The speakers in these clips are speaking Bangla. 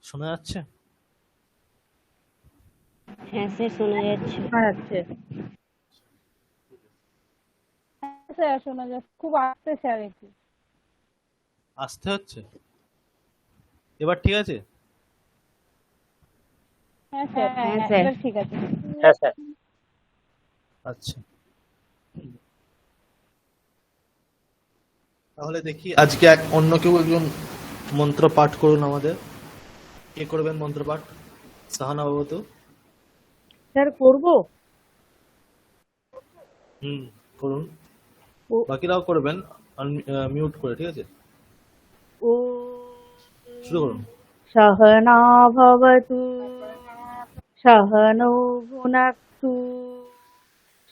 শোনা যাচ্ছে? হ্যাঁ স্যার, শোনা যাচ্ছে। শোনা যাচ্ছে। হ্যাঁ স্যার, শোনা যাচ্ছে। খুব আস্তে স্যার একটু। আসতে হচ্ছে? এবার ঠিক আছে? হ্যাঁ স্যার, হ্যাঁ স্যার। এবার ঠিক আছে। হ্যাঁ স্যার। আচ্ছা, তাহলে দেখি আজকে অন্য কেউ একজন মন্ত্র পাঠ করুন আমাদের। কে করবেন মন্ত্র পাঠ? সাহানা বাবু তো? স্যার করব? করুন। ও বাকিরাও করবেন মিউট করে, ঠিক আছে? ও শুরু করুন। সহনা ভবতু সহনৌ ভুনাক্তু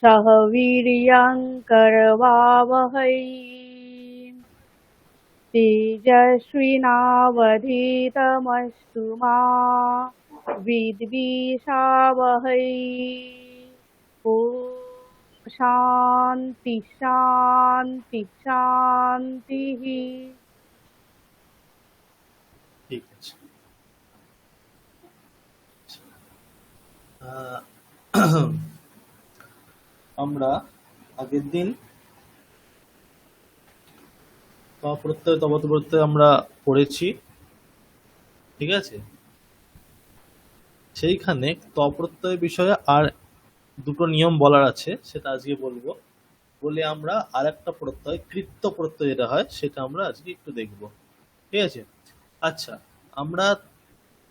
সহ বীর্যং করবাবহৈ তেজস্বিনাবধীতমস্তু মা বিদ্বিষাবহৈ। ওম শান্তি শান্তি শান্তিঃ। ঠিক আছে। আহ, আমরা আগের দিন প্রত্যয় তবত প্রত্যয় আমরা পড়েছি, ঠিক আছে? সেইখানে তপ্রত্যয় বিষয়ে আর দুটো নিয়ম বলার আছে, সেটা আজকে বলবো। বলে আমরা আর একটা প্রত্যয়, কৃত্য প্রত্যয় যেটা হয়, সেটা আমরা আজকে একটু দেখব, ঠিক আছে? আচ্ছা, আমরা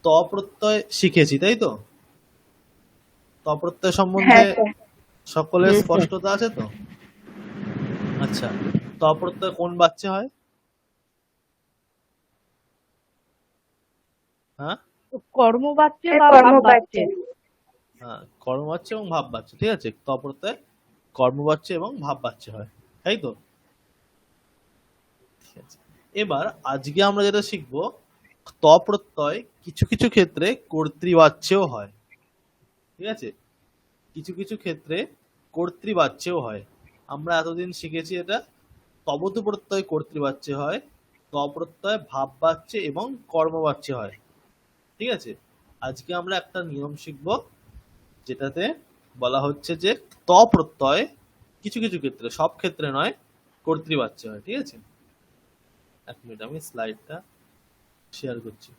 ত প্রত্যয় শিখেছি, তাই তো? ত প্রত্যয় সম্বন্ধে সকলের হ্যাঁ, স্যার। স্পষ্টতা আছে তো? আচ্ছা, ত প্রত্যয় কোন বাচ্চা হয়? হ্যাঁ, কর্মবাচ্যে বা কর্মবাচ্য। ভাববাচ্যে। হ্যাঁ, কর্মবাচ্য এবং ভাববাচ্য, ঠিক আছে? ত প্রত্যয় কর্মবাচ্য এবং ভাববাচ্য হয়, তাই তো? ঠিক আছে। এবার আজকে আমরা যেটা শিখবো, ত প্রত্যয় কিছু কিছু ক্ষেত্রে কর্তৃবাচ্যেও হয়, ঠিক আছে? কিছু কিছু ক্ষেত্রে কর্তৃবাচ্যেও হয়। আমরা এতদিন শিখেছি এটা তবতু প্রত্যয় কর্তৃবাচ্যে হয়, ত প্রত্যয় ভাববাচ্যে এবং কর্মবাচ্যে হয়, ঠিক আছে? আজকে আমরা একটা নিয়ম শিখব, যেটাতে বলা হচ্ছে যে ত প্রত্যয় কিছু কিছু ক্ষেত্রে, সব ক্ষেত্রে নয়, কর্তৃবাচ্যে হয়, ঠিক আছে? এক মিনিট, আমি স্লাইডটা শেয়ার করছি।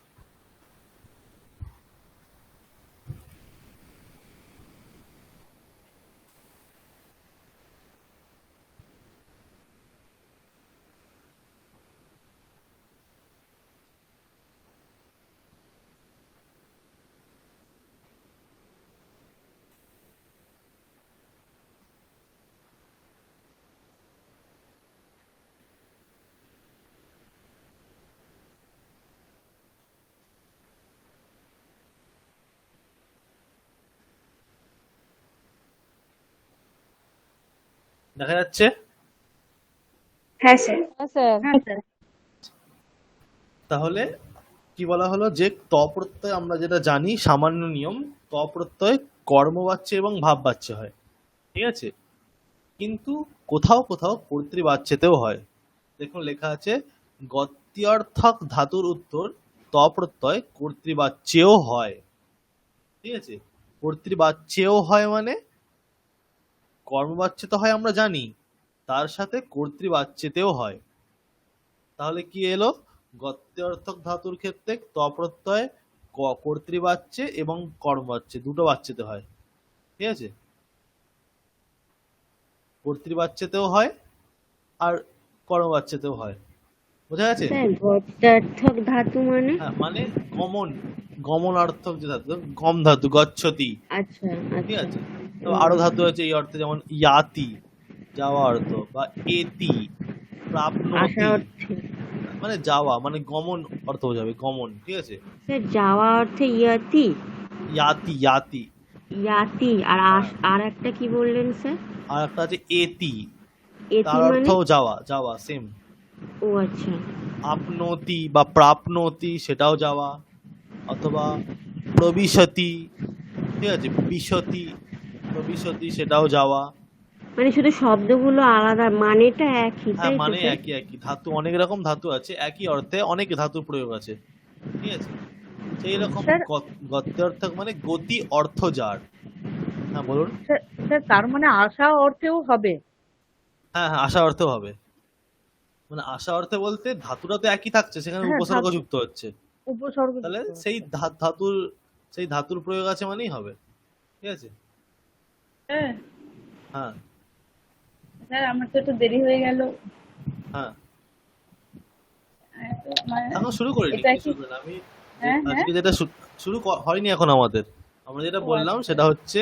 দেখা যাচ্ছে? হ্যাঁ স্যার। হ্যাঁ স্যার। তাহলে কি বলা হলো, যে ত প্রত্যয় আমরা যেটা জানি সামান্য নিয়ম, ত প্রত্যয় কর্মবাচ্য এবং ভাববাচ্য হয়, ঠিক আছে? কিন্তু কোথাও কোথাও কর্তৃবাচ্যতেও হয়। দেখুন লেখা আছে, গত্যর্থক ধাতুর উত্তর ত প্রত্যয় কর্তৃবাচ্যেও হয়, ঠিক আছে? কর্তৃবাচ্যেও হয় মানে কর্মবাচ্য তো হয় আমরা জানি, তার সাথে কর্তৃবাচ্যতেও হয়। তাহলে কি এলো, গত্যর্থক ধাতুর ক্ষেত্রে ত প্রত্যয় কর্তৃবাচ্যে এবং কর্মবাচ্যে দুটো বাচ্যতে হয়, ঠিক আছে? কর্তৃবাচ্যতেও হয় আর কর্মবাচ্যতেও হয়। বোঝা গেছে? স্যার, গত্যার্থক ধাতু মানে? হ্যাঁ, মানে গমন, গমনার্থক যে ধাতু, গম ধাতু, গচ্ছতি, আচ্ছা ঠিক আচ্ছা। আছে? তো আরো ধাতু আছে এই অর্থে, যেমন ইয়াতি যাওয়া অর্থ, বা এতি আশা প্রাপ্নতি, অর্থে। মানে যাওয়া, মানে গমন অর্থ বোঝাবে, গমন, ঠিক আছে? স্যার, যাওয়া অর্থে ইয়াতি। ইয়াতি, ইয়াতি। ইয়াতি আর আর একটা কি বললেন স্যার? আর একটা আছে এতি, এতি তার মানে? অর্থও যাওয়া, যাওয়া সেম। ও আচ্ছা। আপনতি বা প্রাপ্নতি, সেটাও যাওয়া। অথবা প্রবিশতি, ঠিক আছে? বিশতি, প্রবিশতি, সেটাও যাওয়া। মানে শুধু শব্দগুলো আলাদা, মানেটা একই, হ্যাঁ, তাই তো মানে স্যার? একই একই ধাতু, অনেক রকম ধাতু আছে, একই অর্থে অনেক ধাতু প্রয়োগ আছে, ঠিক আছে? সেই রকম স্যার গত্যর্থক মানে গতি অর্থ যার। হ্যাঁ বলুন। স্যার স্যার তার মানে আশা অর্থেও হবে। হ্যাঁ হ্যাঁ, আশা অর্থে হবে। মানে আশা অর্থে বলতে ধাতুটা তো একই থাকছে, সেখানে হ্যাঁ, উপসর্গ যুক্ত হচ্ছে। উপসর্গ তাহলে যুক্ত সেই হচ্ছে। ধাতুর প্রয়োগ আছে মানেই হবে। ঠিক আছে। হ্যাঁ হ্যাঁ স্যার, আমার তো একটু দেরি হয়ে গেল। হ্যাঁ, মানে এখন শুরু করিনি, এটা কি কি? শুনবেন আমি হ্যাঁ হ্যাঁ। আজকে যেটা শুরু হয়নি এখন আমাদের। আমরা যেটা ও বললাম আচ্ছা। সেটা হচ্ছে,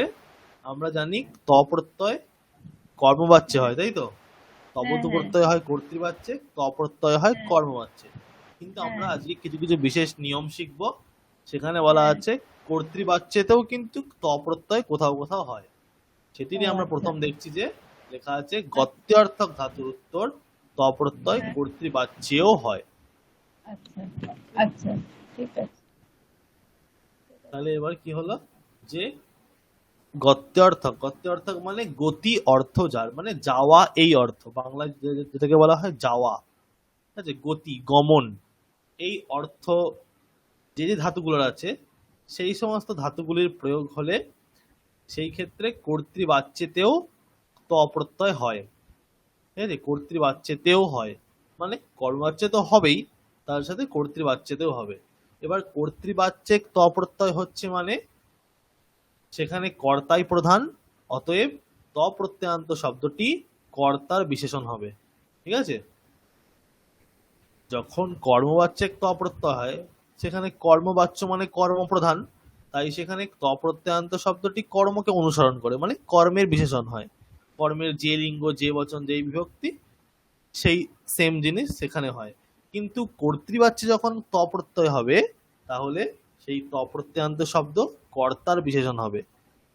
আমরা জানি ত প্রত্যয় কর্মবাচ্যে হয়, তাই তো? হ্যাঁ তপতু হ্যাঁ প্রত্যয় হয় কর্তৃবাচ্যে, ত প্রত্যয় হয় হ্যাঁ কর্মবাচ্যে। কিন্তু হ্যাঁ আমরা আজকে কিছু কিছু বিশেষ নিয়ম শিখব। সেখানে বলা হ্যাঁ। আছে কর্তৃবাচ্যেতেও কিন্তু ত প্রত্যয় কোথাও কোথাও হয়। ও সেটিরই আমরা আচ্ছা প্রথম দেখছি যে লেখা আছে গত্যর্থক ধাতুর উত্তর ত প্রত্যয় হ্যাঁ। কর্তৃবাচ্যেও হয়। আচ্ছা আচ্ছা, ঠিক আছে। তাহলে এবার কি হলো যে গত্যর্থক মানে গতি অর্থ যার, মানে যাওয়া এই অর্থ, বাংলায় যেটাকে বলা হয় যাওয়া। ঠিক আছে, গতি গমন এই অর্থ যে যে ধাতুগুলোর আছে, সেই সমস্ত ধাতুগুলির প্রয়োগ হলে সেই ক্ষেত্রে কর্তৃবাচ্যেতেও ত প্রত্যয় হয়। ঠিক আছে, কর্তৃবাচ্যেতেও হয় মানে কর্মবাচ্যে তো হবেই, তার সাথে কর্তৃবাচ্যেতেও হবে। এবার কর্তৃবাচ্যে ত প্রত্যয় হচ্ছে মানে সেখানে কর্তাই প্রধান, অতএব ত প্রত্যয়ান্ত শব্দটি কর্তার বিশেষণ হবে। ঠিক আছে। যখন কর্মবাচ্যে ত প্রত্যয় হয়, সেখানে কর্মবাচ্য মানে কর্মপ্রধান, তাই সেখানে ত প্রত্যয়ান্ত শব্দটি কর্মকে অনুসরণ করে, মানে কর্মের বিশেষণ হয়। কর্মের যে লিঙ্গ যে বচন যেই বিভক্তি সেই সেম জিনিস সেখানে হয়। কিন্তু কর্তৃবাচ্যে যখন ত প্রত্যয় হবে, তাহলে সেই ত প্রত্যয়ান্ত শব্দ কর্তার বিশেষণ হবে,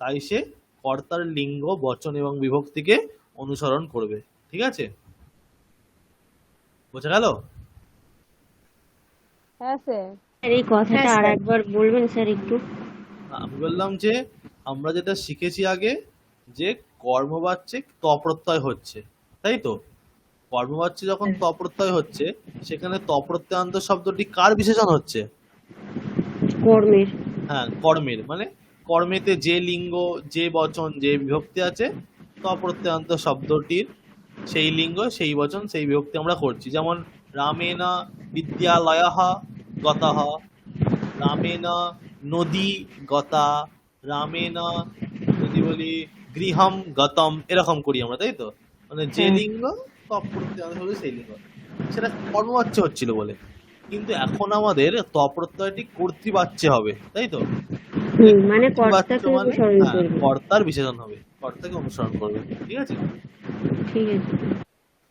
তাই সে কর্তার লিঙ্গ বচন এবং বিভক্তিকে অনুসরণ করবে। ঠিক আছে, বোঝা গেল? হ্যাঁ স্যার। স্যার এই কথাটা হ্যাঁ আর স্যার। একবার বলবেন স্যার একটু? আমি বললাম যে আমরা যেটা শিখেছি আগে, যে কর্মবাচ্যে ত প্রত্যয় হচ্ছে, তাই তো? কর্মবাচ্যে যখন ত প্রত্যয় হচ্ছে, সেখানে ত প্রত্যয়ান্ত শব্দটি কার বিশেষণ হচ্ছে? কর্মের। হ্যাঁ, কর্মের, মানে কর্মেতে যে লিঙ্গ যে বচন যে বিভক্তি আছে, ত প্রত্যয়ান্ত শব্দটির সেই লিঙ্গ সেই বচন সেই বিভক্তি আমরা করছি। যেমন রামেনা বিদ্যালয়ঃ গতঃ, রামেনা নদী গতা, রামেনা যদি বলি গৃহম গতম, এরকম করি আমরা, তাই তো? মানে যে হ্যাঁ। লিঙ্গ ত প্রত্যয়ান্ত শব্দ সেই লিঙ্গ, সেটা কর্মবাচ্য হচ্ছিল বলে। কিন্তু এখন আমাদের ত প্রত্যয়টি কর্তৃবাচ্যে হবে, তাই তো? মানে কর্তৃবাচ্য কর্তাকে মানে অনুসরণ হ্যাঁ, করবে। কর্তার বিশেষণ হবে, কর্তাকে অনুসরণ করবে। ঠিক আছে। ঠিক আছে।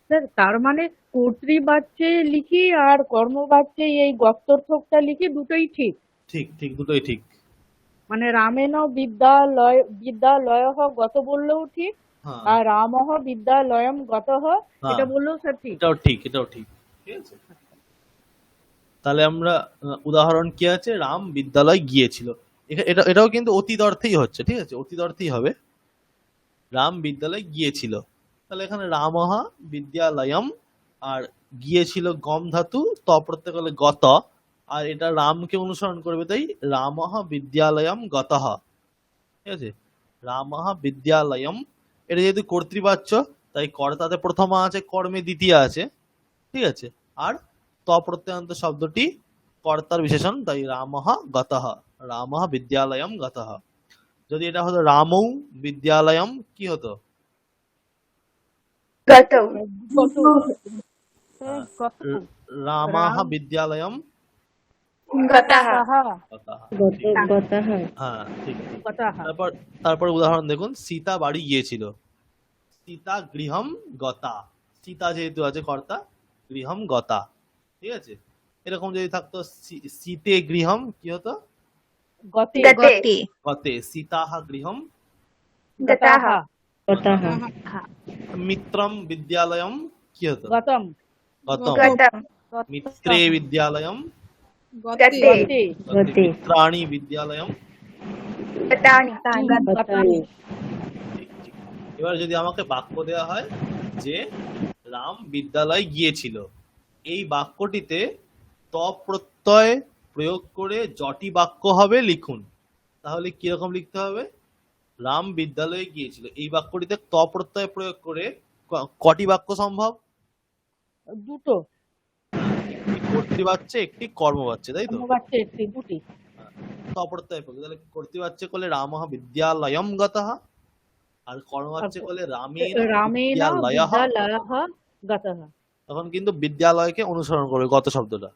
স্যার তার মানে কর্তৃবাচ্যে লিখি আর কর্মবাচ্যে এই গত্যর্থকটা লিখি, দুটোই ঠিক। ঠিক ঠিক, দুটোই ঠিক। মানে রামেণ বিদ্যালয়ঃ গত বললেও ঠিক, হ্যাঁ আর রামঃ বিদ্যালয়ম গতঃ হ্যাঁ, এটা বললেও স্যার ঠিক। এটাও ঠিক, এটাও ঠিক। ঠিক আছে। তাহলে আমরা উদাহরণ কি আছে, রাম বিদ্যালয় গিয়েছিল, এটাও কিন্তু অতীত অর্থেই হচ্ছে। ঠিক আছে, অতীত অর্থেই হবে, রাম বিদ্যালয় গিয়েছিল। তাহলে এখানে রামঃ বিদ্যালয়ম, আর গিয়েছিল গম ধাতু, ত প্রত্যয় হলে গত, আর এটা রামকে অনুসরণ করবে, তাই রামঃ বিদ্যালয়ম গতঃ। ঠিক আছে, রামঃ বিদ্যালয়ম, এটা যেহেতু কর্তৃবাচ্য, তাই কর্তাতে প্রথমা আছে, কর্মে দ্বিতীয় আছে। ঠিক আছে, আর ত প্রত্যয়ান্ত শব্দটি কর্তার বিশেষণ, তাই রামঃ গতঃ, রামঃ বিদ্যালয়ম গতঃ। যদি এটা হতো রামৌ বিদ্যালয়ম, কি হতো? গতম। গত হ্যাঁ, গত রামাহ রাম বিদ্যালয়ম গতঃ। গতঃ গতঃ। গতঃ। হ্যাঁ ঠিক ঠিক। গতঃ। তারপর উদাহরণ দেখুন, সীতা বাড়ি গিয়েছিল, সীতা গৃহম গতা, সীতা যেহেতু আছে কর্তা, গৃহম গতা। ঠিক আছে, এরকম যদি থাকতো সীতে গৃহম, কি হতো? গতে গতে। গতে, সীতাহ গৃহম। গতাঃ। গতঃ। মিত্রম বিদ্যালয়ম, কি হতো? গতম গতম। গতম। মিত্রে বিদ্যালয়ম, গতে। গতে গতে। মিত্রাণি বিদ্যালয়ম। গতানি। গতানি। ঠিক ঠিক। এবার যদি আমাকে বাক্য দেওয়া হয় যে রাম বিদ্যালয় গিয়েছিল, এই বাক্যটিতে ত প্রত্যয় প্রয়োগ করে জটি বাক্য হবে লিখুন। তাহলে কিরকম লিখতে হবে? রাম বিদ্যালয়ে গিয়েছিল, এই বাক্যটিতে ত প্রত্যয় প্রয়োগ করে কটি বাক্য সম্ভব? দুটো। একটি কর্তৃবাচ্যে, একটি কর্মবাচ্যে, তাই তো? কর্মবাচ্যে একটি, দুটি। ত প্রত্যয় প্রয়োগ, তাহলে কর্তৃবাচ্যে করলে রামঃ বিদ্যালয়ম গতঃ, আর কর্মবাচ্যে করলে রামেণ রামেণ বিদ্যালয়ঃ। বিদ্যালয়ঃ গতঃ। তখন কিন্তু বিদ্যালয়কে অনুসরণ করবে গত শব্দটা।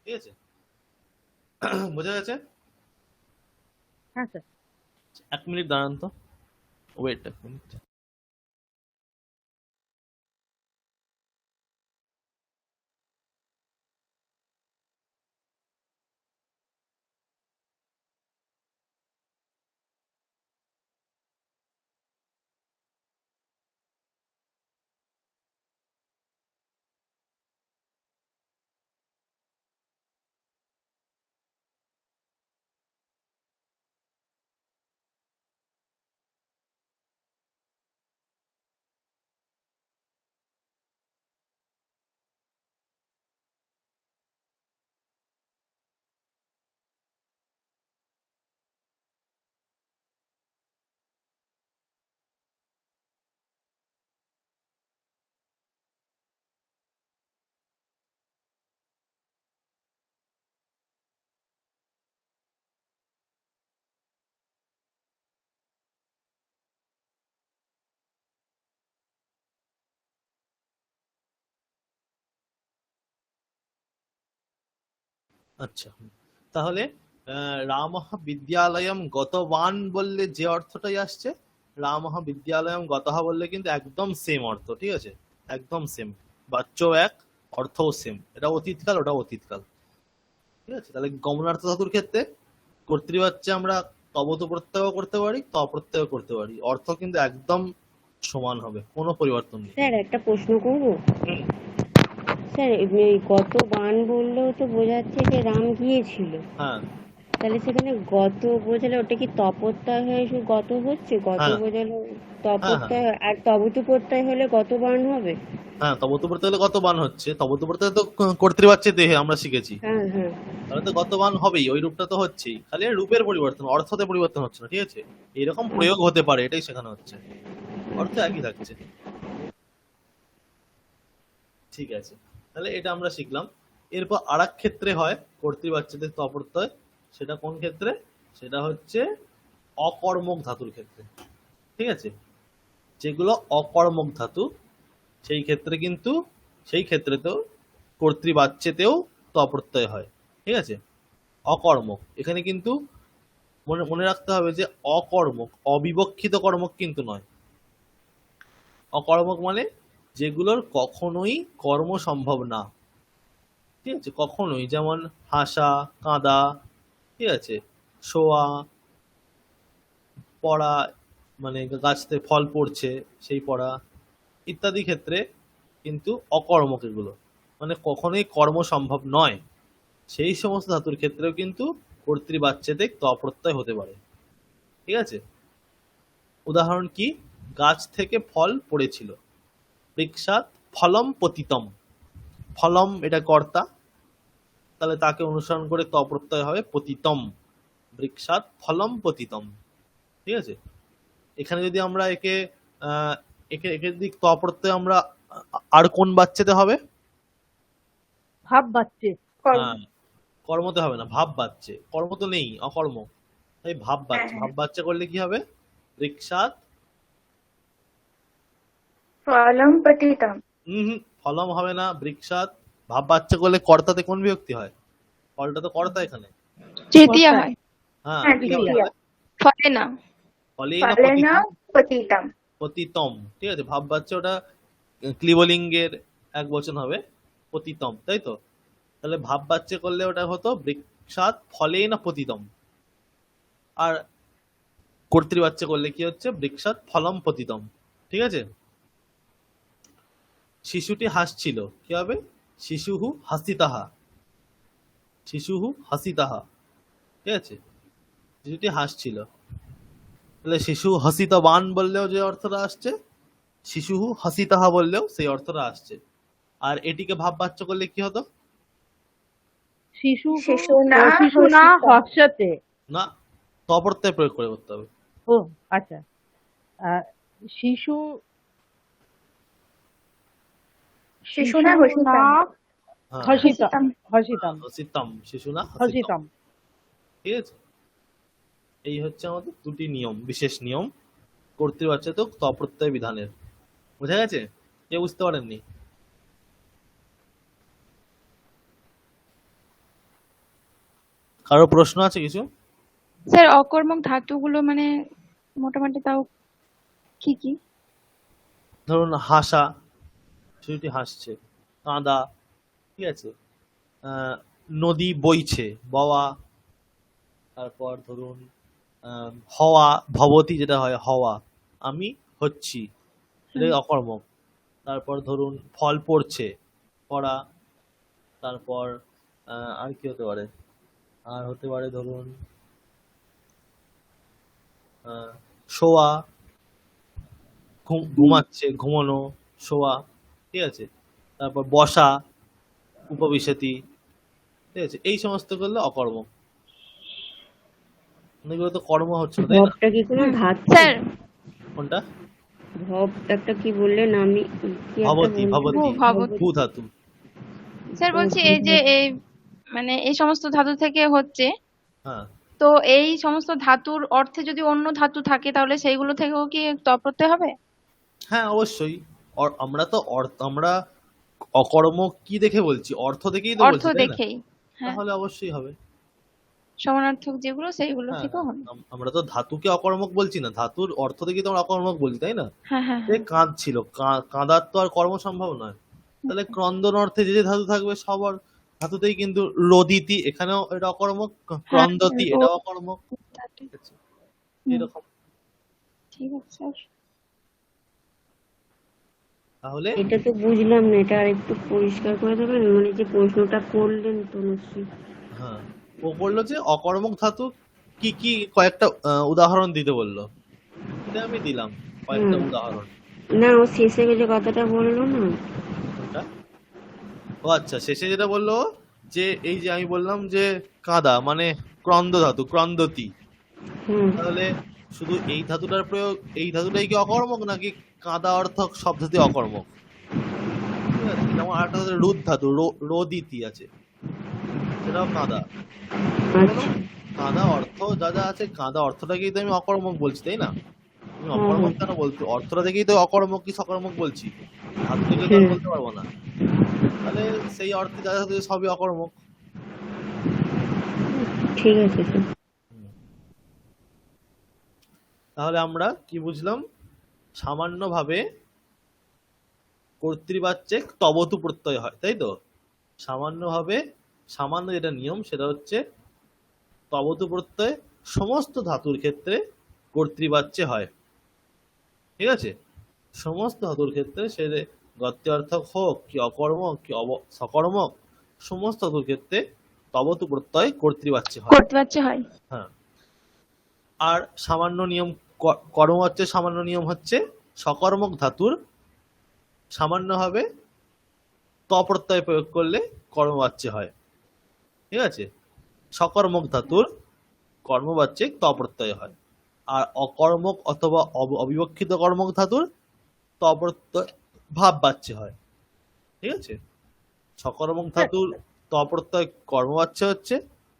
ঠিক আছে? বোঝা গেছে? হ্যাঁ স্যার। 1 মিনিট দাঁড়ান তো, ওয়েট 1 মিনিট। আচ্ছা, তাহলে রামঃ বিদ্যালয়ম গতবান বললে যে অর্থটাই আসছে, রামঃ বিদ্যালয়ম গতঃ বললে কিন্তু একদম সেম অর্থ। ঠিক আছে? একদম সেম, বাচ্য এক, অর্থও সেম। এটা অতীতকাল, ওটা অতীতকাল। ঠিক আছে? তাহলে গমনার্থ ধাতুর ক্ষেত্রে কর্তৃবাচ্যে আমরা তবত প্রত্যয় করতে পারি, ত প্রত্যয় করতে পারি, অর্থ কিন্তু একদম সমান হবে, কোনো পরিবর্তন নেই। স্যার একটা প্রশ্ন করবো? হুম, স্যার এই গত বান বললেও তো বোঝাচ্ছে যে রাম গিয়েছিল, হ্যাঁ তাহলে সেখানে গত বোঝালে ওটা কি তপত্যয় হয়ে শুধু গত হচ্ছে? গত হ্যাঁ বোঝালে হ্যাঁ হ্যাঁ তপত্যয় আর তবতু প্রত্যয় হলে গত বান হবে? হ্যাঁ, তবত প্রত্যয় হলে গতবান হচ্ছে, তবত প্রত্যয় তো কর্তৃবাচ্যে দেহে আমরা শিখেছি, হ্যাঁ হ্যাঁ। তাহলে তো গতবান হবেই, ওই রূপটা তো হচ্ছেই, খালি এর রূপের পরিবর্তন, অর্থতে পরিবর্তন হচ্ছে না। ঠিক আছে? এরকম প্রয়োগ হতে পারে, এটাই শেখানো হচ্ছে, অর্থ একই থাকছে। ঠিক আছে, তাহলে এটা আমরা শিখলাম। এরপর আরেক ক্ষেত্রে হয় কর্তৃবাচ্যদের ত প্রত্যয়, সেটা কোন ক্ষেত্রে? সেটা হচ্ছে অকর্মক ধাতুর ক্ষেত্রে। ঠিক আছে? যেগুলো অকর্মক ধাতু, সেই ক্ষেত্রে কিন্তু, সেই ক্ষেত্রেতেও কর্তৃবাচ্যেতেও ত প্রত্যয় হয়। ঠিক আছে? অকর্মক, এখানে কিন্তু মনে মনে রাখতে হবে যে অকর্মক, অবিবক্ষিত কর্মক কিন্তু নয়। অকর্মক মানে যেগুলোর কখনোই কর্ম সম্ভব না। ঠিক আছে? কখনোই, যেমন হাসা, কাঁদা, ঠিক আছে, শোয়া, পড়া, মানে গাছ থেকে ফল পড়ছে সেই পড়া, ইত্যাদি ক্ষেত্রে কিন্তু অকর্মক, এগুলো মানে কখনোই কর্ম সম্ভব নয়। সেই সমস্ত ধাতুর ক্ষেত্রেও কিন্তু কর্তৃবাচ্যেতে ত প্রত্যয় হতে পারে। ঠিক আছে? উদাহরণ কি? গাছ থেকে ফল পড়েছিল, বৃক্ষাৎ ফলম পতিতম। ফলম এটা কর্তা, তাহলে তাকে অনুসরণ করে ত প্রত্যয় হবে পতিতম, বৃক্ষাৎ ফলম পতিতম। ঠিক আছে? এখানে যদি আমরা একে একে একে দিক ত প্রত্যয় আমরা আর কোন বাচ্চাতে হবে? ভাব বাচ্চে। কর্ম। হ্যাঁ, কর্মতে হবে না, ভাব বাচ্চে, কর্ম তো নেই, অকর্ম, তাই ভাব বাচ্চে। হ্যাঁ। ভাব বাচ্চা করলে কি হবে? বৃক্ষাৎ ফলম পতিতম। ফলম হবে না, বৃক্ষাৎ। ভাব বাচ্চা করলে কর্তাতে কোন বিভক্তি হয়? ফলটা তো কর্তা এখানে। তৃতীয়া হয়। হ্যাঁ, হ্যাঁ, কি তৃতীয়া। হবে? ফলে না। ফলেন ফলেন পতিতম, পতিতম। পতিতম। ঠিক আছে? ভাব বাচ্চা ওটা ক্লিবলিঙ্গের এক বচন হবে, পতিতম, তাই তো? তাহলে ভাব বাচ্চা করলে ওটা হতো বৃক্ষাৎ ফলেন পতিতম, আর কর্তৃবাচ্য করলে কি হচ্ছে? বৃক্ষাৎ ফলম পতিতম। ঠিক আছে? শিশুটি হাসছিল, কি হবে? শিশুহু হাসিতাহা, শিশুহু হাসিতাহা। ঠিক আছে? শিশুটি হাসছিল, তাহলে শিশু হাসিতবান বললেও যে অর্থটা আসছে, শিশুহু হাসিতাহা বললেও সেই অর্থটা আসছে। আর এটিকে ভাব বাচ্য করলে কি হতো? শিশু শিশুনা শিশুনা হর্ষিতা। হর্ষতে। না, ত প্রত্যয় প্রয়োগ করে করতে হবে। ও আচ্ছা, আহ, শিশু শিশুনা শিশুনা হর্ষিতাম। হ্যাঁ, হর্ষিতম হর্ষিতাম। হর্ষিতম হসিতম, শিশু না হসিতম। হর্ষিতম। ঠিক আছে, এই হচ্ছে আমাদের দুটি নিয়ম, বিশেষ নিয়ম কর্তৃবাচ্যতে ত প্রত্যয় বিধানের। বোঝা গেছে? কেউ বুঝতে পারেননি? কারো প্রশ্ন আছে কিছু? স্যার অকর্মক ধাতুগুলো মানে মোটামুটি তাও কি কি? ধরুন হাসা, শিশুটি হাসছে। কাঁদা, ঠিক আছে। নদী বইছে, বওয়া। তারপর ধরুন হওয়া, ভবতি যেটা হয় হওয়া, আমি হচ্ছি, এটা অকর্মক। তারপর ধরুন ফল পড়ছে, পড়া। তারপর আর কি হতে পারে? আর হতে পারে ধরুন শোয়া, ঘুমাচ্ছে, ঘুমানো, শোয়া। ঠিক আছে, তারপর বসা, উপবিশতি। ঠিক আছে, এই সমস্ত করলে অকর্মক। এগুলো তো কর্ম হচ্ছে না, তাই না? ভবটা কি কোনো ধাতু? স্যার কোনটা? ভব একটা কি বললেন, আমি কি একটা ভবতি, বললেন? ভবতি, ভবতি। ভূ ধাতু। স্যার ও, বলছি এই যে এই মানে এই সমস্ত ধাতু থেকে হচ্ছে, হ্যাঁ তো এই সমস্ত ধাতুর অর্থে যদি অন্য ধাতু থাকে তাহলে সেইগুলো থেকেও কি ত প্রত্যয় হবে? হ্যাঁ, অবশ্যই। আমরা তো আমরা অকর্ম কি দেখে বলছি? অর্থ দেখেই তো অর্থ বলছি, তাই না? দেখেই। হ্যাঁ, তাহলে অবশ্যই হবে। সমানার্থক যেগুলো সেইগুলো হ্যাঁ, থেকেও হবে। আমরা তো ধাতুকে অকর্মক বলছি না, ধাতুর অর্থ দেখেই তো আমরা অকর্মক বলছি, তাই না? হ্যাঁ হ্যাঁ যে কাঁদছিল, কাঁদার তো আর কর্ম সম্ভব নয়। তাহলে ক্রন্দন অর্থে যে যে ধাতু থাকবে সবার ধাতুতেই কিন্তু রদিতি, এখানেও এটা অকর্মক, ক্রন্দতি হ্যাঁ, এটা অকর্মক। ঠিক আছে, এরকম। ঠিক আছে স্যার। তাহলে এটা তো বুঝলাম না, এটা আর একটু পরিষ্কার করে দেবেন? মানে যে প্রশ্নটা করলেন তনুশ্রী। হ্যাঁ, ও বললো যে অকর্মক ধাতু কি কি কয়েকটা উদাহরণ দিতে বললো, এটা আমি দিলাম কয়েকটা হুম। উদাহরণ। না, ও শেষে যে কথাটা বললো না, কোনটা? ও আচ্ছা, শেষে যেটা বললো যে এই যে আমি বললাম যে কাঁদা মানে ক্রন্দ ধাতু, ক্রন্দতি। হুম, তাহলে শুধু এই ধাতুটার প্রয়োগ, এই ধাতুটাই কি অকর্মক, নাকি কাঁদা অর্থক সব ধাতুই অকর্মক? ঠিক আছে, যেমন আরেকটা ধাতু রুদ ধাতু, রোদিতি আছে, সেটাও কাঁদা। আচ্ছা, কাঁদা অর্থ যা যা আছে, কাঁদা অর্থটাকেই তো আমি অকর্মক বলছি, তাই না? আমি হুম, অকর্মক হুম, কেন বলছি? অর্থটা দেখেই তো অকর্মক কি সকর্মক বলছি, ধাতু থেকে তো আর হুম, বলতে পারবো না। তাহলে সেই অর্থে যা যা থাকে সবই অকর্মক। ঠিক আছে স্যার। তাহলে আমরা কি বুঝলাম? সামান্যভাবে কর্তৃবাচ্যে তবতু প্রত্যয় হয়, তাই তো? সামান্যভাবে, সামান্য যেটা নিয়ম সেটা হচ্ছে তবতু প্রত্যয় সমস্ত ধাতুর ক্ষেত্রে কর্তৃবাচ্যে হয়। ঠিক আছে, সমস্ত ধাতুর ক্ষেত্রে, সে গত্যর্থক হোক কি অকর্মক কি সকর্মক, সমস্ত ধাতুর ক্ষেত্রে তবতু প্রত্যয় কর্তৃবাচ্যে হয়। করতে পারছে হয়। হ্যাঁ, আর সামান্য নিয়ম, কর্মবাচ্যের সামান্য নিয়ম হচ্ছে সকর্মক ধাতুর সামান্যভাবে ত প্রত্যয় প্রয়োগ করলে কর্মবাচ্যে হয়। ঠিক আছে, সকর্মক ধাতুর কর্মবাচ্যে ত প্রত্যয় হয়। আর অকর্মক অথবা অবিবক্ষিত কর্মক ধাতুর ত প্রত্যয় ভাব বাচ্যে হয়। ঠিক আছে, সকর্মক ধাতুর ত প্রত্যয় কর্মবাচ্যে হচ্ছে,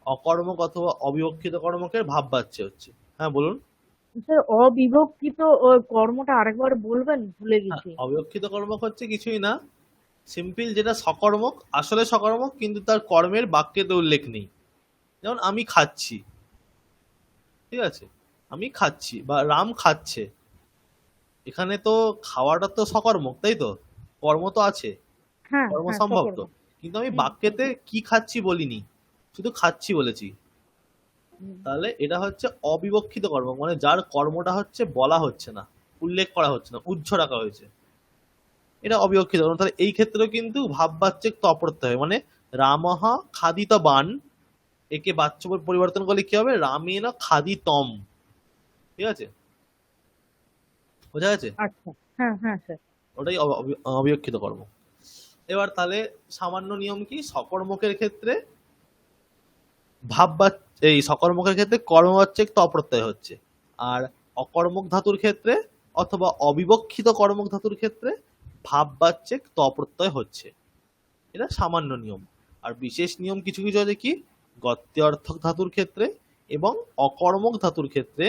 অকর্মক অথবা অবিবক্ষিত কর্মকের ভাব বাচ্যে হচ্ছে। হ্যাঁ বলুন। স্যার অবিভক্তিত কর্মটা আরেকবার বলবেন, ভুলে হ্যাঁ, গেছি। অবিবক্ষিত কর্মক হচ্ছে কিছুই না, সিম্পল যেটা সকর্মক, আসলে সকর্মক কিন্তু তার কর্মের বাক্যেতে উল্লেখ নেই। যেমন আমি খাচ্ছি, ঠিক আছে, আমি খাচ্ছি বা রাম খাচ্ছে, এখানে তো খাওয়াটা তো সকর্মক, তাই তো? কর্ম তো আছে, হ্যাঁ কর্ম হ্যাঁ, সম্ভব সকর্ম। তো, কিন্তু আমি হুম, বাক্যেতে কি খাচ্ছি বলিনি, শুধু খাচ্ছি বলেছি। হুম। তাহলে এটা হচ্ছে অবিবক্ষিত কর্ম, মানে যার কর্মটা হচ্ছে বলা হচ্ছে না, উল্লেখ করা হচ্ছে না, উজ্জ্ব রাখা হয়েছে, এটা অবিবক্ষিত কর্ম। তাহলে এই ক্ষেত্রেও কিন্তু ভাববাচ্যে ত প্রত্যয় হয়, মানে রামহ খাদিত বান, একে বাচ্য পরিবর্তন করলে কি হবে? রামেন খাদিতম। ঠিক আছে, বোঝা গেছে? আচ্ছা, হ্যাঁ হ্যাঁ স্যার। ওটাই অবিবক্ষিত কর্ম। এবার তাহলে সামান্য নিয়ম কি? সকর্মকের ক্ষেত্রে ভাব বা এই সকর্মকের ক্ষেত্রে কর্মবাচ্যে ত প্রত্যয় হচ্ছে, আর অকর্মক ধাতুর ক্ষেত্রে অথবা অবিবক্ষিত কর্মক ধাতুর ক্ষেত্রে ভাব বাচ্যে ত প্রত্যয় হচ্ছে। এটা সামান্য নিয়ম। আর বিশেষ নিয়ম কিছু কিছু আছে কি, গত্যর্থক ধাতুর ক্ষেত্রে এবং অকর্মক ধাতুর ক্ষেত্রে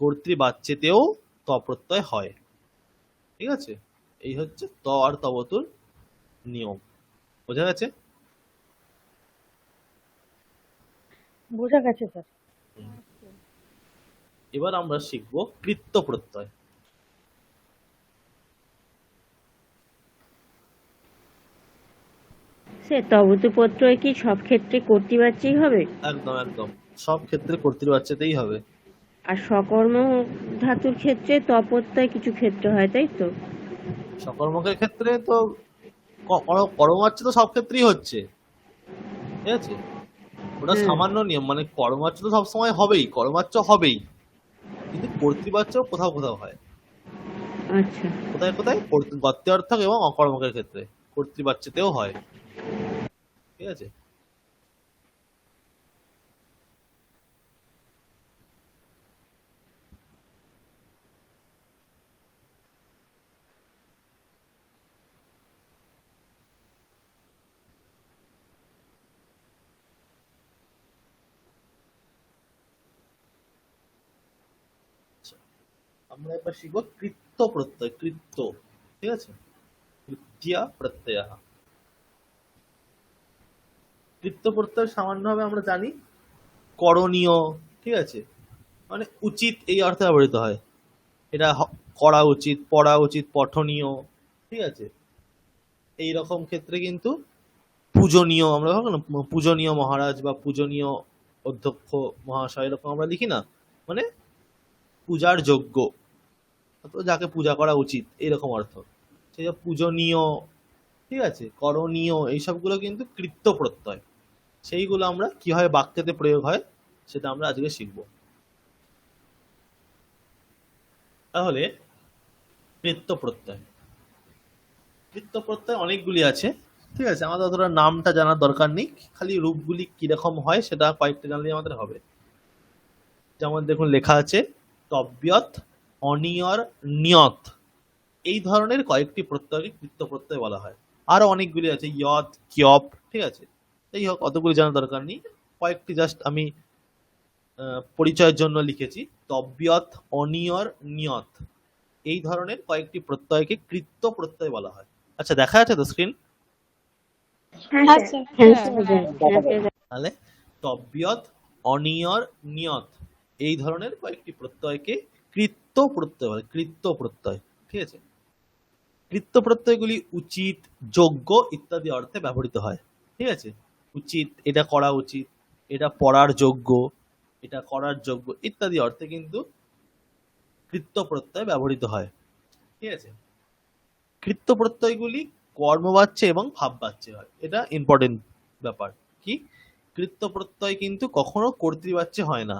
কর্তৃবাচ্যেতেও ত প্রত্যয় হয়। ঠিক আছে, এই হচ্ছে ত আর তবতুর নিয়ম। বোঝা গেছে? বোঝা গেছে স্যার। এবার আমরা শিখবো কৃত্য প্রত্যয়। স্যার তবতু প্রত্যয় কি সব ক্ষেত্রে কর্তৃবাচ্যেই হবে? একদম একদম, সব ক্ষেত্রে কর্তৃবাচ্যতেই হবে। আর সকর্ম ধাতুর ক্ষেত্রে ত প্রত্যয় কিছু ক্ষেত্রে হয়, তাই তো? সকর্মকের ক্ষেত্রে তো কর্মবাচ্য তো সব ক্ষেত্রেই হচ্ছে। ঠিক আছে, ওটা সামান্য নিয়ম, মানে কর্মবাচ্য তো সবসময় হবেই, কর্মবাচ্য হবেই, কিন্তু কর্তৃবাচ্য কোথাও কোথাও হয়। আচ্ছা, কোথায় কোথায়? গত্যর্থক এবং অকর্মকের ক্ষেত্রে কর্তৃবাচ্যতেও হয়। ঠিক আছে, আমরা এবার শিখবো কৃত্য প্রত্যয়। কৃত্য, ঠিক আছে, কৃত্য প্রত্যয়। কৃত্য প্রত্যয় সামান্যভাবে আমরা জানি করণীয়, ঠিক আছে, মানে উচিত এই অর্থে ব্যবহৃত হয়। এটা করা উচিত, পড়া উচিত, পঠনীয়, ঠিক আছে, এই রকম ক্ষেত্রে কিন্তু পূজনীয়, আমরা ভাবো না পূজনীয় মহারাজ বা পূজনীয় অধ্যক্ষ মহাশয়, এরকম আমরা লিখি না, মানে পূজার যোগ্য, যাকে পূজা করা উচিত এরকম অর্থ। সেই পূজনীয়, ঠিক আছে, করণীয়, এইসবগুলো কিন্তু কৃত্য প্রত্যয়। সেইগুলো আমরা কিভাবে বাক্যেতে প্রয়োগ হয় সেটা আমরা আজকে শিখব। তাহলে কৃত্য প্রত্যয়, কৃত্য প্রত্যয় অনেকগুলি আছে। ঠিক আছে, আমাদের অতটা নামটা জানার দরকার নেই, খালি রূপগুলি কিরকম হয় সেটা কয়েকটা জানলে আমাদের হবে। যেমন দেখুন লেখা আছে তব্যত, অনিয়র, নিয়ত, এই ধরনের কয়েকটি প্রত্যয়কে কৃত্য প্রত্যয় বলা হয়। আরো অনেকগুলি আছে, ইয়ত, কিয়প, ঠিক আছে, এই হোক অতগুলি জানার দরকার নেই, কয়েকটি জাস্ট আমি পরিচয়ের জন্য লিখেছি। তব্যত, অনিয়র, নিয়ত, এই ধরনের কয়েকটি প্রত্যয়কে কৃত্য প্রত্যয় বলা হয়। আচ্ছা, দেখা যাচ্ছে তো স্ক্রিন? হ্যাঁ স্যার। হ্যাঁ স্যার। তাহলে তব্যত, অনিয়র, নিয়ত, এই ধরনের কয়েকটি প্রত্যয়কে কৃত্য প্রত্যয় বলে। কৃত্য প্রত্যয়, ঠিক আছে, কৃত্য প্রত্যয়গুলি উচিত, যোগ্য ইত্যাদি অর্থে ব্যবহৃত হয়। ঠিক আছে, উচিত, এটা করা উচিত, এটা পড়ার যোগ্য, এটা করার যোগ্য ইত্যাদি অর্থে কিন্তু কৃত্য প্রত্যয় ব্যবহৃত হয়। ঠিক আছে, কৃত্য প্রত্যয়গুলি কর্মবাচ্যে এবং ভাববাচ্যে হয়। এটা ইম্পর্টেন্ট ব্যাপার কি, কৃত্য প্রত্যয় কিন্তু কখনো কর্তৃবাচ্যে হয় না।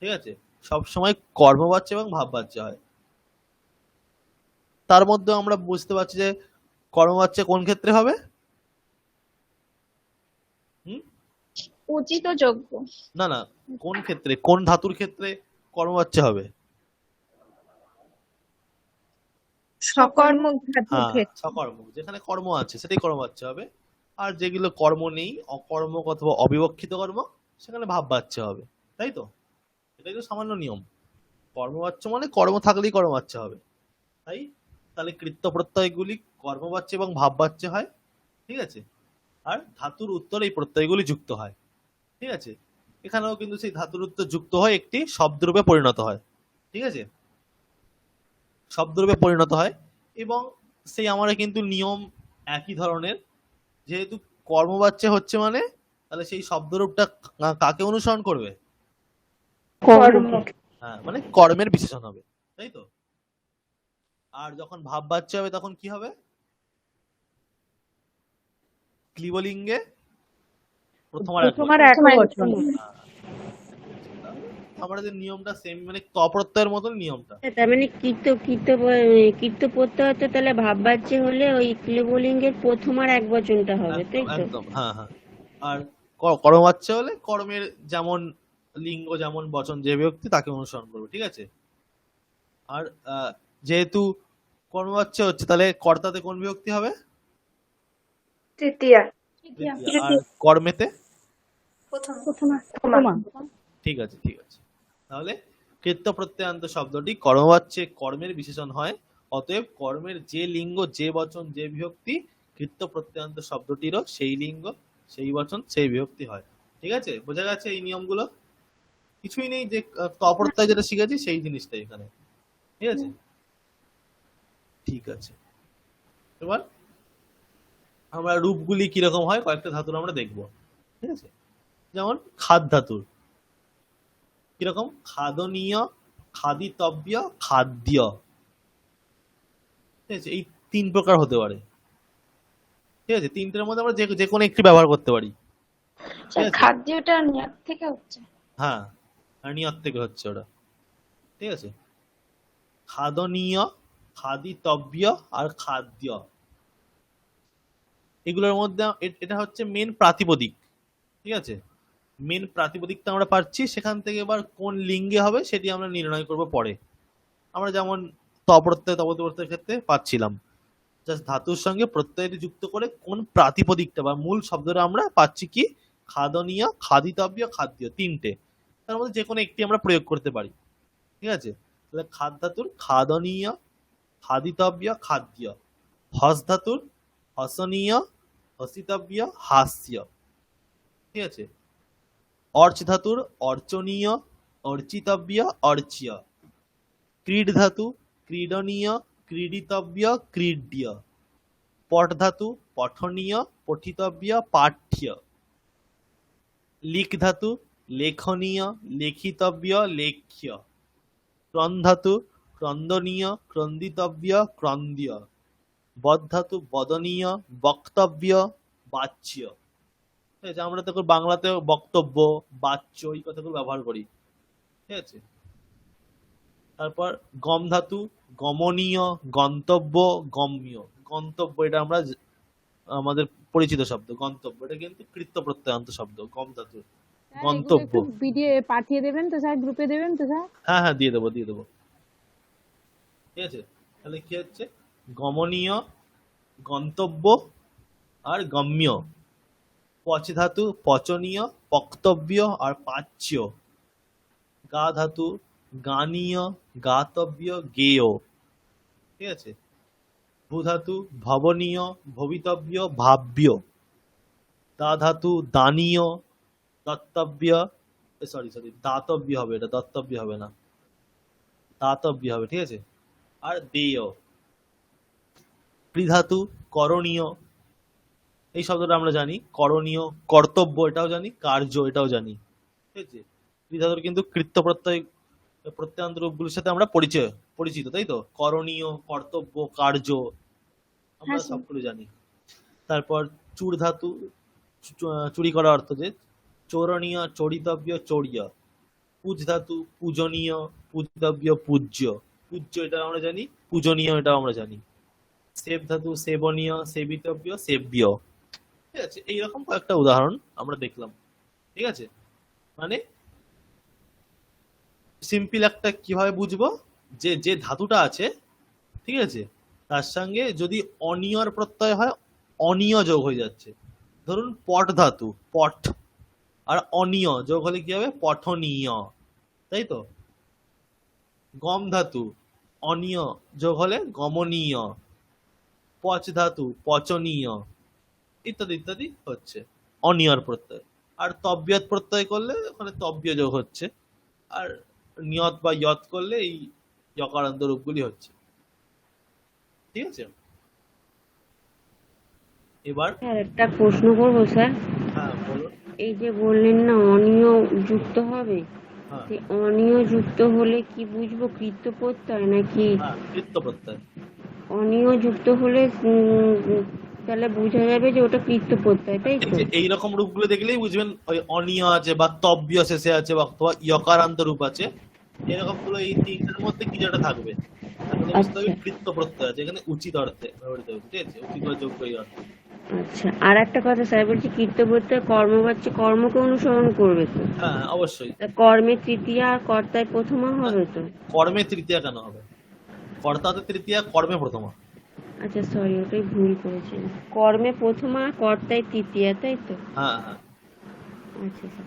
ঠিক আছে, সবসময় কর্মবাচ্যে এবং ভাববাচ্যে হয়। তার মধ্যে আমরা বুঝতে পারছি যে কর্মবাচ্যে কোন ক্ষেত্রে হবে? উচিত ও যোগ্য। না না, কোন ক্ষেত্রে, কোন ধাতুর ক্ষেত্রে কর্মবাচ্য হবে? সকর্মক ধাতুর হ্যাঁ, ক্ষেত্রে। সকর্মক, যেখানে কর্ম আছে সেটাই কর্মবাচ্য হবে। আর যেগুলো কর্ম নেই, অকর্মক অথবা অবিবক্ষিত কর্ম, সেখানে ভাববাচ্য হবে। তাই তো, এটাই তো সামান্য নিয়ম। কর্মবাচ্য মানে কর্ম থাকলেই কর্মবাচ্য হবে। তাই তাহলে কৃত্য প্রত্যয়গুলি কর্মবাচ্য এবং ভাববাচ্য হয়। ঠিক আছে, আর ধাতুর উত্তর এই প্রত্যয়গুলি যুক্ত হয়। ঠিক আছে, এখানেও কিন্তু সেই ধাতুর উত্তর যুক্ত হয় একটি শব্দরূপে পরিণত হয়। ঠিক আছে, শব্দরূপে পরিণত হয়, এবং সেই আমরা কিন্তু নিয়ম একই ধরনের। যেহেতু কর্মবাচ্য হচ্ছে মানে, তাহলে সেই শব্দরূপটা কাকে অনুসরণ করবে? হ্যাঁ, মানে কর্মের বিশেষণ হবে, তাই তো। আর যখন ভাববাচ্য হবে তখন কি হবে? ক্লিবলিঙ্গে প্রথম আর একবচন। আমাদের নিয়মটা সেম, মানে ত প্রত্যয়ের মতন নিয়মটা। তার মানে কৃত্য প্রত্যয় তো তাহলে ভাববাচ্যে হলে ওই ক্লিবলিঙ্গের প্রথম আর এক বচনটা হবে, তাই তো? একদম, হ্যাঁ হ্যাঁ। আর কর্মবাচ্য হলে কর্মের যেমন লিঙ্গ যেমন বচন যে বিভক্তি তাকে অনুসরণ করবে, ঠিক আছে। আর যেহেতু কর্মবাচ্য হচ্ছে তাহলে কর্তাতে কোন বিভক্তি হবে? তৃতীয়া। আর কর্মেতে? প্রথমা। ঠিক আছে, ঠিক আছে। তাহলে কৃত্য প্রত্যয়ান্ত শব্দটি কর্মবাচ্যে কর্মের বিশেষণ হয়, অতএব কর্মের যে লিঙ্গ যে বচন যে বিভক্তি কৃত্য প্রত্যয়ান্ত শব্দটিরও সেই লিঙ্গ সেই বচন সেই বিভক্তি হয়। ঠিক আছে, বোঝা গেছে এই নিয়মগুলো? কিছুই নেই, যে তপ্রত্যয় যেটা শিখেছি সেই জিনিসটাই এখানে, ঠিক আছে। ঠিক আছে, এবার আমরা রূপগুলি কিরকম হয় কয়েকটা ধাতুর আমরা দেখবো, ঠিক আছে। যেমন খাদ ধাতুর কিরকম? খাদনীয়, খাদিতব্য, খাদ্য, ঠিক আছে। এই 3 প্রকার হতে পারে, ঠিক আছে। 3টার মধ্যে আমরা যে কোনো একটি ব্যবহার করতে পারি, ঠিক আছে। খাদ্যটা নিয়াত থেকে হচ্ছে। হ্যাঁ, নিয়ত থেকে হচ্ছে ওটা, ঠিক আছে। খাদনীয়, খাদিতব্য আর খাদ্য, এগুলোর মধ্যে এটা হচ্ছে মেন প্রাতিপদিক, ঠিক আছে। মেন প্রাতিপদিকটা আমরা পাচ্ছি, সেখান থেকে এবার কোন লিঙ্গে হবে সেটি আমরা নির্ণয় করব পরে। আমরা যেমন তপ্রত্যয় তপপ্রত্যয়ের ক্ষেত্রে পাচ্ছিলাম, জাস্ট ধাতুর সঙ্গে প্রত্যয়টি যুক্ত করে কোন প্রাতিপদিকটা বা মূল শব্দটা আমরা পাচ্ছি কি? খাদনীয়, খাদিতব্য, খাদ্য, 3টে। তার মধ্যে যে কোনো একটি আমরা প্রয়োগ করতে পারি, ঠিক আছে। তাহলে খাদ ধাতুর খাদনীয়, খাদিতব্য, খাদ্য। হস ধাতুর হসনীয়, হসিতব্য, হাস্য, ঠিক আছে। অর্চ ধাতুর অর্চনীয়, অর্চিতব্য, অর্চ্য। ক্রীড ধাতু ক্রীডনীয়, ক্রীডিতব্য, ক্রীড্য। পট ধাতু পঠনীয়, পঠিতব্য, পাঠ্য। লিক ধাতু লেখনীয়, লেখিতব্য, লেখ্য। ক্রন্দ ধাতু ক্রন্দনীয়, ক্রন্দিতব্য, ক্রন্দ্য। বদ ধাতু বদনীয়, বক্তব্য, বাচ্য। আমরা তো বাংলাতে বক্তব্য, বাচ্য এই কথাগুলো ব্যবহার করি, ঠিক আছে। তারপর গম ধাতু গমনীয়, গন্তব্য, গম্য। গন্তব্য এটা আমরা আমাদের পরিচিত শব্দ, গন্তব্য এটা কিন্তু কৃত্য প্রত্যয়ান্ত শব্দ। গম ধাতু গন্তব্য। ভিডিও পাঠিয়ে দেবেন তো স্যার, গ্রুপে দেবেন তো স্যার? হ্যাঁ হ্যাঁ, দিয়ে দেবো, ঠিক আছে। তাহলে কি হচ্ছে? গমনীয়, গন্তব্য আর গম্য। পচ ধাতু পচনীয়, পক্তব্য আর পাচ্য। গা ধাতু গানীয়, গাতব্য, গেয়, ঠিক আছে। ভূ ধাতু ভবনীয়, ভবিতব্য, ভাব্য। দা ধাতু দানীয়, দত্তব্য, সরি দাতব্য হবে, এটা দত্তব্য হবে না, দাতব্য হবে, ঠিক আছে। আর দেয়। ধাতু করণীয়, এই শব্দটা আমরা জানি, করণীয় কর্তব্য এটাও জানি, কার্য এটাও জানি, ঠিক আছে। ধাতুর কিন্তু কৃত্য প্রত্যয় প্রত্যয়ান্ত রূপগুলোর সাথে আমরা পরিচিত, তাই তো। করণীয়, কর্তব্য, কার্য আমরা সবগুলো জানি। তারপর চূড় ধাতু চুরি করা অর্থ যে চোরণীয়, চরিতব্য, চৌর্য। পূজ ধাতু পূজনীয়, পূজিতব্য, পূজ্য। পূজ্য এটা আমরা জানি, পূজনীয় এটাও আমরা জানি। সেব ধাতু সেবনীয়, সেবিতব্য, সেব্য, ঠিক আছে। এইরকম কয়েকটা উদাহরণ আমরা দেখলাম, ঠিক আছে। মানে সিম্পল একটা কিভাবে বুঝবো যে যে ধাতুটা আছে, ঠিক আছে, তার সঙ্গে যদি অনিয়র প্রত্যয় হয়, অনিয় যোগ হয়ে যাচ্ছে। ধরুন পট ধাতু পট আর অনিয় যোগ হলে কি হবে? পঠনীয়, তাই তো। গম ধাতু অনিয় যোগ হলে গমনীয়। পচ ধাতু পচনীয়, ইত্যাদি ইত্যাদি হচ্ছে অনিয়র প্রত্যয়। আর তব্যত প্রত্যয় করলে ওখানে তব্য যোগ হচ্ছে, আর নিয়ত বা ইয়ত করলে এই যকারান্ত রূপগুলি হচ্ছে, ঠিক আছে। এবার স্যার একটা প্রশ্ন করবো স্যার। হ্যাঁ বলুন। এই যে বললেন না অনিয় যুক্ত হবে, হ্যাঁ সেই অনিয় যুক্ত হলে কি বুঝবো? কৃত্য প্রত্যয় নাকি? হ্যাঁ, কৃত্য প্রত্যয়। অনিয় যুক্ত হলে তাহলে বোঝা যাবে যে ওটা কৃত্য প্রত্যয়, তাই তো? এইরকম রূপগুলো দেখলেই বুঝবেন ওই অনিয় আছে বা তব্য শেষে আছে বা ইয়কারান্ত রূপ আছে, এরকম গুলো এই 3টার মধ্যে কিছু একটা থাকবে। তাহলে বুঝতে হবে কৃত্য প্রত্যয় আছে, এখানে উচিত অর্থে ব্যবহৃত হয়েছে, ঠিক আছে, উচিত বা যোগ্য এই অর্থে। আচ্ছা, আর একটা কথা স্যার, বলছি কীর্তপ্রত্যয় কর্মবাচ্য কর্মকে অনুসরণ করবে তো? হ্যাঁ অবশ্যই। তা কর্মে তৃতীয়া আর কর্তায় প্রথমা হবে তো? কর্মে তৃতীয়া কেন হবে? কর্তাতে তৃতীয়া, কর্মে প্রথমা। আচ্ছা সরি, ওটাই ভুল করেছি। কর্মে প্রথমা, কর্তায় তৃতীয়া, তাই তো? হ্যাঁ হ্যাঁ, আচ্ছা স্যার।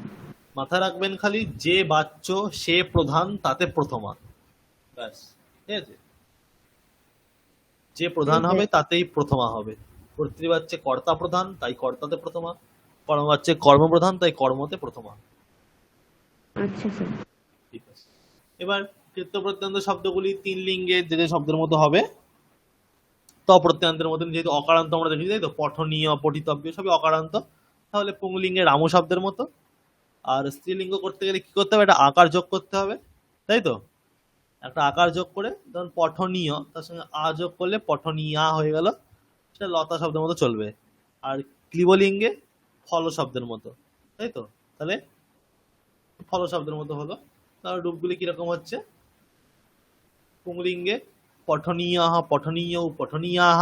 মাথায় রাখবেন খালি যে বাচ্য সে প্রধান তাতে প্রথমা, ব্যাস। ঠিক আছে, যে প্রধান হবে তাতেই প্রথমা হবে। কর্তৃবাচ্যে কর্তা প্রধান তাই কর্তাতে প্রথমা, কর্মবাচ্যে কর্মপ্রধান তাই কর্মতে প্রথমা। আচ্ছা স্যার। ঠিক আছে, এবার কৃত্য শব্দগুলি তিন লিঙ্গের যে যে শব্দের মতো হবে, তপ্রত্যয়ান্তের মতন, যেহেতু অকারান্ত আমরা দেখি, তাই তো পঠনীয় পঠিতব্য সবই অকারান্ত, তাহলে পুংলিঙ্গে রামু শব্দের মতো। আর স্ত্রীলিঙ্গ করতে গেলে কি করতে হবে? একটা আকার যোগ করতে হবে, তাই তো? একটা আকার যোগ করে ধরুন পঠনীয়, তার সঙ্গে আ যোগ করলে পঠনীয়া হয়ে গেল, সেটা লতা শব্দের মতো চলবে। আর ক্লিবলিঙ্গে ফল শব্দের মতো, তাই তো? তাহলে ফল শব্দের মতো হলো। তার রূপগুলি কিরকম হচ্ছে? পুংলিঙ্গে পঠনীয়াহ পঠনীয় পঠনীয়াহ,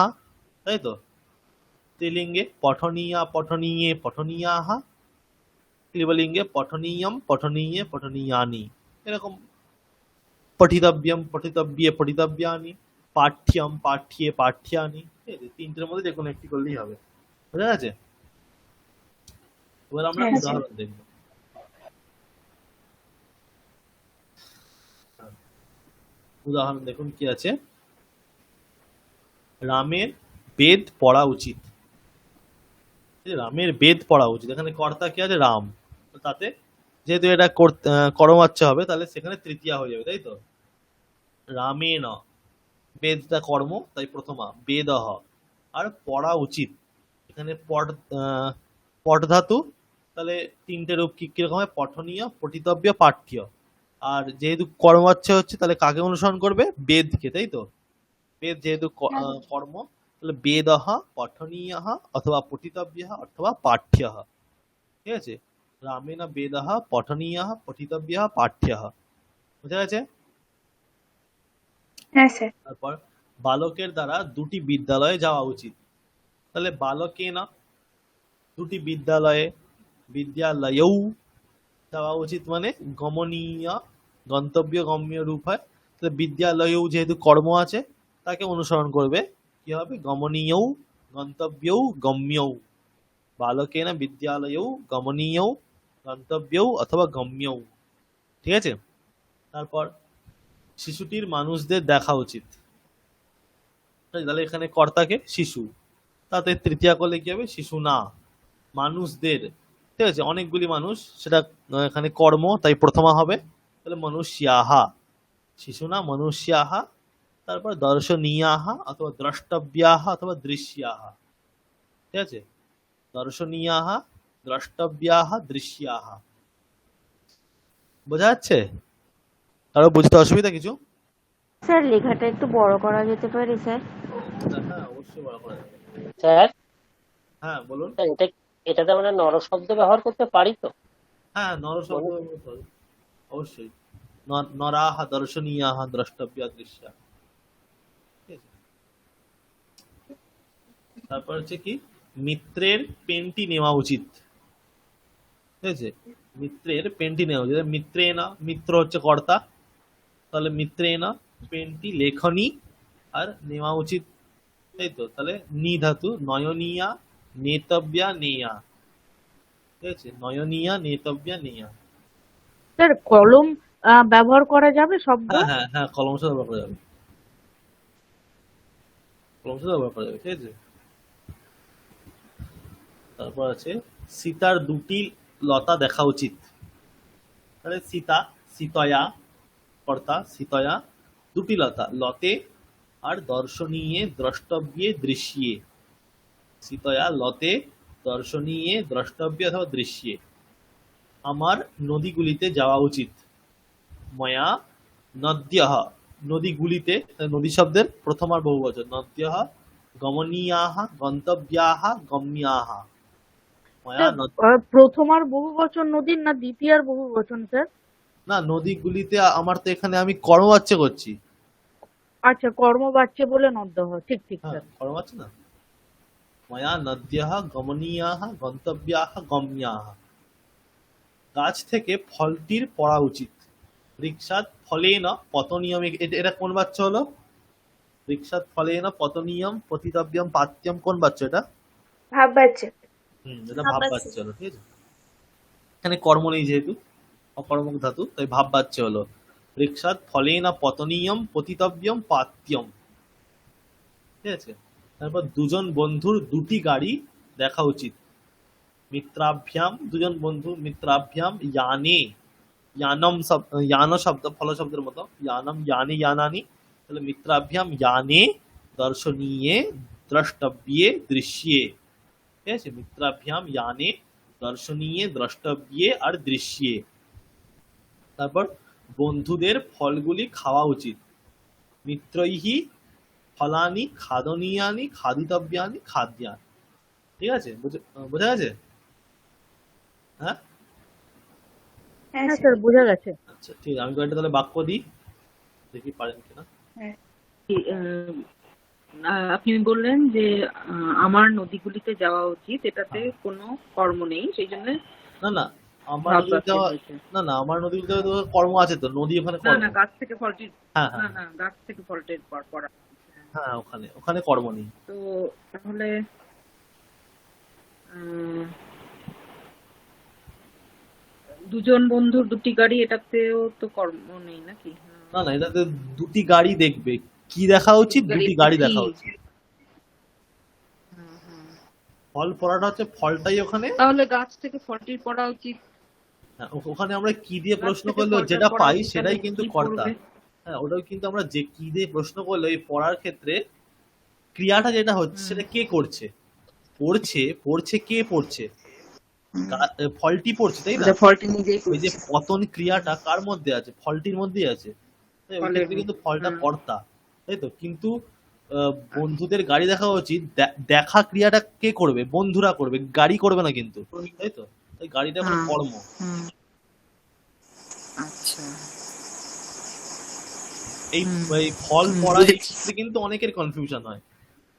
তাই তো? স্ত্রীলিঙ্গে পঠনীয়া পঠনীয়ে পঠনীয়াহ, ক্লিবলিঙ্গে পঠনীয়ম পঠনীয়ে পঠনীয়ানি, এরকম। পঠিতব্যম পঠিতব্যে পঠিতব্যানি, পাঠ্যম পাঠ্যে পাঠ্যানি, ঠিক আছে? তিনটের মধ্যে যে কোনো একটি করলেই হবে। বুঝা গেছে? এবার আমরা হ্যাঁ, উদাহরণ দেখব। উদাহরণ দেখুন কি আছে। রামের বেদ পড়া উচিত। রামের বেদ পড়া উচিত, এখানে কর্তা কি আছে? রাম। তো তাতে যেহেতু এটা কর্মবাচ্য হবে, তাহলে সেখানে তৃতীয়া হয়ে যাবে, তাই তো? রামেণ, বেদটা কর্ম তাই প্রথমা, বেদহ। আর পড়া উচিত, এখানে পট ধাতু, তাহলে তিনটে রূপ কি কিরকম হয়? পঠনীয় পঠিতব্য পাঠ্য। আর যেহেতু কর্মবাচ্য হচ্ছে, তাহলে কাকে অনুসরণ করবে? বেদকে, তাই তো? বেদ যেহেতু কর্ম, তাহলে বেদহ পঠনীয়ঃ অথবা পঠিতব্যঃ অথবা পাঠ্যঃ। ঠিক আছে, রামেণ বেদঃ পঠনীয়ঃ পঠিতব্যঃ পাঠ্যঃ। বুঝা গেছে? হ্যাঁ স্যার। তারপর বালকের দ্বারা দুটি বিদ্যালয়ে যাওয়া উচিত, তাহলে বালকেন দুটি বিদ্যালয়ে, বিদ্যালয়েও যাওয়া উচিত মানে গমনীয়, গন্তব্য গম্য রূপ হয়। তাহলে বিদ্যালয়েও যেহেতু কর্ম আছে, তাকে অনুসরণ করবে কি হবে? গমনীয় গন্তব্যও গম্যও। বালকেন বিদ্যালয়েও গমনীয় গন্তব্যও অথবা গম্যও। ঠিক আছে, তারপর শিশুটির মানুষদের দেখা উচিত, তাহলে এখানে কর্তাকে শিশু, তাতে তৃতীয়া করলে কি হবে? শিশু না, মানুষদের। ঠিক আছে, অনেকগুলি মানুষ, সেটা এখানে কর্ম তাই প্রথমা হবে, তাহলে মনুষ্যাহা, শিশু না মনুষ্যাহা। তারপর দর্শনীয়াহা অথবা দ্রষ্টব্যাহা অথবা দৃশ্যাহা। ঠিক আছে, দর্শনীয়াহা দ্রষ্টব্যাহা দৃশ্যাহা। বোঝা যাচ্ছে? আরো বুঝতে অসুবিধা কিছু? স্যার লেখাটা একটু বড় করা যেতে পারে স্যার? হ্যাঁ অবশ্যই বলা করা যাবে। স্যার, হ্যাঁ বলুন। এটাতে আমরা নর শব্দ ব্যবহার করতে পারি তো? হ্যাঁ নর শব্দ অবশ্যই। নরাহ দর্শনীয়াহ দ্রষ্টব্যা দৃশ্যা। তারপর হচ্ছে কি? মিত্রের পেনটি নেওয়া উচিত। ঠিক আছে, মিত্রের পেনটি নেওয়া উচিত। মিত্রেনা, মিত্র হচ্ছে কর্তা, তাহলে মিত্রেনা পেনটি লেখনী আর নেওয়া উচিত, তাই তো? তাহলে নি ধাতু, নয়নীয়া নেতব্যা নেয়া। ঠিক আছে, নয়নীয়া নেতব্যা নেয়া। স্যার কলম ব্যবহার করা যাবে শব্দ? হ্যাঁ হ্যাঁ হ্যাঁ, কলম সাথে ব্যবহার করা যাবে, কলম সাথে ব্যবহার করা যাবে। ঠিক আছে, তারপর আছে সীতার দুটি লতা দেখা উচিত, তাহলে সীতা, সীতয়া কর্তা, সীতয়া দুটি লতা, লতে আর দর্শনীয়ে দ্রষ্টব্যে দৃশ্যে। সীতয়া লতে দর্শনীয়ে দ্রষ্টব্যে অথবা দৃশ্যে। আমার নদীগুলিতে যাওয়া উচিত, ময়া নদ্যঃ, নদীগুলিতে, নদী শব্দের প্রথম আর বহুবচন, নদ্যঃ গমনীয়াহ গন্তব্যাহ গম্যাহ। ময়া প্রথম আর বহু বচন নদীর, না দ্বিতীয় আর বহু বচন স্যার? না, নদীগুলিতে আমার তো এখানে আমি কর্মবাচ্য করছি। আচ্ছা, কর্মবাচ্য বলে নদ্য হয়, ঠিক ঠিক হ্যাঁ স্যার। কর্মবাচ্য না, ময়া নদ্যঃ গমনীয়াঃ গন্তব্যাঃ গম্যাঃ। গাছ থেকে ফলটির পড়া উচিত। ঋক্ষাৎ ফলেন পতনীয়ম। এটা কোন বাচ্চা হলো? ঋক্ষাৎ ফলেন পতনীয়ম পতিতব্যম পাত্যম, কোন বাচ্চা এটা? ভাব বাচ্চা। এটা ভাব ভাব বাচ্চা। বাচ্চা হলো, ঠিক আছে। এখানে কর্ম নেই যেহেতু, অকর্মক ধাতু, তাই ভাব বাচ্চা হলো। ঋক্ষাৎ ফলেন পতনীয়ম পতিতব্যম পাত্যম, ঠিক আছে। তারপর দুজন বন্ধুর দুটি গাড়ি দেখা উচিত। মিত্রাভ্যাম, দুজন বন্ধু, মিত্রাভ্যাম ইয়ানে, ইয়ানম শব্দ, ইয়ান শব্দ ফল শব্দের মতো, ইয়ানম ইয়ানে ইয়ানানি, তাহলে মিত্রাভ্যাম ইয়ানে দর্শনীয়ে দ্রষ্টব্যে দৃশ্যে, ঠিক আছে। মিত্রাভ্যাম ইয়ানে দর্শনীয়ে দ্রষ্টব্যে আর দৃশ্যে। তারপর বন্ধুদের ফলগুলি খাওয়া উচিত। মিত্রৈহি ফলানি খাদনীয়ানি খাদিতব্যানি খাদ্যানি, ঠিক আছে। বোঝা গেছে? হ্যাঁ হ্যাঁ হ্যাঁ স্যার। স্যার, বোঝা গেছে। আচ্ছা ঠিক আছে, আমি কয়েকটা তাহলে বাক্য দিই, দেখি পারেন কিনা। আপনি বললেন যে আমার নদীগুলিতে যাওয়া উচিত, এটাতে হ্যাঁ। কোনো কর্ম নেই, সেই জন্য না না, আমার ভাব নদীতে বাক্য যাওয়া, হয়েছে। না না, আমার নদীতে তো কর্ম আছে, তো নদী ওখানে না কর্ম। না, গাছ থেকে ফলটির, হ্যাঁ না হ্যাঁ না, গাছ থেকে ফলটির পড়া। হ্যাঁ, ওখানে ওখানে কর্ম নেই। তো তাহলে আহ, দুজন বন্ধুর দুটি গাড়ি, এটাতেও তো কর্ম নেই নাকি? না না, এটাতে দুটি গাড়ি দেখবে, কি দেখা উচিত? দুটি গাড়ি দেখা উচিত। ফল পড়াটা হচ্ছে ফলটাই ওখানে। তাহলে গাছ থেকে ফলটির পড়া উচিত। হ্যাঁ, ওখানে আমরা কি দিয়ে গাছ প্রশ্ন থেকে করলেও ফলটা যেটা পড়া পাই উচিত, সেটাই তাহলে কিন্তু কি কর্তা। পড়বে? হ্যাঁ, ওটাও কিন্তু আমরা যে কি দিয়ে প্রশ্ন করলে এই পড়ার ক্ষেত্রে ক্রিয়াটা যেটা হচ্ছে সেটা কে করছে, পড়ছে, পড়ছে কে পড়ছে? ফলটি পড়ছে, তাই না? ফলটি নিজেই ওই যে পতন ক্রিয়াটা কার মধ্যে আছে? ফলটির মধ্যেই আছে। তাই ওই ফলের ক্ষেত্রে কিন্তু ফলটা হুম। কর্তা, তাই তো। কিন্তু বন্ধুদের গাড়ি দেখা উচিত, দেখা ক্রিয়াটা কে করবে? বন্ধুরা করবে, গাড়ি করবে না কিন্তু, তাই তো। তাই গাড়িটা মানে কর্ম। আচ্ছা, এই এই ফল পড়া এই ক্ষেত্রে কিন্তু অনেকের কনফিউশন হয়।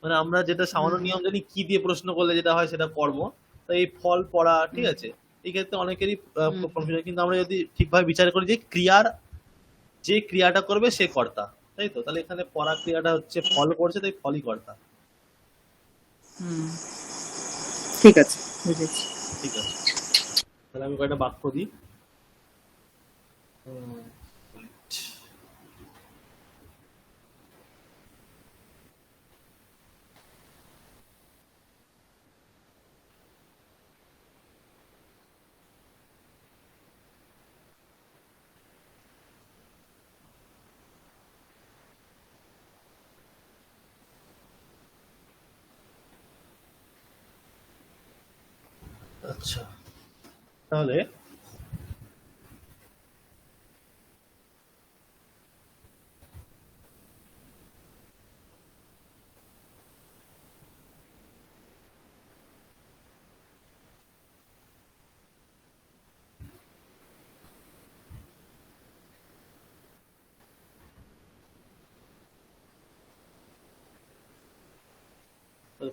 মানে আমরা যেটা সামান্য নিয়ম জানি, কি দিয়ে প্রশ্ন করলে যেটা হয় সেটা কর্ম, তাই এই ফল পড়া, ঠিক আছে, এই ক্ষেত্রে অনেকেরই কনফিউশন। কিন্তু আমরা যদি ঠিকভাবে বিচার করি যে ক্রিয়ার, যে ক্রিয়াটা করবে সে কর্তা, তাই তো। তাহলে এখানে পড়া ক্রিয়াটা হচ্ছে ফল করছে, তাই ফলই কর্তা। ঠিক আছে, বুঝেছি। ঠিক আছে, তাহলে আমি কয়েকটা বাক্য দিই। আচ্ছা, তাহলে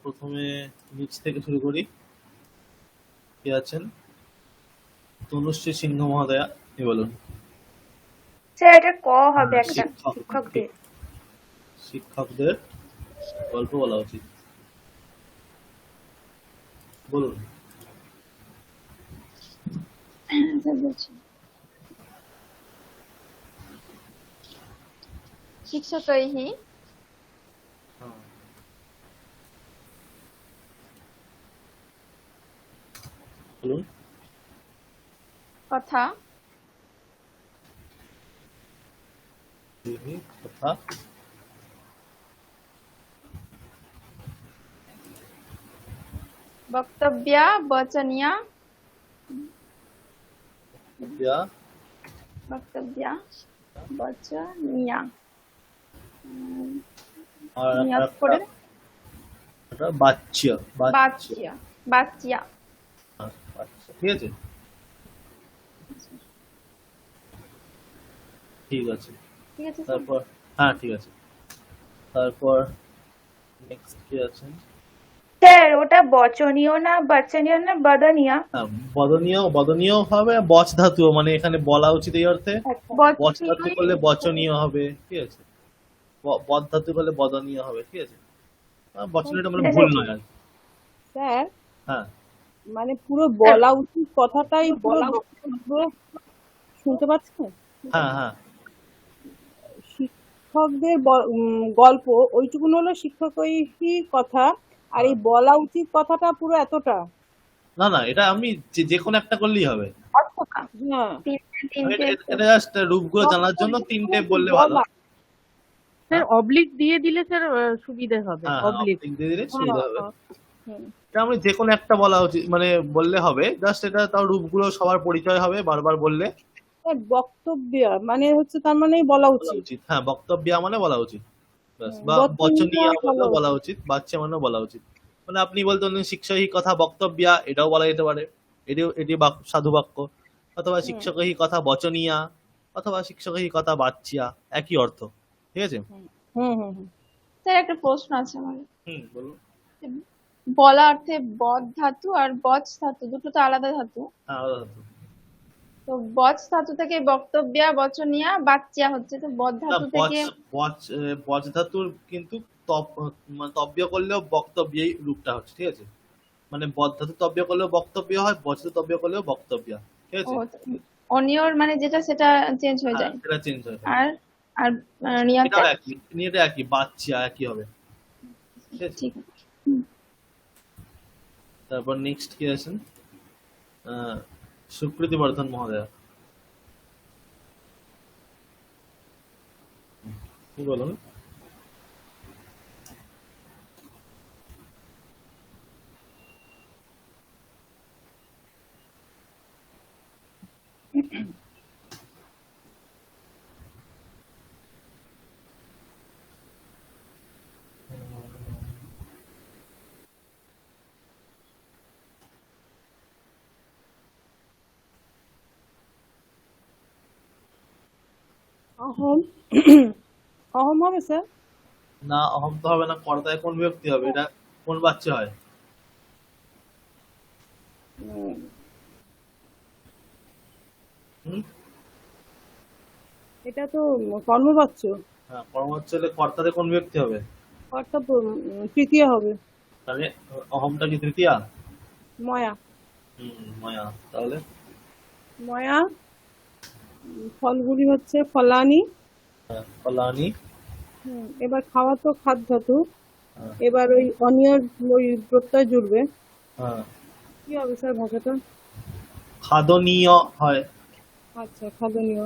প্রথমে নিচ থেকে শুরু করি। কে আছেন? তনুশ্রী সিংহ মহোদয়া, কি বলুন? স্যার এটা ক হবে একটা শিক্ষক, শিক্ষকদের। শিক্ষকদের গল্প বলা উচিত, বলুন। শিক্ষকৈः বলুন। কথা কথা বক্তব্যা বচনীয়া দিয়া বক্তব্যা বচনীয়া আর নিয়োগ করে একটা বাচ্য, বাচ্য বাচ্যা। ঠিক আছে, ঠিক আছে। ঠিক আছে স্যার? তারপর হ্যাঁ ঠিক আছে, তারপর নেক্সট কি আছে? স্যার ওটা বচনীয় না বাচনীয় না বদনীয়? হ্যাঁ, বদনীয় হবে, বচ ধাতু মানে এখানে বলা উচিত এই অর্থে। আচ্ছা বচ ধাতু করলে বচনীয় হবে, ঠিক আছে। বদ ধাতু করলে বদনীয় হবে, ঠিক আছে। বচনীয়টা মানে ভুল নয় আর কি। স্যার হ্যাঁ মানে পুরো বলা উচিত কথাটাই বলা পুরো শুনতে পাচ্ছেন? হ্যাঁ হ্যাঁ শিক্ষকদের গল্প ওইটুকুন হলো শিক্ষকই কথা, আর এই বলা উচিত কথাটা পুরো এতটা। না না, এটা আমি যে কোনো একটা করলেই হবে। হ্যাঁ এটা জাস্ট রূপগুলো জানার জন্য তিনটে বললে ভালো। স্যার অবলিক দিয়ে দিলে স্যার সুবিধা হবে। হ্যাঁ অবলিক optic দিয়ে দিলে সুবিধা হবে। হুম। এটা আমি যে কোনো একটা বলা উচিত মানে বললে হবে, জাস্ট এটা তাও রূপগুলো সবার পরিচয় হবে বারবার বললে। বক্তব্য মানে হচ্ছে তার মানেই বলা বলা উচিত। উচিত, হ্যাঁ বক্তব্য মানে বলা উচিত, ব্যাস। বা বচনীয় বচনীয় বলা বলা উচিত, বাচ্চা মানেও বলা উচিত। মানে আপনি বলতে পারেন শিক্ষকই কথা বক্তব্যা, এটাও বলা যেতে পারে, এটি সাধু বাক্য। অথবা শিক্ষকই কথা বচনীয়া, অথবা শিক্ষকই কথা বাচ্চিয়া, একই অর্থ, ঠিক আছে। হুম হুম হুম। স্যার একটা প্রশ্ন আছে আমার। বলুন। বলা অর্থে বদ ধাতু আর বচ ধাতু দুটো তো আলাদা ধাতু। হ্যাঁ আলাদা ধাতু। তো বচ ধাতু থেকে বক্তব্যা বচনীয়া বাচ্চা হচ্ছে, তো বদ না, ধাতু থেকে বচ ধাতুর কিন্তু মানে তব্য করলেও বক্তব্যই রূপটা হচ্ছে, ঠিক আছে। মানে বদ ধাতু তব্য করলেও বক্তব্য হয়, বচ ধাতু তব্য করলেও বক্তব্য, ঠিক আছে। অনিয়র মানে যেটা সেটা চেঞ্জ হয়ে যায়। সেটা চেঞ্জ হয়। আর আর নিয়াতে এটাও একই, এটা একই, বাচ্চা একই হবে, ঠিক আছে। ঠিক আছে। তারপর নেক্সট কি আছেন? সুকৃতি বর্ধন মহোদয়, কি বলুন। অহম অহম হবে স্যার? না, অহম তো হবে না। কর্তায় কোন বিভক্তি হবে? এটা কোন বাচ্চা হয়? হুম, এটা তো কর্মবাচ্য। হ্যাঁ কর্ম হচ্ছে হলে কর্তাতে কোন বিভক্তি হবে? অর্থাৎ তৃতীয় হবে। তাহলে অহমটা কি তৃতীয়া? ময়া। মায়া, তাহলে ময়া ফলগুলি হচ্ছে ফলানি। ফলানি। এবার খাওয়া তো খাদ ধাতু, হ্যাঁ, এবার ওই অনিয়র ওই প্রত্যয় জুড়বে। হ্যাঁ, কি হবে স্যার ভাষাটা? খাদনীয় হয়। আচ্ছা খাদনীয়।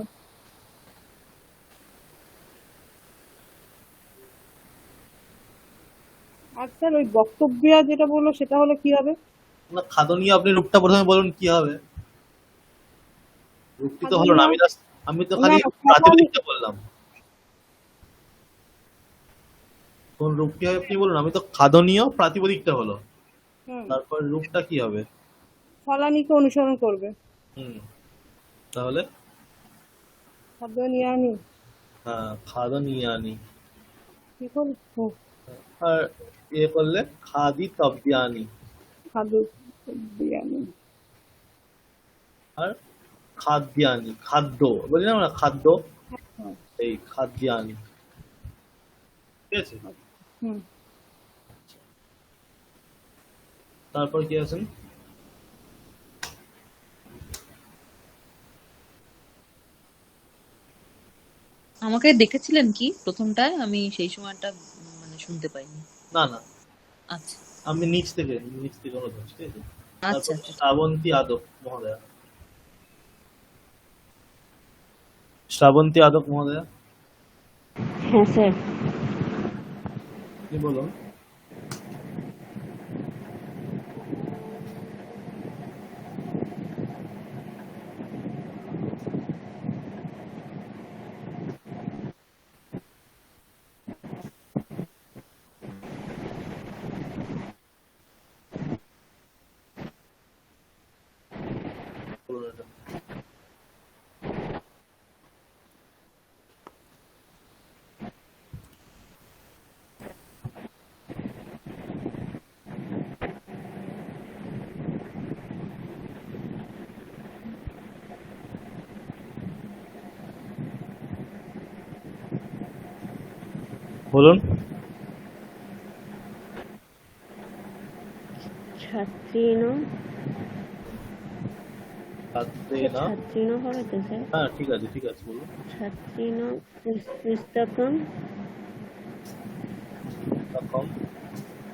আর স্যার ওই বক্তব্য যেটা বললো সেটা হলো কি হবে? না, খাদনীয় আপনি রূপটা প্রথমে বলুন কি হবে। রূপটি তো হলো না, আমি তো খালি না, প্রাতিপদিকটা বললাম। কোন রূপটি হবে আপনি বলুন, আমি তো খাদনীয় প্রাতিপদিকটা হলো, তারপর রূপটা কি হবে? ফলানিকে অনুসরণ করবে। তাহলে খাদনীয়ানি। হ্যাঁ, খাদনীয়ানি। কি করবো? আর করলে খাদি তব্যানি। খাদু বিরিয়ানি। আর খাদ্যানি, খাদ্য বলি না আমরা, খাদ্য, এই খাদ্যানি, ঠিক আছে। হুম। তারপর কি আছেন? আমাকে দেখেছিলেন কি প্রথমটায়? আমি সেই সময়টা মানে শুনতে পাইনি। না না, আচ্ছা আমি নিচ থেকে অনুরোধ করছি, ঠিক আছে। আচ্ছা তারপর শ্রাবন্তী আদক মহোদয়া। শ্রাবন্তী আদক মহোদয়া, হ্যাঁ স্যার। কি বলুন। বলুন এটা। বলুন। ছাত্রীণ, ছাত্রেনা, ছাত্রীণ হবে তো স্যার? হ্যাঁ ঠিক আছে ঠিক আছে বলুন। ছাত্রীণ পুস্তকম তখন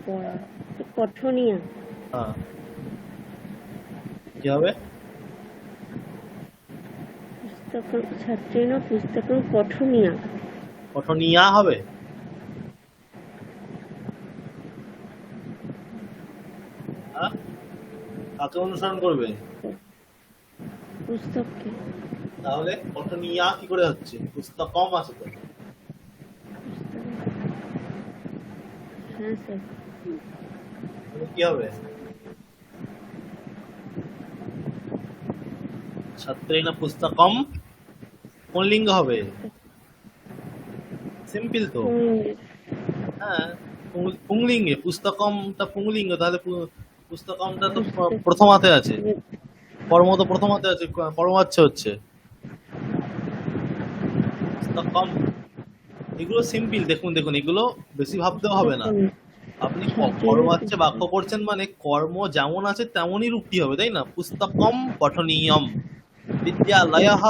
পড়া, তো পঠনীয়া, হ্যাঁ কি হবে? পুস্তকম ছাত্রীণ পুস্তকম পঠনীয়া। পঠনিয়া হবে। হ্যাঁ, কাকে অনুসরণ করবে? পুস্তককে। তাহলে পঠনিয়া কি করে হচ্ছে? পুস্তকম আছে তো। হ্যাঁ স্যার। তাহলে কি হবে? ছাত্রেনা পুস্তকম কোন লিঙ্গ হবে? সিম্পল তো। হ্যাঁ, পুংলিঙ্গে, পুস্তকমটা পুংলিঙ্গ, তাহলে পুস্তকমটা তো প্রথম হাতে আছে, কর্ম তো প্রথম হাতে আছে, কর্মবাচ্য হচ্ছে পুস্তকম। এগুলো সিম্পল, দেখুন দেখুন, এগুলো বেশি ভাবতেও হবে না। আপনি কর্মবাচ্যে বাক্য করছেন মানে কর্ম যেমন আছে তেমনই রূপটি হবে, তাই না? পুস্তকম পঠনীয়ম, বিদ্যালয়ঃ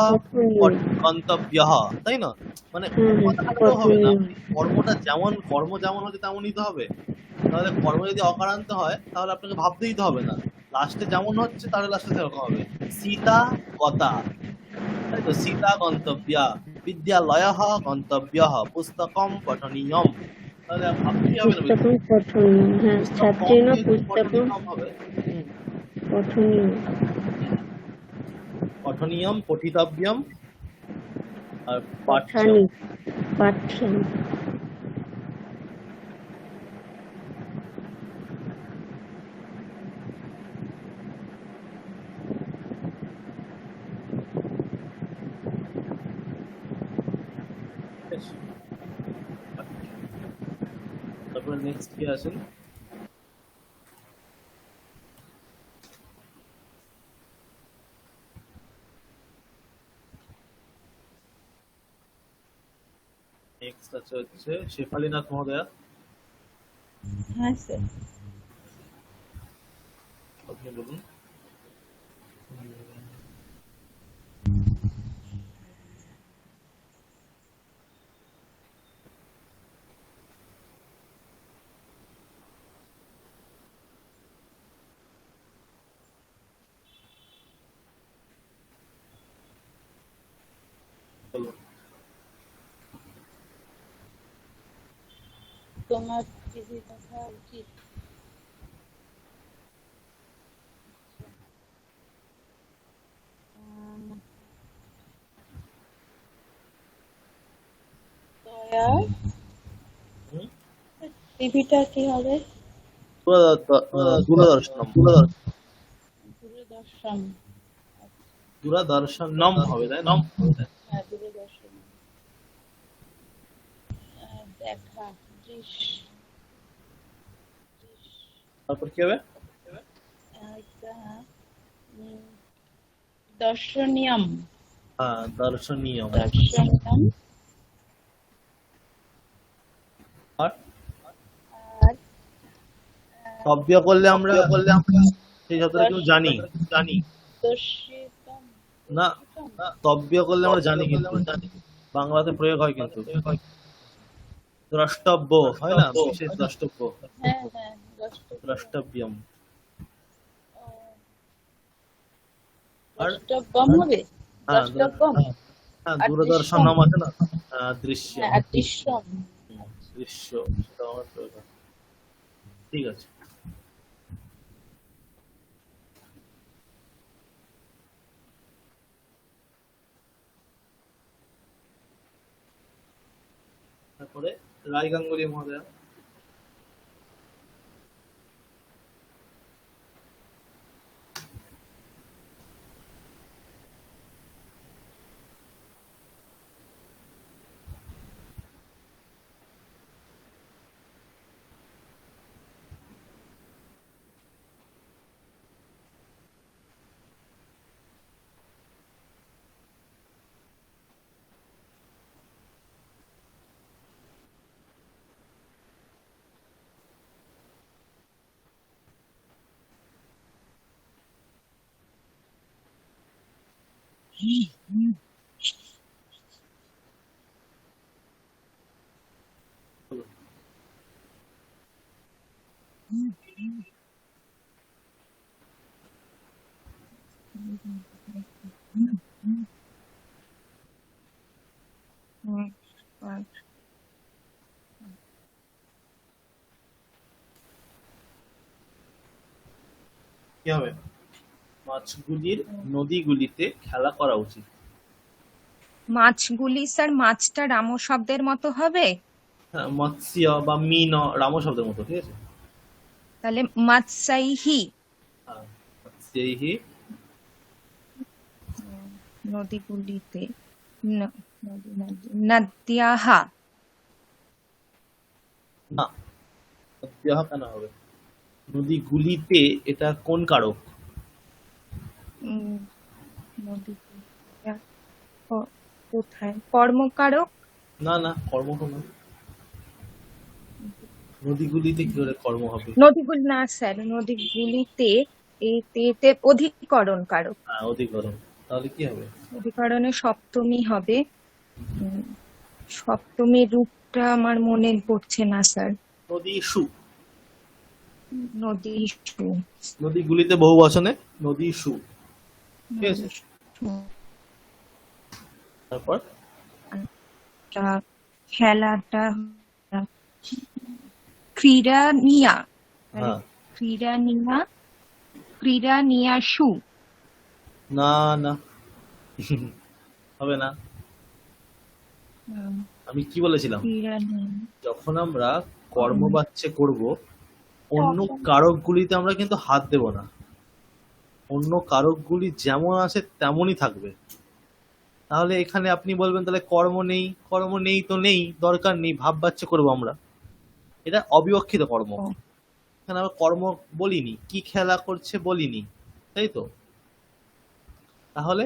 গন্তব্যঃ, তাই না? মানে মাথা খাটাতেও হবে না, আপনি কর্ম যেমন হচ্ছে তেমনই তো হবে। তাহলে কর্ম যদি অকারান্ত হয় তাহলে আপনাকে ভাবতেই তো হবে না, লাস্টে যেমন হচ্ছে তাহলে লাস্টে সেরকম হবে। সীতা গতা, তাই তো, সীতা গন্তব্যা, বিদ্যালয়ঃ গন্তব্যঃ, পুস্তকম পঠনীয়ম। তাহলে ভাবতেই হবে না বেশি। পুস্তকম পঠনীয়, হ্যাঁ, পুস্তকম ছাত্রীণ যেহেতু পুস্তকম পঠনীয়ম হবে। পঠনীয়। পঠনীয়ম, পঠিতব্যম, আর পাঠানি, পাঠ্যম। পাঠ্যম। তারপরে নেক্সট কি আছেন? নেক্সট আছে হচ্ছে শেফালীনাথ মহোদয়া, হ্যাঁ স্যার। আপনি বলুন। বলুন। তোমার টিভি দেখা উচিত। দয়া, হুম? টিভিটা কি হবে? দূরদর্শনম, দূরদর্শন। দূরদর্শনম হবে, তাই না? হ্যাঁ, দূরদর্শন। দেখা, দৃশ্য। তারপর কি হবে? একটা, দর্শনীয়ম। হ্যাঁ, দর্শনীয়ম। দর্শনীয়ম। আর আর শব্দ করলে আমরা সেই শব্দটা কিন্তু জানি। দর্শিতম। না, তব্য করলে আমরা জানি, কিন্তু বাংলাতে প্রয়োগ হয় কিন্তু। দ্রষ্টব্য হয় না, বিশেষ দ্রষ্টব্য, হ্যাঁ হ্যাঁ, দ্রষ্টব্যম। আর দ্রষ্টব্যম হবে। হ্যাঁ, দ্রষ্টব্যম। হ্যাঁ, আর দূরদর্শনম আছে না, দৃশ্য, হ্যাঁ, আর দৃশ্যম। দৃশ্য, সেটা আমার প্রয়োগ হয়। ঠিক আছে। তারপরে রায় গাঙ্গুলি মহোদয়া, হুম, আর কি হবে? মাছগুলির নদীগুলিতে খেলা করা উচিত। মাছগুলি স্যার মাছটা রাম শব্দের মতো হবে, হ্যাঁ, মৎস্য বা মীন রাম শব্দের মতো, ঠিক আছে। তাহলে মাৎসাইহি হ্যাঁ, মৎস্যৈহি নদীগুলিতে নদ্যাহা না, দেওয়া কেন হবে? নদীগুলিতে এটা কোন কারক? উম, নদীগুলিতে কোথায় কর্মকারক, না না, কর্ম কোনো। নদীগুলিতে কি করে কর্ম হবে? নদীগুলি না স্যার, নদীগুলিতে এতে অধিকরণ কারক, হ্যাঁ, অধিকরণ। তাহলে কি হবে? অধিকরণে সপ্তমী হবে। উম, সপ্তমীর রূপটা আমার মনে পড়ছে না স্যার। নদীষু। নদী নদীগুলিতে বহু বচনে নদীষু, ঠিক আছে। তারপর খেলাটা ক্রীড়া নিয়া, হ্যাঁ, ক্রীড়া নিয়া সু না না হবে না। আমি কি বলেছিলাম? ক্রীড়া নিয়া যখন আমরা কর্মবাচ্যে করব, অন্য কারকগুলিতে আমরা কিন্তু হাত দেব না। অন্য কারকগুলি যেমন আছে তেমনই থাকবে। তাহলে এখানে আপনি বলবেন তাহলে কর্ম নেই, কর্ম নেই তো নেই, দরকার নেই, ভাববাচ্যে করবো আমরা। এটা অবিবক্ষিত কর্ম। এখানে আমরা কর্ম বলিনি, কি খেলা করছে বলিনি, তাই তো। তাহলে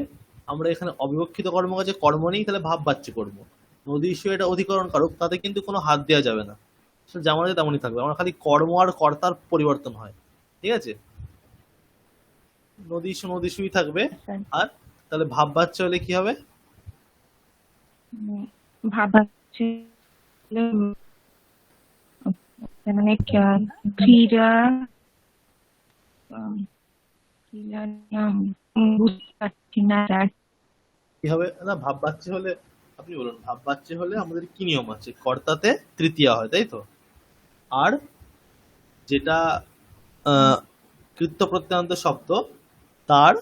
আমরা এখানে অবিবক্ষিত কর্ম কাজে কর্ম নেই, তাহলে ভাববাচ্যে করবো। নদীস্য এটা অধিকরণ কারক, তাতে কিন্তু কোনো হাত দেওয়া যাবে না, সেটা যেমন আছে তেমনই থাকবে। আমরা খালি কর্ম আর কর্তার পরিবর্তন হয়, ঠিক আছে। নদীস্য নদীস্যই থাকবে। আর তাহলে ভাববাচ্য হলে কি হবে? ভাবাচ্ছে মানে ক্রীড়া ক্রীড়া নাম বুঝতে পারছি না স্যার। কি হবে না? ভাববাচ্য হলে আপনি বলুন, ভাববাচ্য হলে আমাদের কি নিয়ম আছে? কর্তাতে তৃতীয়া হয়, তাই তো। আর যেটা কৃত্য প্রত্যয়ান্ত শব্দ, তার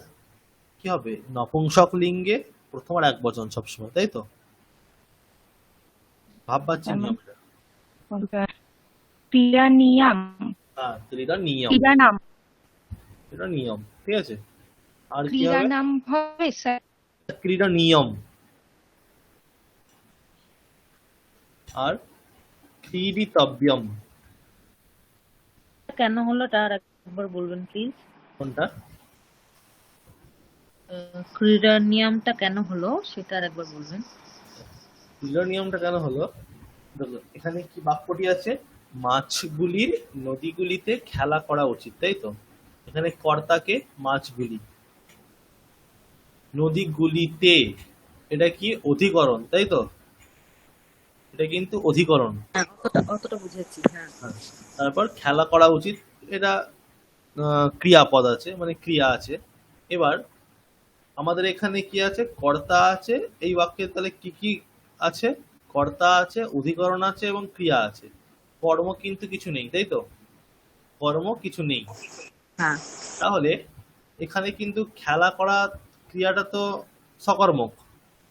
কি হবে? নপুংসক লিঙ্গে প্রথম আর এক বচন সবসময়, তাই তো। ভাববাচ্যের নিয়ম এটা। ক্রীড়া নিয়ম, হ্যাঁ, এটা নিয়ম, ক্রীড়া নাম, এটা নিয়ম, ঠিক আছে। আর কি ক্রীড়া হবে? নাম হবে স্যার। ক্রীড়া নিয়ম। আর ক্রীড়িতব্যম। কেন হলো তার একবার বলবেন প্লিজ? কোনটা? ক্রীড়া নিয়মটা কেন হলো সেটা আর একবার বলবেন। ক্রীড়া নিয়মটা কেন হলো? দেখো, এখানে কি বাক্যটি আছে? মাছগুলির নদীগুলিতে খেলা করা উচিত, তাই তো। এখানে কর্তাকে মাছগুলি, নদীগুলিতে, এটা কি অধিকরণ, তাই তো। এটা কিন্তু অধিকরণ। হ্যাঁ, অতটা বুঝেছি। হ্যাঁ, হ্যাঁ। তারপর খেলা করা উচিত, এটা ক্রিয়াপদ আছে, মানে ক্রিয়া আছে। এবার আমাদের এখানে কি আছে? কর্তা আছে। এই বাক্যে তাহলে কি কি আছে? কর্তা আছে, অধিকরণ আছে এবং ক্রিয়া আছে। কর্ম কিন্তু কিছু নেই, তাই তো। কর্ম কিছু নেই। হ্যাঁ, তাহলে এখানে কিন্তু খেলা করা ক্রিয়াটা তো সকর্মক,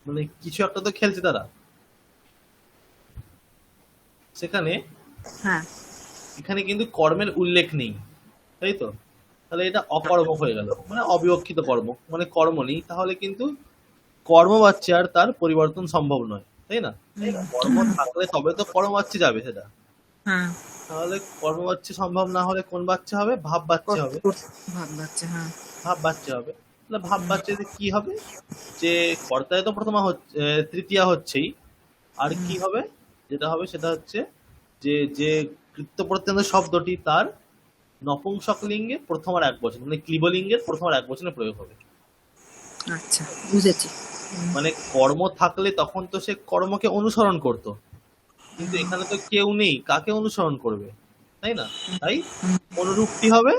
মানে কিছু একটা তো খেলছে তারা সেখানে। হ্যাঁ, এখানে কিন্তু কর্মের উল্লেখ নেই, তাই তো। তাহলে এটা অকর্মক হয়ে গেল, মানে অবিবক্ষিত কর্ম, মানে কর্ম নেই। তাহলে কিন্তু কর্মবাচ্যে আর তার পরিবর্তন সম্ভব নয়, তাই না। কর্ম থাকলে তবে তো কর্মবাচ্যে যাবে সেটা। হ্যাঁ, তাহলে কর্মবাচ্যে সম্ভব না হলে কোন বাচ্চা হবে? ভাব বাচ্চা হবে। ভাববাচ্চা। হ্যাঁ, ভাব বাচ্চা হবে। তাহলে ভাব বাচ্চাতে কি হবে? যে কর্তায় তো প্রথমা হচ্ছে, তৃতীয়া হচ্ছেই। আর কি হবে? যেটা হবে সেটা হচ্ছে যে যে কৃত্য প্রত্যন্ত শব্দটি তার নপুংসক লিঙ্গে প্রথম আর এক বচন, মানে ক্লিবলিঙ্গের প্রথম আর এক বচনে প্রয়োগ হবে। আচ্ছা, বুঝেছি। মানে কর্ম থাকলে তখন তো সে কর্মকে অনুসরণ করত, কিন্তু এখানে তো কেউ নেই, কাকে অনুসরণ করবে, তাই না? তাই অনুরূপটি হবে।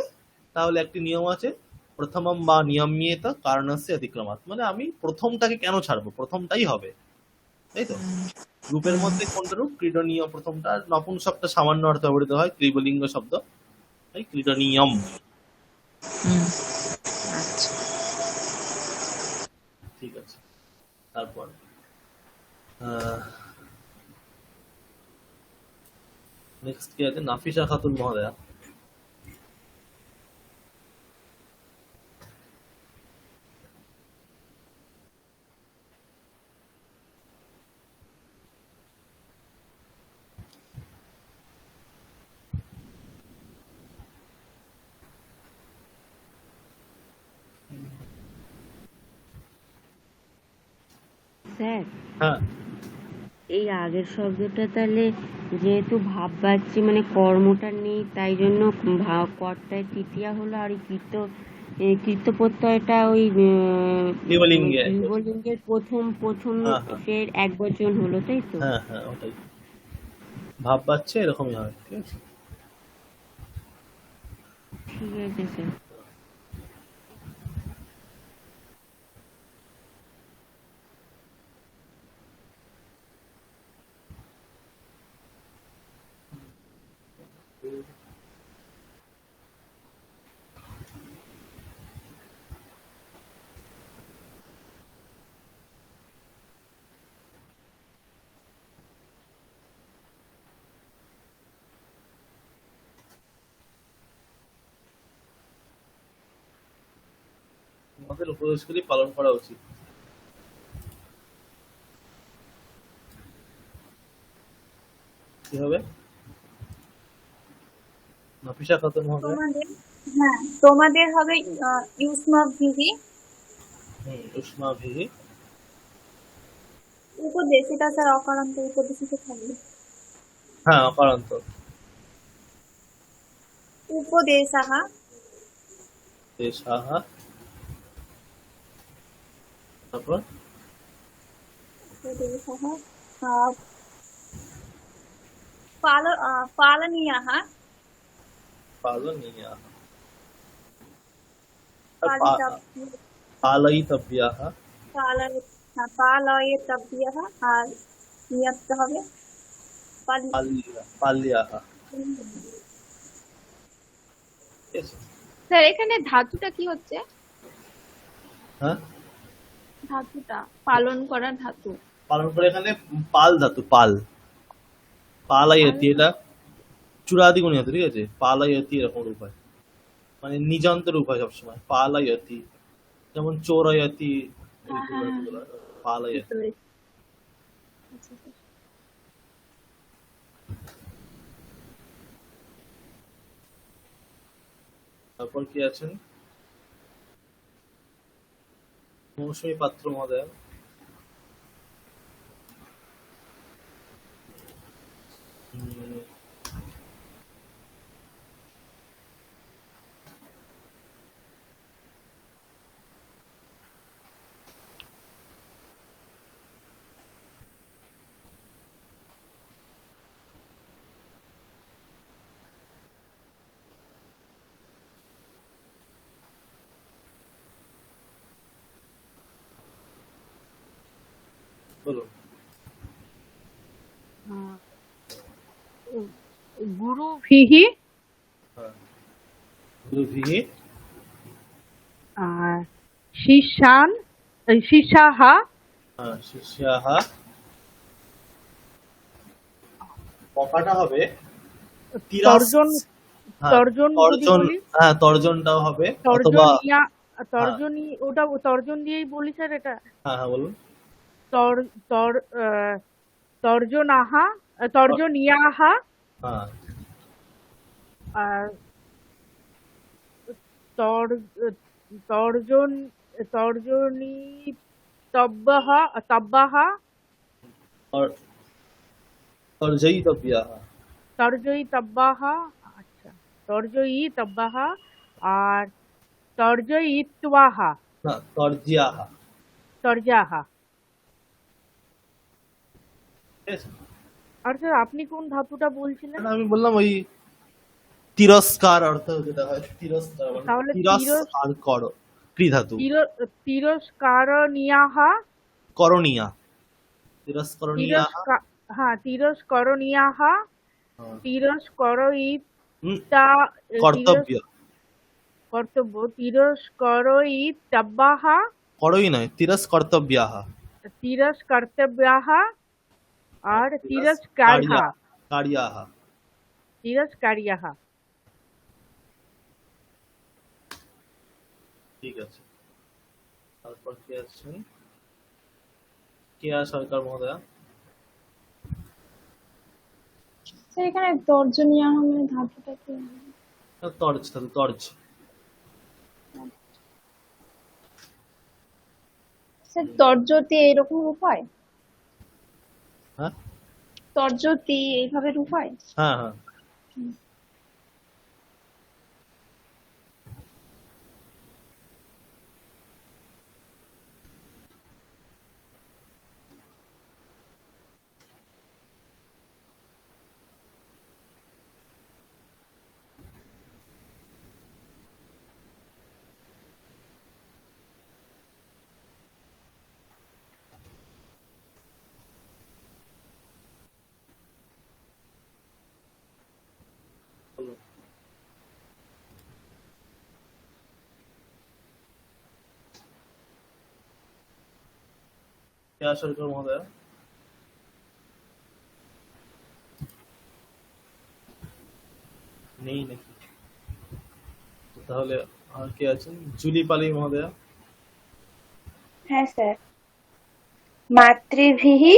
তাহলে একটি নিয়ম আছে, প্রথমম বা নিয়ম্যেত কারণস্য অতিক্রমাৎ, মানে আমি প্রথমটাকে কেন ছাড়বো, প্রথমটাই হবে, তাই তো? রূপের মধ্যে কোনটা রূপ? ক্রীড়নীয় প্রথমটা, নপুংসকটা সামান্য অর্থে ব্যবহৃত হয়, ক্লীবলিঙ্গ শব্দ, তাই ক্রীড়নীয়ম। হুম, আচ্ছা। ঠিক আছে, তারপর নেক্সট কি আছে? নাফিসা খাতুন মহোদয়া। স্যার, হ্যাঁ, এই আগের শব্দটা তাহলে যেহেতু ভাববাচ্ছি মানে কর্মটা নেই, তাই জন্য কর্তায় তৃতীয়া হলো, আর কৃত্য প্রত্যয়টা ওই ক্লীবলিঙ্গে। লিঙ্গের প্রথম প্রথম হ্যাঁ হ্যাঁ সে এক বচন হলো, তাই তো? হ্যাঁ হ্যাঁ, ওটাই ভাব পাচ্ছে, এরকমই হয়। ঠিক আছে, ঠিক আছে স্যার। আমাদের উপদেশগুলি পালন করা উচিত। কি হবে? নাফিসা খাতুন মহোদয়া। তোমাদের, হ্যাঁ তোমাদের হবে ইউষ্মাভিহি। উষ্মাভিহি। উপদেশ, এটা স্যার অকারান্ত উপদেশিত থাকবে। হ্যাঁ, অকারান্ত। উপদেশাহ। দেশাহা। তারপর উপদেশাহ পালনীয়াহ। পালনীয়াः। পালিতব্য। পালয়িতব্যাः। পালয়েতব্যः। আর নিয়ত হবে পাল্যাः। ঠিক আছে? স্যার এখানে ধাতুটা কি হচ্ছে? হ্যাঁ, ধাতুটা পালন করা ধাতু। পালন করে এখানে পাল ধাতু, পাল, পালায়তি, এটা চূড়াদি গুণী হতো। ঠিক আছে, পালায়তি এরকম রূপ হয়, মানে নিজান্ত রূপ হয় সবসময়, পালায়তি। যেমন চোরায়তি, হ্যাঁ হ্যাঁ হ্যাঁ, পালায়তি। বুঝতে পেরেছি। আচ্ছা স্যার। তারপর কি আছেন? মৌসুমী পাত্র মহোদয়। বলুন। গুরু ভিহি হ্যাঁ, গুরুভিহি। আর শিষ্যান শিষ্যাহা হ্যাঁ, শিষ্যাহা। পকাটা হবে তর্জন হ্যাঁ, তর্জন যদি তর্জন। বলি, হ্যাঁ, তর্জনটাও হবে, অথবা তর্জনিয়া তর্জনী, ওটা তর্জন দিয়েই বলি স্যার। এটা হ্যাঁ হ্যাঁ বলুন। তর তর তর্জনাহা তর্জনিয়াহা হ্যাঁ, আর তর তর্জন তর্জনী তব্বাহা তব্বাহা তর্জয়িতব্যাহ। তর্জয়ী তব্বাহা। আচ্ছা, তর্জয়ী তব্বাহা আর তর্জয়িত্বাহা। না, তরজিয়াহা। তরজাহা। ঠিক আছে? আর স্যার আপনি কোন ধাতুটা বলছিলেন? মানে আমি বললাম ওই তিরস্কার অর্থ যেটা হয়, তিরস্কার মানে তাহলে তিরস আর কর, ক্রি ধাতু, তিরস্কারণীয়াহা। করণীয়া, তিরস্করণীয়া। হ্যাঁ, তিরস্করণীয়াহা। হ্যাঁ। তিরস্করয়িতা। কর্তব্য, কর্তব্য। তিরস্করয়িতব্যাহা। করই নয়, তিরস্কর্তব্যাহা। তিরস্কর্তব্যাহা। আর তিরস্কারহা। কারিয়াহা। তিরস্কারিয়াহা। ঠিক আছে। তারপর কে আছেন? কেয়া সরকার মহোদয়া। স্যার এখানে তর্জনীয় আহমেদ ধাতুটা কি? তর্জ ধাতু, তর্জ। স্যার তর্জতি এরকম রূপ হয়? হ্যাঁ তর্জতি এইভাবে রূপ হয়? হ্যাঁ হ্যাঁ। বলুন। কেয়া সরকার মহোদয়া। নেই নাকি? তাহলে আর কে আছেন? জুলি পালি মহোদয়া। হ্যাঁ স্যার। মাতৃভিহি।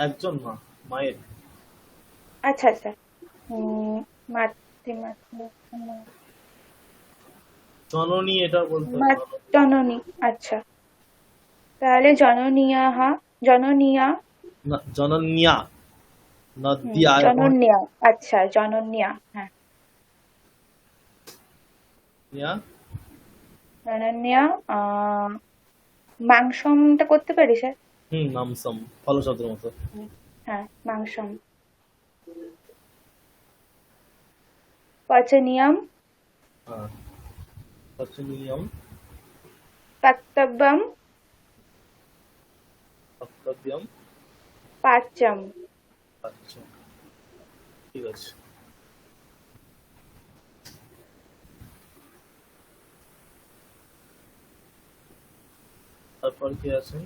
একজন মা, মায়ের। আচ্ছা আচ্ছা। মাতৃ মাতৃ জননী এটা বলতে হবে, জননী। জননী। আচ্ছা, তাহলে জননীয়াহা। জননীয়া। না, জনন্যা, নদ্যা। জনন্যা। আচ্ছা, জনন্যা। হ্যাঁ, নিয়া। জনন্যা। মাংসমটা করতে পারি স্যার? নামসম, ফল শব্দের মতো। হ্যাঁ, মাংসম। পচনীয়ম। হ্যাঁ, পচনীয়ম। কর্তব্যম। কর্তব্যম। পাচ্যম। আচ্ছা, ঠিক আছে। তারপর কি আছেন?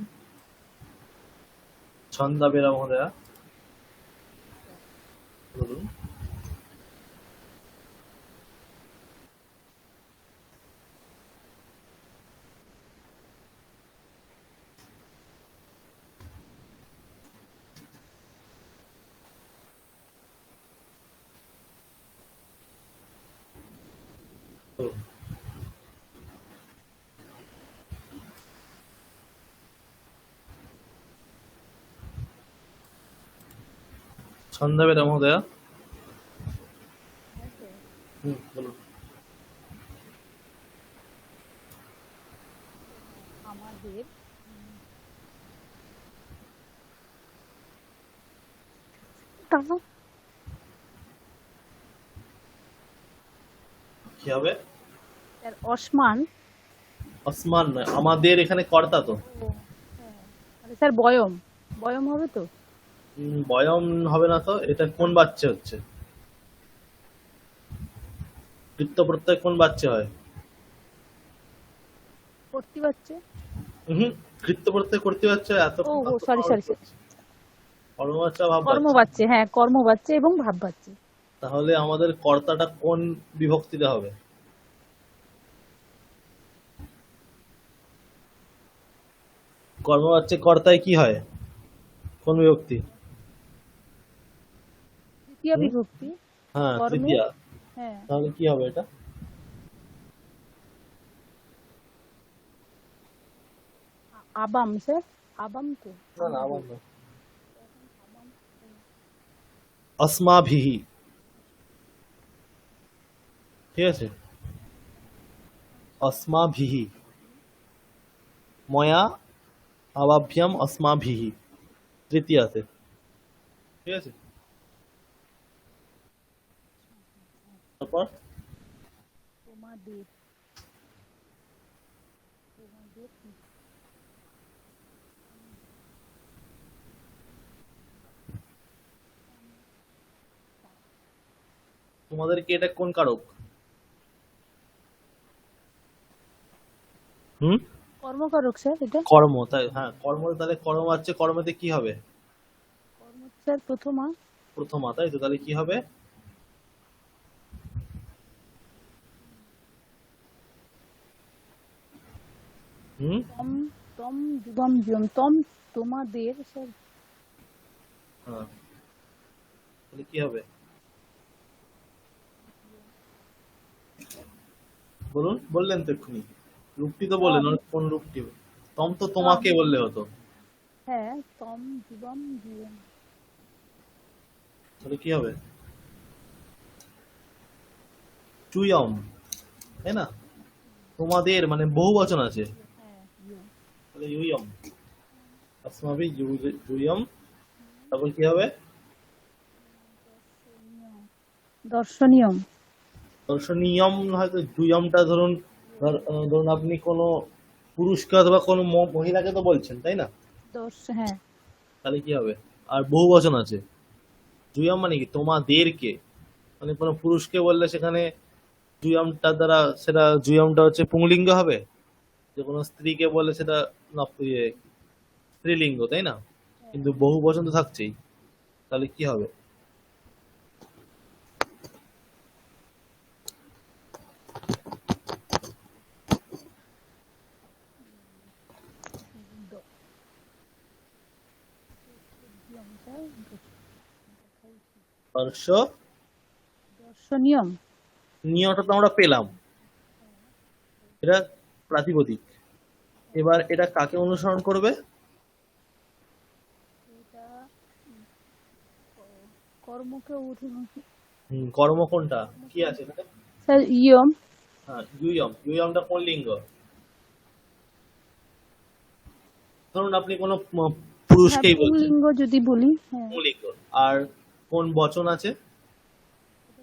ছন্দা বেরা মহোদয়া, বলুন। বলুন। ছন্দা বেরা মহোদয়া। বলুন। আমাদের কি হবে? স্যার অসমান। আসমান নয়, আমাদের এখানে কর্তা তো। স্যার বয়ম। বয়ম হবে তো? বয়ম হবে না তো। এটা কোন বাচ্চা হচ্ছে? কৃত্য প্রত্যয় কোন বাচ্চা হয়? করতে পারছে। কৃত্য প্রত্যয় করতে পারছে এত। Sorry sorry. কর্মবাচ্চা, ভাব কর্ম বাচ্চা। বাচ্চে, হ্যাঁ কর্ম বাচ্চে এবং ভাব বাচ্চে। তাহলে আমাদের কর্তাটা কোন বিভক্তিতে হবে? কর্মবাচ্চে কর্তায় কি হয়? কোন বিভক্তি? তৃতীয় বিভক্তি। হ্যাঁ, কর্মে। তৃতীয়া। হ্যাঁ। তাহলে কি হবে এটা? আবাম স্যার। আবাম তো। না না, আবার না। अस्माभिः। ঠিক আছে, अस्माभिः। ময়া আবাভ্যাম अस्माभिः তৃতীয়াতে, ঠিক আছে? তারপর তোমাদের তোমাদেরকে এটা কোন কারক? হুম, কর্মকারক স্যার, এটা কর্ম, তাই? হ্যাঁ, কর্ম। তাহলে কর্ম আছে, কর্মতে কি হবে? কর্ম স্যার প্রথমা। প্রথমা, তাই তো? তাহলে কি হবে? হুম, তম তম যুগম যুগম তম তোমাদের স্যার। হ্যাঁ, তাহলে কি হবে? বলুন, বললেন তো এক্ষুনি, রূপটি তো বললেন, কোন রূপটি? তম তো তোমাকে বললে হতো। হ্যাঁ, তম যুগম যুগম। তাহলে কি হবে? চুয়ম, তাই না? তোমাদের মানে বহু বচন আছে, হ্যাঁ, ইয়ম। তাহলে ইউয়ম আসমাভি ইউয়ম। তারপর কি হবে? দর্শনীয়ম। দর্শনীয়ম। হয়তো দুইয়মটা ধরুন, ধরুন আপনি কোনো পুরুষকে অথবা কোনো মহিলাকে তো বলছেন, তাই না? হ্যাঁ, তাহলে কি হবে? আর বহু বচন আছে। জুয়ম মানে কি? তোমাদেরকে, মানে কোনো পুরুষকে বললে সেখানে জুয়মটা দ্বারা সেটা জুয়মটা হচ্ছে পুংলিঙ্গ হবে, যে কোনো স্ত্রীকে বললে সেটা স্ত্রীলিঙ্গ, তাই না? কিন্তু বহু বচন তো থাকছেই, তাহলে কি হবে? হর্ষ দর্শনীয়ম। নিয়টা তো আমরা পেলাম, এটা প্রাতিপদিক। এবার এটা কাকে অনুসরণ করবে? এটা কর্মকে কর্ম কোনটা কি আছে এখানে? স্যার ইয়ম। হ্যাঁ, ইউয়ম। ইউয়মটা কোন লিঙ্গ? ধরুন আপনি কোনো পুরুষকেই বলছেন, পুংলিঙ্গ যদি বলি, হ্যাঁ, পুংলিঙ্গ। আর কোন বচন আছে?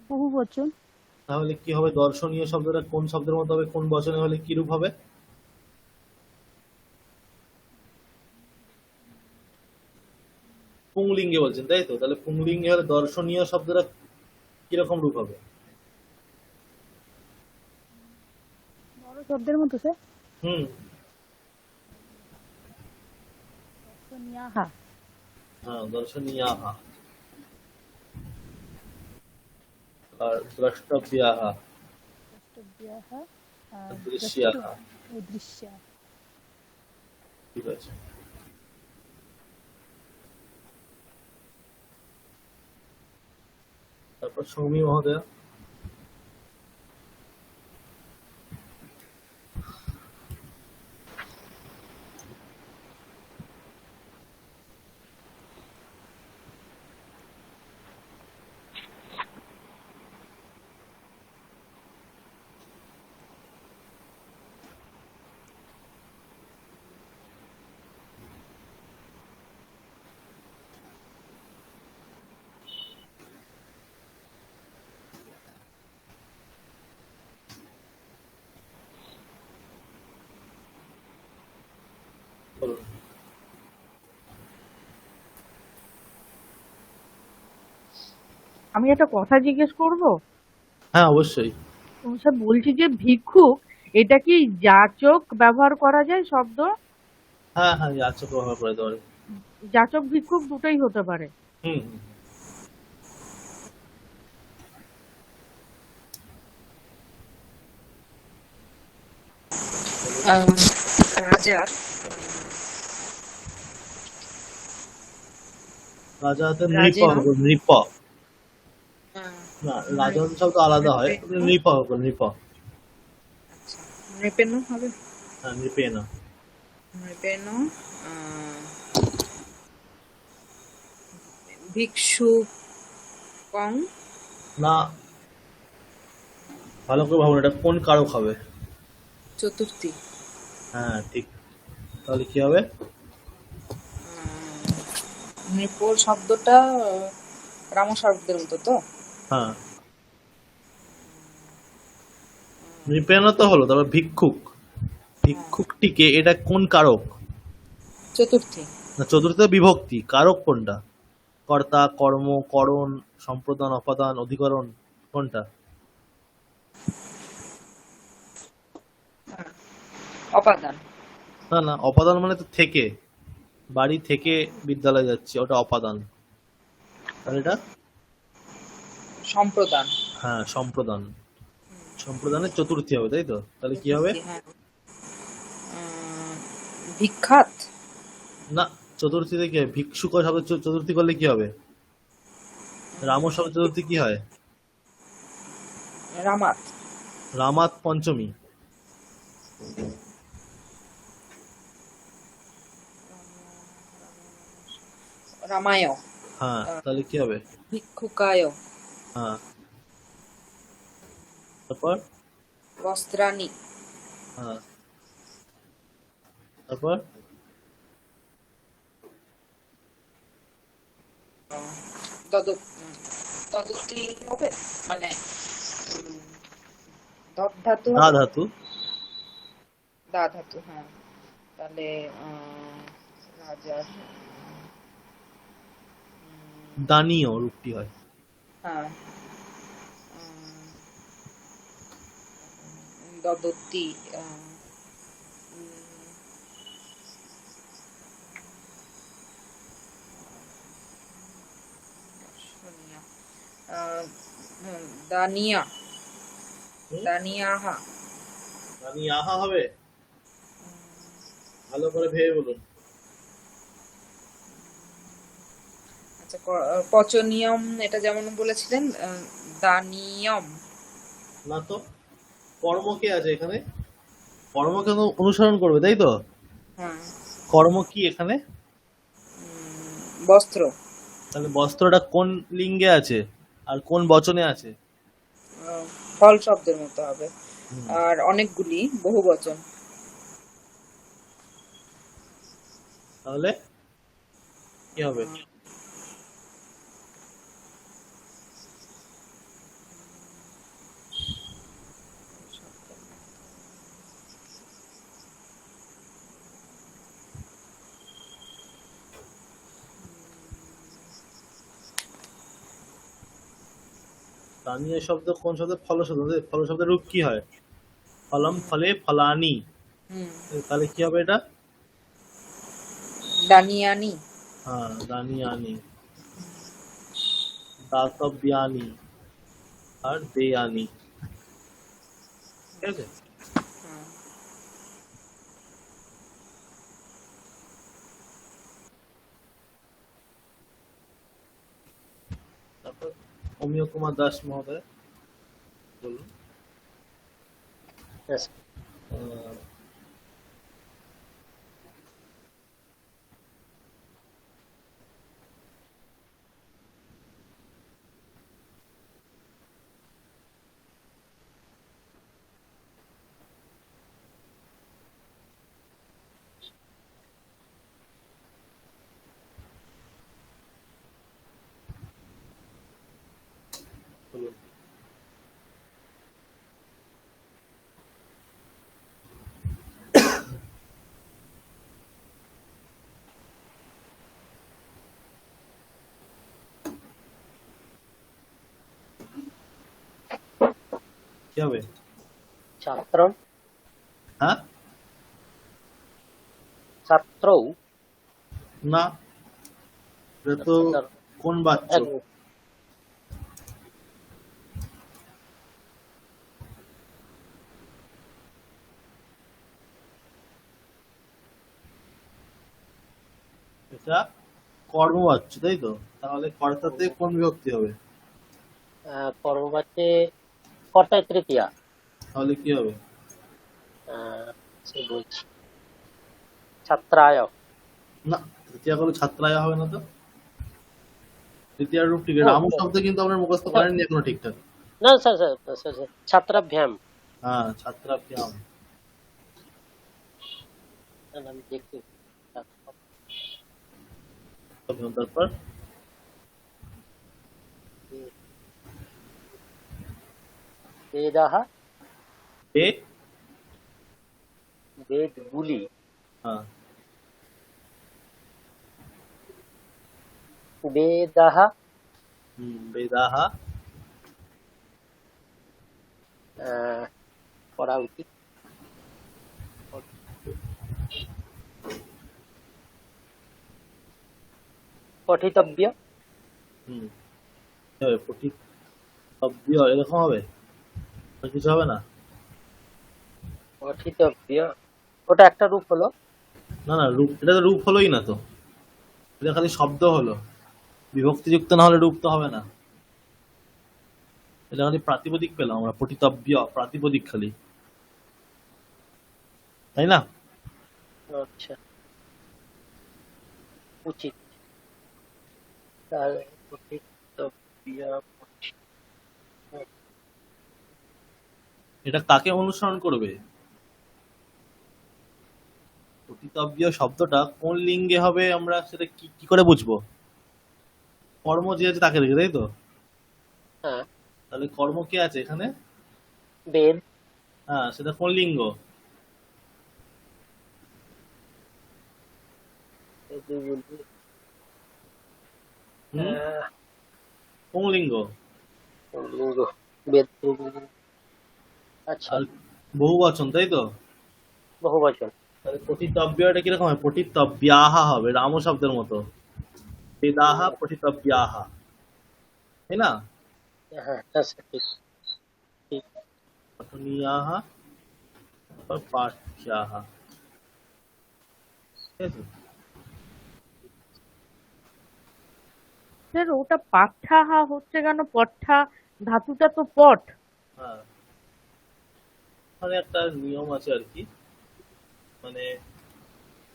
বহু বচন। তাহলে কি হবে? দর্শনীয় শব্দটা কোন শব্দের মতো হবে? কোন বচনে হলে কি রূপ হবে? পুংলিঙ্গে বলছেন, তাই তো? তাহলে পুংলিঙ্গে হলে দর্শনীয় শব্দটা কিরকম রূপ হবে? বড় শব্দের মতো স্যার। হুম, দর্শনীয়াহা। হ্যাঁ, দর্শনীয়াহ। আর দ্রষ্টব্যাহ, দ্রষ্টব্যাহা, দৃশ্যাহ। দৃশ্যা। ঠিক আছে। তারপর সৌমি মহোদয়। বলুন। আমি একটা কথা জিজ্ঞেস করব? হ্যাঁ, অবশ্যই। স্যার বলছি যে ভিক্ষুক, এটা কি যাচক ব্যবহার করা যায় শব্দ? হ্যাঁ হ্যাঁ, আচ্ছা, ব্যবহার করে দেওয়ার। যাচক ভিক্ষুক দুটোই হতে পারে। হুম হুম। রাজার রাজা হাতে নৃপ রাজেন, হবে, নৃপ। না, রাজন শব্দ আলাদা হয়, নৃপ হবে, নৃপ। আচ্ছা, নৃপেন হবে। হ্যাঁ, নৃপেন। নৃপেন ভিক্ষুকং। না, ভালো করে ভাবুন, এটা কোন কারক হবে? চতুর্থী। হ্যাঁ, ঠিক। তাহলে কি হবে? নৃপর শব্দটা রাম শব্দের মতো তো? হ্যাঁ, নৃপেণ তো হলো, তারপর ভিক্ষুক, ভিক্ষুকটিকে এটা কোন কারক? চতুর্থী। না, চতুর্থ বিভক্তি, কারক কোনটা? কর্তা, কর্ম, করণ, সম্প্রদান, অপাদান, অধিকরণ, কোনটা? অপাদান। না না, অপাদান মানে তো থেকে, বাড়ি থেকে বিদ্যালয় যাচ্ছে, ওটা অপাদান। তাহলে এটা সম্প্রদান। হ্যাঁ সম্প্রদান, সম্প্রদানের চতুর্থী হবে, তাই তো? তাহলে কি হবে? হ্যাঁ। ভিক্ষাত। না, চতুর্থীতে কি হয়? ভিক্ষুক শব্দ চতুর্থী করলে কি হবে? রাম শব্দ চতুর্থী কি হয়? রামাত। রামাত পঞ্চমী। রামায়। হ্যাঁ, তাহলে কি হবে? ভিক্ষুকায়। হ্যাঁ, তারপর বস্ত্রাণি। হ্যাঁ, তারপর তদুক্তি হবে, মানে দৎ ধাতু দা হবে? ধাতু। দা ধাতু, হ্যাঁ। তাহলে রাজার দানীয় রূপটি হয়। হ্যাঁ দদতি দানিয়া, দানিয়াহা। দানি আহা হবে? ভালো করে ভেবে বলুন। আচ্ছা, পচনিয়ম এটা যেমন বলেছিলেন, দানিয়ম। না তো, কর্ম কে আছে এখানে? কর্মকে তো অনুসরণ করবে, তাই তো? হ্যাঁ। কর্ম কি এখানে? বস্ত্র। তাহলে বস্ত্রটা কোন লিঙ্গে আছে আর কোন বচনে আছে? ফল শব্দের মতো হবে, আর অনেকগুলি বহু বচন। তাহলে কি হবে? স্থানীয় শব্দ কোন শব্দ? ফল শব্দ। ফল শব্দের রূপ কি হয়? ফলম, ফলে, ফলানি। তাহলে কি হবে এটা? দানিয়ানি। হ্যাঁ, দানিয়ানি, দাতব্যানি আর দেয়ানি। ঠিক আছে? তারপর অমিয় কুমার দাস মহোদয় বলুন। Yes. আহ, বলুন। কি হবে? ছাত্র। হ্যাঁ, ছাত্র না, এটা তো কোন বাচ্চ? এটা কর্মবাচ্য, তাই তো? তাহলে কর্তাতে কোন বিভক্তি হবে? কর্মবাচ্যে কর্তায় তৃতীয়া। তাহলে কি হবে? বলছি ছাত্রায়। না, তৃতীয়া করলে ছাত্রায় হবে না তো। তৃতীয় রূপ ঠিক। রাম শব্দ কিন্তু আমরা মুখস্থ করেননি এখনো ঠিকঠাক। না স্যার, স্যার ছাত্রাভ্যাম। হ্যাঁ, ছাত্রাভ্যাম। আমি দেখতে তারপর বেদাহ বে বেদগুলি হ্যাঁ বেদাহ বেদাহা পড়া উচিত পঠিতব্য পঠিতব্য এরকম হবে আর কিছু হবে না? পঠিতব্য ওটা একটা রূপ হলো। না না, রূপ, এটা তো রূপ হলোই না তো, এটা খালি শব্দ হলো, বিভক্তিযুক্ত না হলে রূপ তো হবে না। এটা খালি প্রাতিপদিক পেলাম আমরা, পঠিতব্য প্রাতিপদিক খালি, তাই না? আচ্ছা, উচিত। তাহলে পঠিতব্য এটা কাকে অনুসরণ করবে? পঠিতব্য শব্দটা কোন লিঙ্গে হবে আমরা সেটা কি করে বুঝবো? কর্ম যে আছে তাকে রেখে, তাই তো? হ্যাঁ, তাহলে কর্ম কে আছে এখানে? বেদ। হ্যাঁ, সেটা কোন লিঙ্গ? কোন লিঙ্গ? বেদ। আচ্ছা, আর বহু বচন, তাই তো? বহু বচন। তাহলে পঠিতব্যটা কিরকম হয়? পঠিতব্যাহা হবে, রাম শব্দের মতো, বেদাহা পঠিতব্যাহা, তাই না? হ্যাঁ, আচ্ছা, ঠিক ঠিক। পঠনীয়াহা তারপর পাঠ্যাহা, ঠিক আছে? স্যার ওটা পাঠাহা হচ্ছে কেন? পঠা ধাতুটা তো পট। হ্যাঁ, মানে একটা নিয়ম আছে আর কি, মানে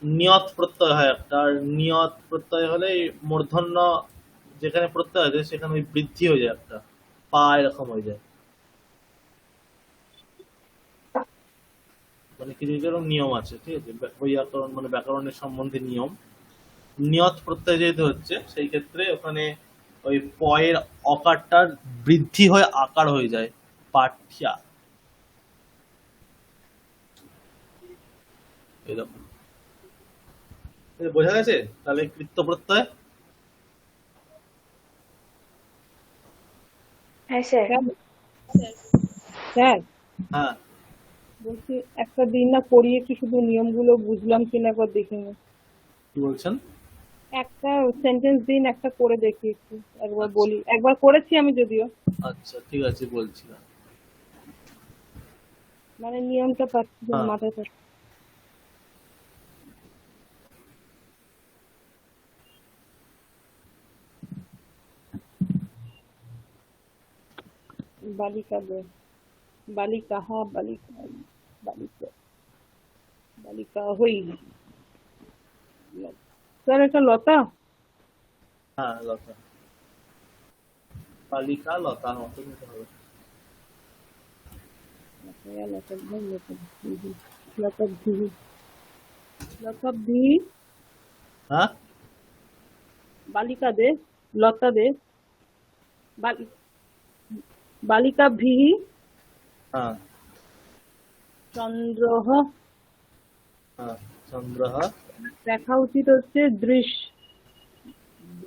নিয়ত প্রত্যয় হয় একটা, আর নিয়ত প্রত্যয় হলে এই মূর্ধন্য যেখানে প্রত্যয় আছে সেখানে ওই বৃদ্ধি হয়ে যায় একটা, পা এরকম হয়ে যায়, মানে কিছু কিছু এরকম নিয়ম আছে, ঠিক আছে? বৈয়াকরণ মানে ব্যাকরণের সম্বন্ধে নিয়ম। নিয়ত প্রত্যয় যেহেতু হচ্ছে সেই ক্ষেত্রে ওখানে ওই পয়ের অকারটার বৃদ্ধি হয়ে আকার হয়ে যায়, পাঠ্যা, এরকম। বোঝা গেছে? তাহলে কৃত্য প্রত্যয়। হ্যাঁ স্যার। স্যার হ্যাঁ, বলছি একটা দিন না পড়িয়ে কি শুধু নিয়মগুলো বুঝলাম কিনা একবার দেখে নিন। কি বলছেন? একটা সেন্টেন্স দিন, একটা করে দেখি একটু, একবার বলি। একবার করেছি আমি যদিও, আচ্ছা ঠিক আছে, বলছিলাম। মানে নিয়মটা পাচ্ছি না হ্যাঁ। মাথায় থাকে। বালিকা দে, বালিকা, হ্যাঁ বালিকা, বালিকা, বালিকা হই। স্যার এটা লতা। হ্যাঁ, লতা, বালিকা লতা মতো নিতে হবে। লতাব্ধি, হ্যাঁ, বালিকা দে, লতা দে, বালিকা ভি, হ্যাঁ, চন্দ্রহ। হ্যাঁ, চন্দ্রহা, দেখা উচিত হচ্ছে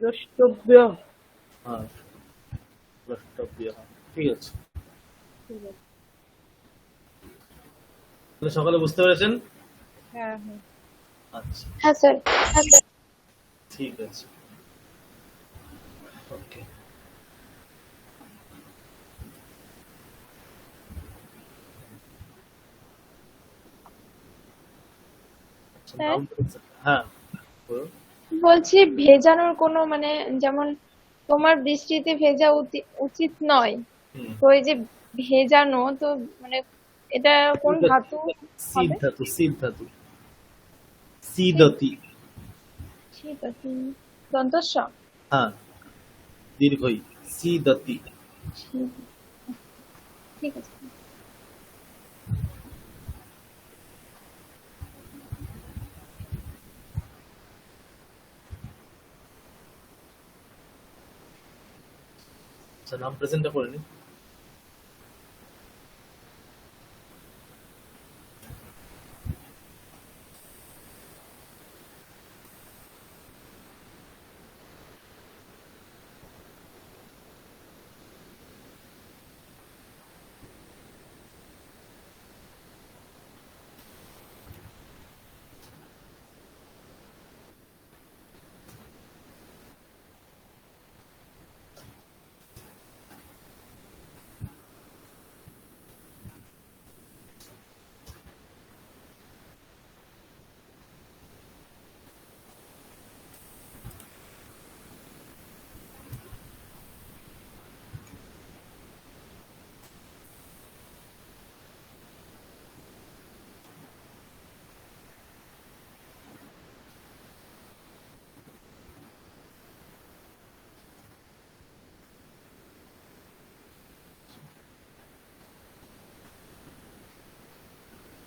দ্রষ্টব্য। হ্যাঁ, দ্রষ্টব্য, ঠিক আছে। তাহলে সকালে বুঝতে পেরেছেন? হ্যাঁ হ্যাঁ। আচ্ছা, হ্যাঁ স্যার। ঠিক আছে, ওকে। হ্যাঁ? হ্যাঁ, বলুন। বলছি ভেজানোর কোনো মানে, যেমন তোমার বৃষ্টিতে ভেজা উচিত নয়, হুম। তো এই যে ভেজানো, তো মানে এটা কোন ধাতু সিদ হবে? ধাতু, সিদ ধাতু, সিদতি। ঠিক আছে, দন্তস্ব। হ্যাঁ, দীর্ঘই, সিদতি। ঠিক আছে। আচ্ছা, নাম প্রেজেন্টটা করে নিন।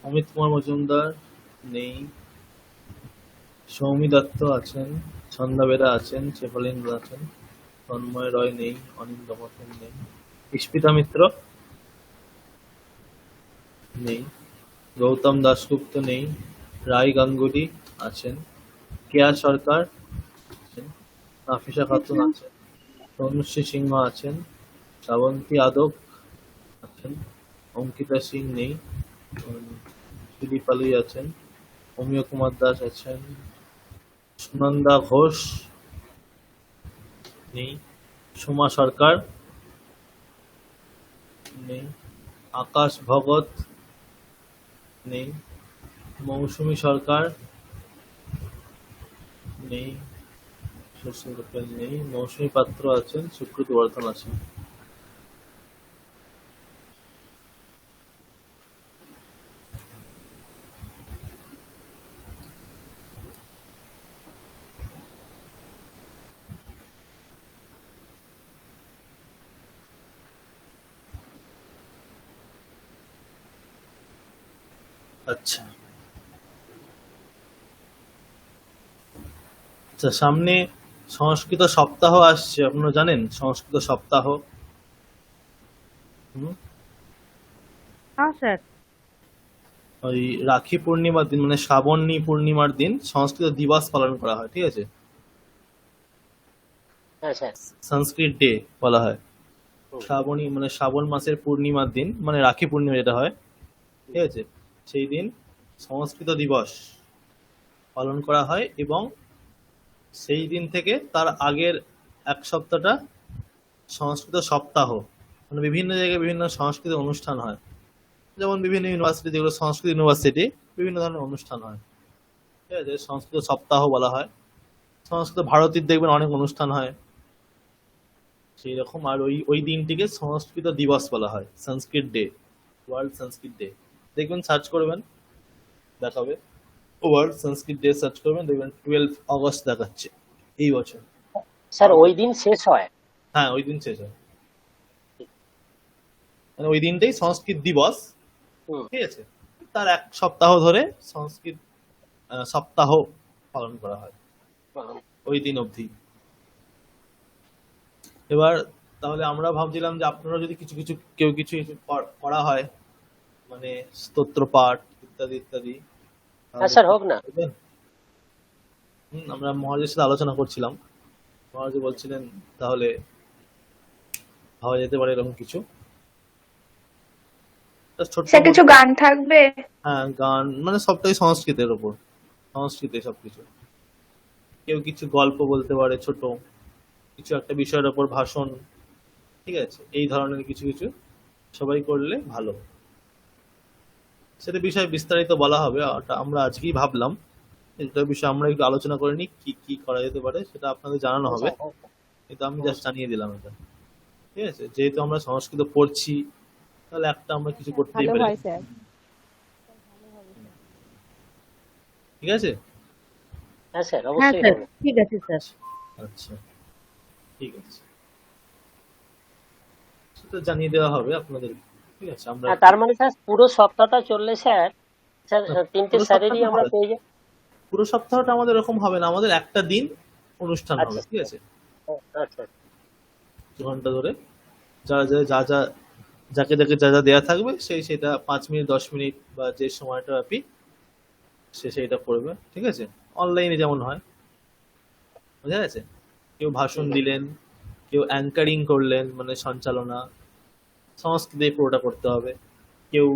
অমিত কুমার মজুমদার নেই, সৌমি দত্ত আছেন, ছন্দা বেরা আছেন, শেফালিন আছেন, তন্ময় রয় নেই, অনিন্দ মথন নেই, ইস্পিতা মিত্র নেই, গৌতম দাশগুপ্ত নেই, রায় গাঙ্গুলি আছেন, কেয়া সরকার আছেন, নাফিসা খাতুন আছেন, তনুশ্রী সিংহ আছেন, শ্রাবন্তী আদক আছেন, অঙ্কিতা সিং নেই, সুদীপ আলুই আছেন, অমিয় কুমার দাস আছেন, সুনন্দা ঘোষ নেই, সোমা সরকার নেই, আকাশ ভগত নেই, মৌসুমী সরকার নেই, সুশীল গোপাল নেই, মৌসুমী পাত্র আছেন, সুকৃতি বর্ধন আছেন। আচ্ছা আচ্ছা, সামনে সংস্কৃত সপ্তাহ আসছে, আপনারা জানেন সংস্কৃত সপ্তাহ? হ্যাঁ স্যার। ওই রাখি পূর্ণিমার দিন মানে শ্রাবণী পূর্ণিমার দিন সংস্কৃত দিবস পালন করা হয়, ঠিক আছে? হ্যাঁ স্যার। সংস্কৃত ডে বলা হয়। হুম। শ্রাবণী মানে শ্রাবণ মাসের পূর্ণিমার দিন মানে রাখি পূর্ণিমা যেটা হয়, ঠিক আছে, সেই দিন সংস্কৃত দিবস পালন করা হয় এবং সেই দিন থেকে তার আগের এক সপ্তাহটা সংস্কৃত সপ্তাহ, মানে বিভিন্ন জায়গায় বিভিন্ন সাংস্কৃতিক অনুষ্ঠান হয়, যেমন বিভিন্ন ইউনিভার্সিটি যেগুলো সংস্কৃত ইউনিভার্সিটি বিভিন্ন ধরনের অনুষ্ঠান হয়, ঠিক আছে, সংস্কৃত সপ্তাহ বলা হয়। সংস্কৃত ভারতীর দেখবেন অনেক অনুষ্ঠান হয় সেই রকম, আর ওই ওই দিনটিকে সংস্কৃত দিবস বলা হয়, সংস্কৃত ডে, ওয়ার্ল্ড সংস্কৃত ডে। দেখবেন সার্চ করবেন দেখাবে, ওয়ার্ল্ড সংস্কৃত ডে সার্চ করবেন দেখবেন 12 আগস্ট দেখাচ্ছে এই বছর। স্যার ওই দিন শেষ হয়? হ্যাঁ, ওই দিন শেষ হয়, মানে ওই দিনটাই সংস্কৃত দিবস, হুম। ঠিক আছে, তার এক সপ্তাহ ধরে সংস্কৃত সপ্তাহ পালন করা হয় ওই দিন অবধি। এবার তাহলে আমরা ভাবছিলাম যে আপনারা যদি কিছু কিছু কেউ কিছু করা হয় মানে স্তোত্র পাঠ ইত্যাদি ইত্যাদি, হ্যাঁ স্যার, হোক না। আমরা মহারাজের সাথে আলোচনা করছিলাম, মহারাজ বলছিলেন তাহলে ভাবা যেতে পারে এরকম কিছু ছোট্ট স্যার কিছু গান থাকবে? হ্যাঁ, গান মানে সবটাই সংস্কৃতের ওপর, সংস্কৃতে সবকিছু। কেউ কিছু গল্প বলতে পারে, ছোট কিছু একটা বিষয়ের ওপর ভাষণ, ঠিক আছে, এই ধরনের কিছু কিছু সবাই করলে ভালো। সেটা বিষয়ে বিস্তারিত বলা হবে, ওটা আমরা আজকেই ভাবলাম এটা বিষয়ে আমরা একটু আলোচনা করে নিই কি কি করা যেতে পারে, সেটা আপনাদের জানানো হবে, কিন্তু আমি জাস্ট জানিয়ে দিলাম এটা, ঠিক আছে। যেহেতু আমরা সংস্কৃত পড়ছি তাহলে একটা আমরা কিছু করতেই ভালো পারি, হয় স্যার। ঠিক আছে। হ্যাঁ স্যার, হ্যাঁ অবশ্যই স্যার, হবে। ঠিক আছে স্যার। আচ্ছা, ঠিক আছে, সেটা জানিয়ে দেওয়া হবে আপনাদের, ঠিক আছে। আমরা হ্যাঁ, তার মানে স্যার পুরো সপ্তাহটা চললে স্যার স্যার তিনটে পুরো স্যারেরই সপ্তাহটা আমরা হবে। পেয়ে যাই। পুরো সপ্তাহটা আমাদের এরকম হবে না, আমাদের একটা দিন অনুষ্ঠান হবে, আচ্ছা। ঠিক আছে, আচ্ছা 2 ঘন্টা ধরে যারা যা যা যা যাকে যাকে যা যা দেওয়া থাকবে সেই সেটা 5 মিনিট 10 মিনিট বা যে সময়টা ব্যাপী সে সেইটা করবে, ঠিক আছে? অনলাইনে যেমন হয়, বোঝা গেছে? কেউ ভাষণ দিলেন, কেউ অ্যাঙ্কারিং করলেন মানে সঞ্চালনা, সংস্কৃতে পুরোটা করতে হবে। কেউ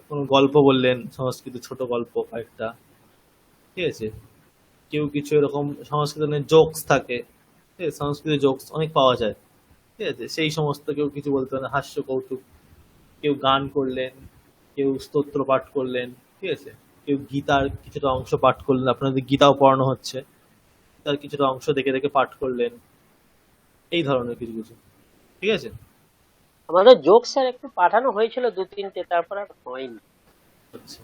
কোনো গল্প বললেন, সংস্কৃত ছোট গল্প কয়েকটা, ঠিক আছে? কেউ কিছু এরকম সংস্কৃত জোকস থাকে, ঠিক আছে? সংস্কৃত জোকস অনেক পাওয়া যায়, ঠিক আছে? সেই সমস্ত কেউ কিছু বলতে পারেন, হাস্য কৌতুক। কেউ গান করলেন, কেউ স্তোত্র পাঠ করলেন, ঠিক আছে? কেউ গীতার কিছুটা অংশ পাঠ করলেন, আপনাদের গীতাও পড়ানো হচ্ছে, তার কিছুটা অংশ দেখে দেখে পাঠ করলেন, এই ধরনের কিছু কিছু, ঠিক আছে? আমাদের যোগ স্যার একটু পাঠানো হয়েছিল 2-3টে, তারপর আর হয়নি। আচ্ছা,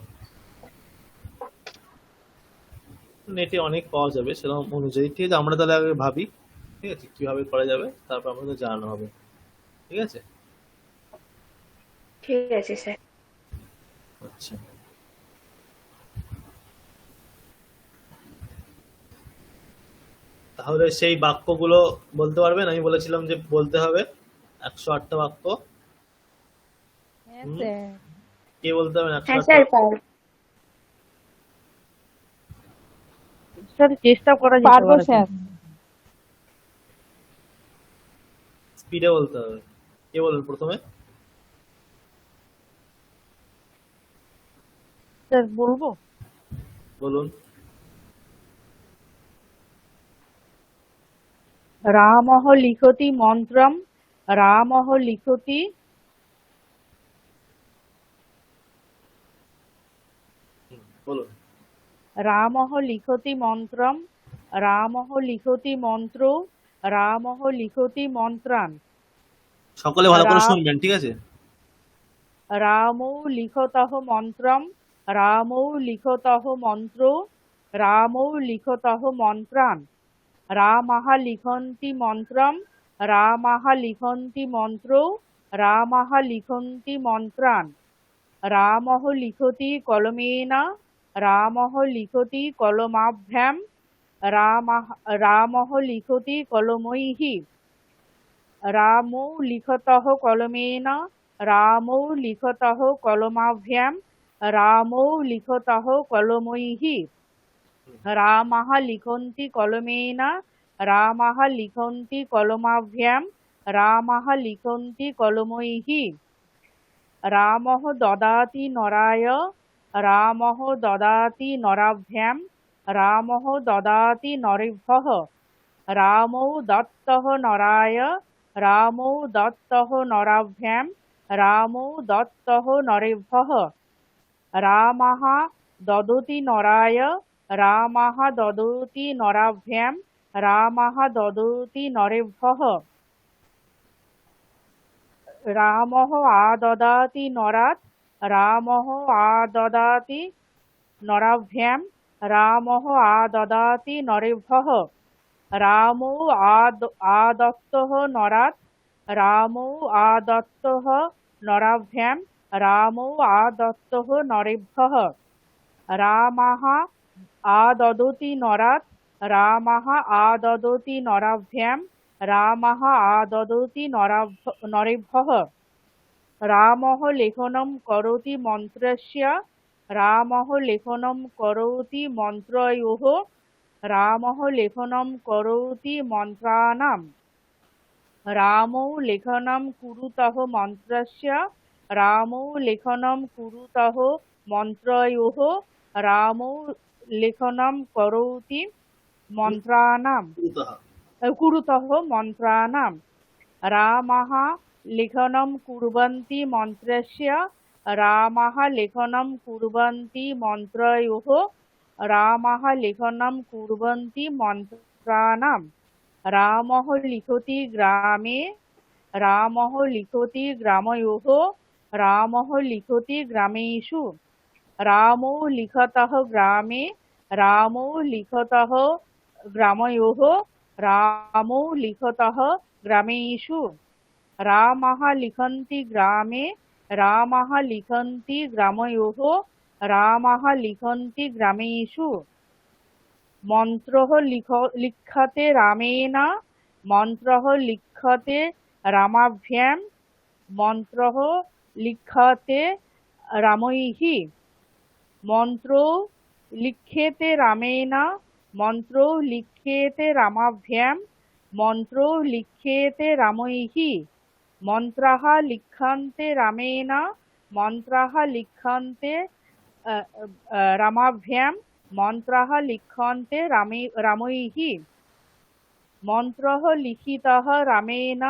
নেটে অনেক পাওয়া যাবে সেরকম অনুযায়ী, ঠিক আছে? আমরা তাহলে আগে ভাবি, ঠিক আছে, কিভাবে করা যাবে, তারপর আমাদের জানানো হবে, ঠিক আছে? ঠিক আছে স্যার। আচ্ছা, তাহলে সেই বাক্যগুলো বলতে পারবেন? আমি বলেছিলাম যে বলতে হবে 108টা বাক্য। হ্যাঁ হুম, স্যার। কে বলতে হবে হ্যাঁ 108টা? স্যার পারবো। স্যার চেষ্টা করা যেতে পারবো পারে স্যার। স্পিডে বলতে হবে। কে বলবেন প্রথমে? স্যার বলবো? বলুন। রামঃ লিখতি মন্ত্রম, রামঃ লিখতি বলুন। রামঃ লিখতি মন্ত্রম, রামঃ লিখতি মন্ত্র, রামঃ লিখতি মন্ত্রান। সকলে ভালো করে রাম শুনবেন, ঠিক আছে? রামৌ লিখতঃ মন্ত্রম, রামৌ লিখতঃ মন্ত্র, রামৌ লিখতঃ মন্ত্রান। রামাঃ লিখন্তি মন্ত্রম, রামাঃ লিখন্তি মন্ত্র, রামাঃ লিখন্তি মন্ত্রান। রামঃ লিখতি কলমেন, রামঃ লিখতি কলমাভ্যাম, রামঃ রামঃ লিখতি কলমৈঃ। রামৌ লিখতঃ কলমেন, রামৌ লিখতঃ কলমাভ্যাম, রামৌ লিখতঃ কলমৈঃ। রামাঃ লিখন্তি কলমেন, রামাঃ লিখন্তি কলমাভ্যাম, রামাঃ লিখন্তি কলমৈঃ। রামঃ দদাতি নরায়, রামঃ দদাতি নরাভ্যাম, রামঃ দদাতি নরেভ্যঃ। রামৌ দত্তঃ নরায়, রামৌ দত্তঃ নরাভ্যাম, রামৌ দত্তঃ নরেভ্যঃ। রামঃ দদতি নরায়, রামঃ দদতি নরাভ্যাম, রামঃ দদতি নরেভ্যঃ। রামঃ আদদাতি নরাৎ, রামঃ আদদাতি নরাভ্যাম, রামঃ আদদাতি নরেভ্যঃ। রামৌ আদত্তঃ নরাৎ, রামৌ আদত্তঃ নরাভ্যাম, রামৌ আদত্তঃ নরেভ্যঃ। রামঃ আদদতি নরাৎ, রামঃ আদদতি নরাভ্যাম, রামঃ আদদতি নরেভ্যঃ। রামঃ লেখনম করোতি মন্ত্রস্য, রামঃ লেখনম করোতি মন্ত্রয়োঃ, রামঃ লেখনম করোতি মন্ত্রাণাম। রামৌ লেখনম কুরুতঃ মন্ত্রস্য, রামৌ লেখনম কুরুতঃ মন্ত্রয়োঃ, রামৌ লেখনম করোতি মন্ত্রাণাম কুরুতঃ। কুরুতঃ মন্ত্রাণাম। রামঃ লেখনম কুর্বন্তি মন্ত্রস্য, রামঃ লেখনম কুর্বন্তি মন্ত্রয়োঃ, রামঃ লেখনম কুর্বন্তি মন্ত্রাণাম। রামঃ লিখতি গ্রামে, রামঃ লিখতি গ্রাময়োঃ, রামঃ লিখতি গ্রামেষু। রামৌ লিখতঃ গ্রামে, রামৌ লিখতঃ গ্রাময়োঃ, রামৌ লিখতঃ গ্রামেষু। রামঃ লিখন্তি গ্রামে, রামঃ লিখন্তি গ্রাময়োঃ, রামঃ লিখন্তি গ্রামেষু। মন্ত্রঃ লিখ্যতে রামেণ, মন্ত্রঃ লিখ্যতে रामाभ्यां मन्त्रः लिख्यते रामैः मन्त्रो लिख्यते रामेण मन्त्रो लिख्यते रामाभ्यां मन्त्रो लिख्यते रामैः मन्त्रः लिख्यन्ते रामेण मन्त्रः लिख्यन्ते रामाभ्यां मन्त्रः लिख्यन्ते रामैः मन्त्रः लिखितः रामेण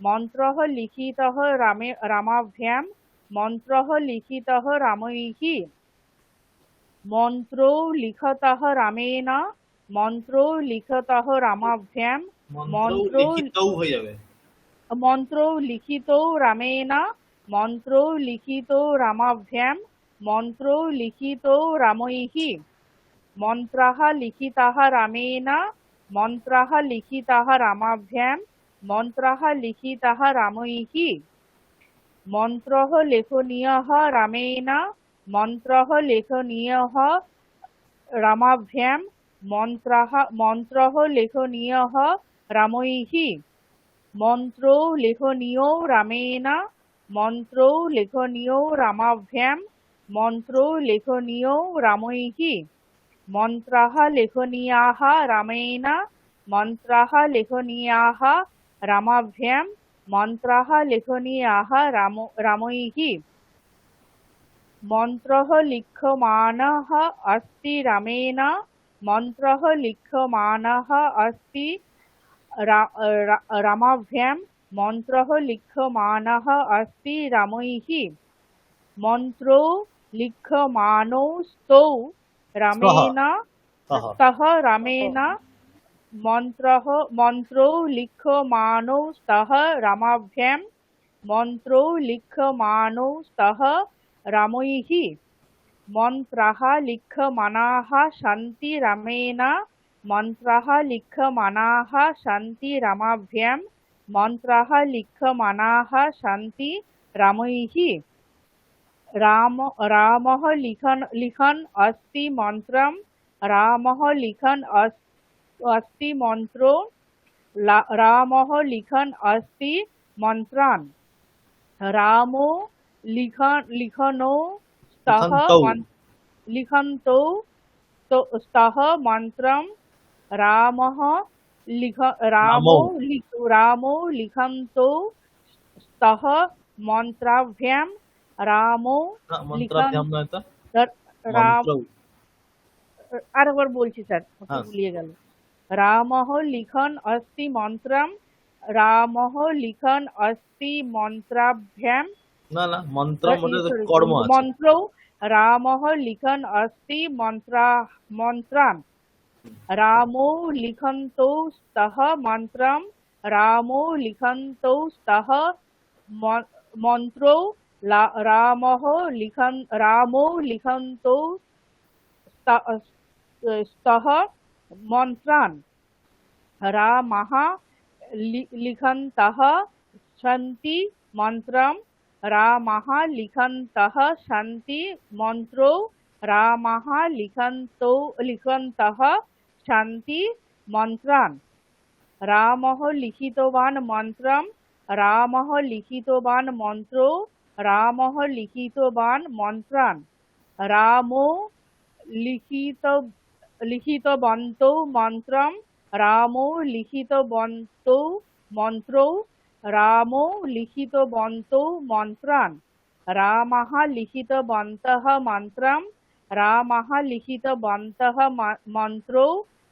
मन्त्रः लिखितः रामाभ्यां मन्त्रः लिखितः रामैः मन्त्रो लिखतः रामेण मन्त्रो लिखतः रामाभ्यां মন্ত্র লিখিতও হয়ে যাবে। मन्त्रो लिखितो रामेण मन्त्रो लिखितो रामाभ्यां मन्त्रो लिखितो रामैः मन्त्रः लिखितः रामेण मन्त्रः लिखितः रामाभ्यां मन्त्रः लिखितः रामैः मन्त्रः लेखनीयः रामेण मन्त्रः लेखनीयः रामाभ्यां मन्त्रः लेखनीयः रामैः मन्त्रो लेखनीयो रामेण मन्त्रो लेखनीयो रामाभ्यां मन्त्रो लेखनीयो रामैः मन्त्रः लेखनीयाः रामेण मन्त्रः लेखनीयाः रामाभ्यां मन्त्रः लेखनीयाः रामैः मन्त्रः लिख्यमानः अस्ति रामेण मन्त्रः लिख्यमानः अस्ति रामाभ्यां मन्त्रः लिख्यमानः अस्ति रामैः मन्त्रो लिख्यमानो स्तौ रामेण स्तः रामेण मन्त्रो लिख्यमानो स्तः रामाभ्यां मन्त्रो लिख्यमानो स्तः रामैः मन्त्रः लिख्यमानाः सन्ति रामेण मन्त्रः लिख्यमानाः सन्ति रामाभ्यां मन्त्रः लिख्यमानाः सन्ति रामैः रामः लिखन् अस्ति मन्त्रं रामः लिखन् अस्ति मन्त्रो रामः लिखन् अस्ति मन्त्रान् रामो लिखनो लिखन्तौ स्तः मन्त्रं रामो लिखन्तौ स्तः मन्त्राभ्यां रामो আরেকবার বলছি স্যার ভুলিয়ে গেল রামः লিখन् अस्ति मन्त्रं রামः লিখन् अस्ति मन्त्राभ्यां না না মন্ত্রম মানে কর্ম আছে। মন্ত্রৌ রামः লিখन् अस्ति মন্ত্রাन् रामो लिखन्तौ स्तः मन्त्रं रामो लिखन्तौ स्तः मन्त्रौ रामो लिखन्तौ स्तः मन्त्रान् रामः लिखन्तः सन्ति मन्त्रं रामः लिखन्तः सन्ति मन्त्रो रामः लिखन्तः सन्ति मन्त्रान् रामः लिखितवान् मन्त्रं रामः लिखितवान् मन्त्रो रामः लिखितवान् मन्त्रान् रामो लिखितवन्तौ मन्त्रं रामो लिखितवन्तौ मन्त्रो रामो लिखितवन्तौ मन्त्रान् रामः लिखितवन्तः मन्त्रं रामः लिखितवन्तः मन्त्रो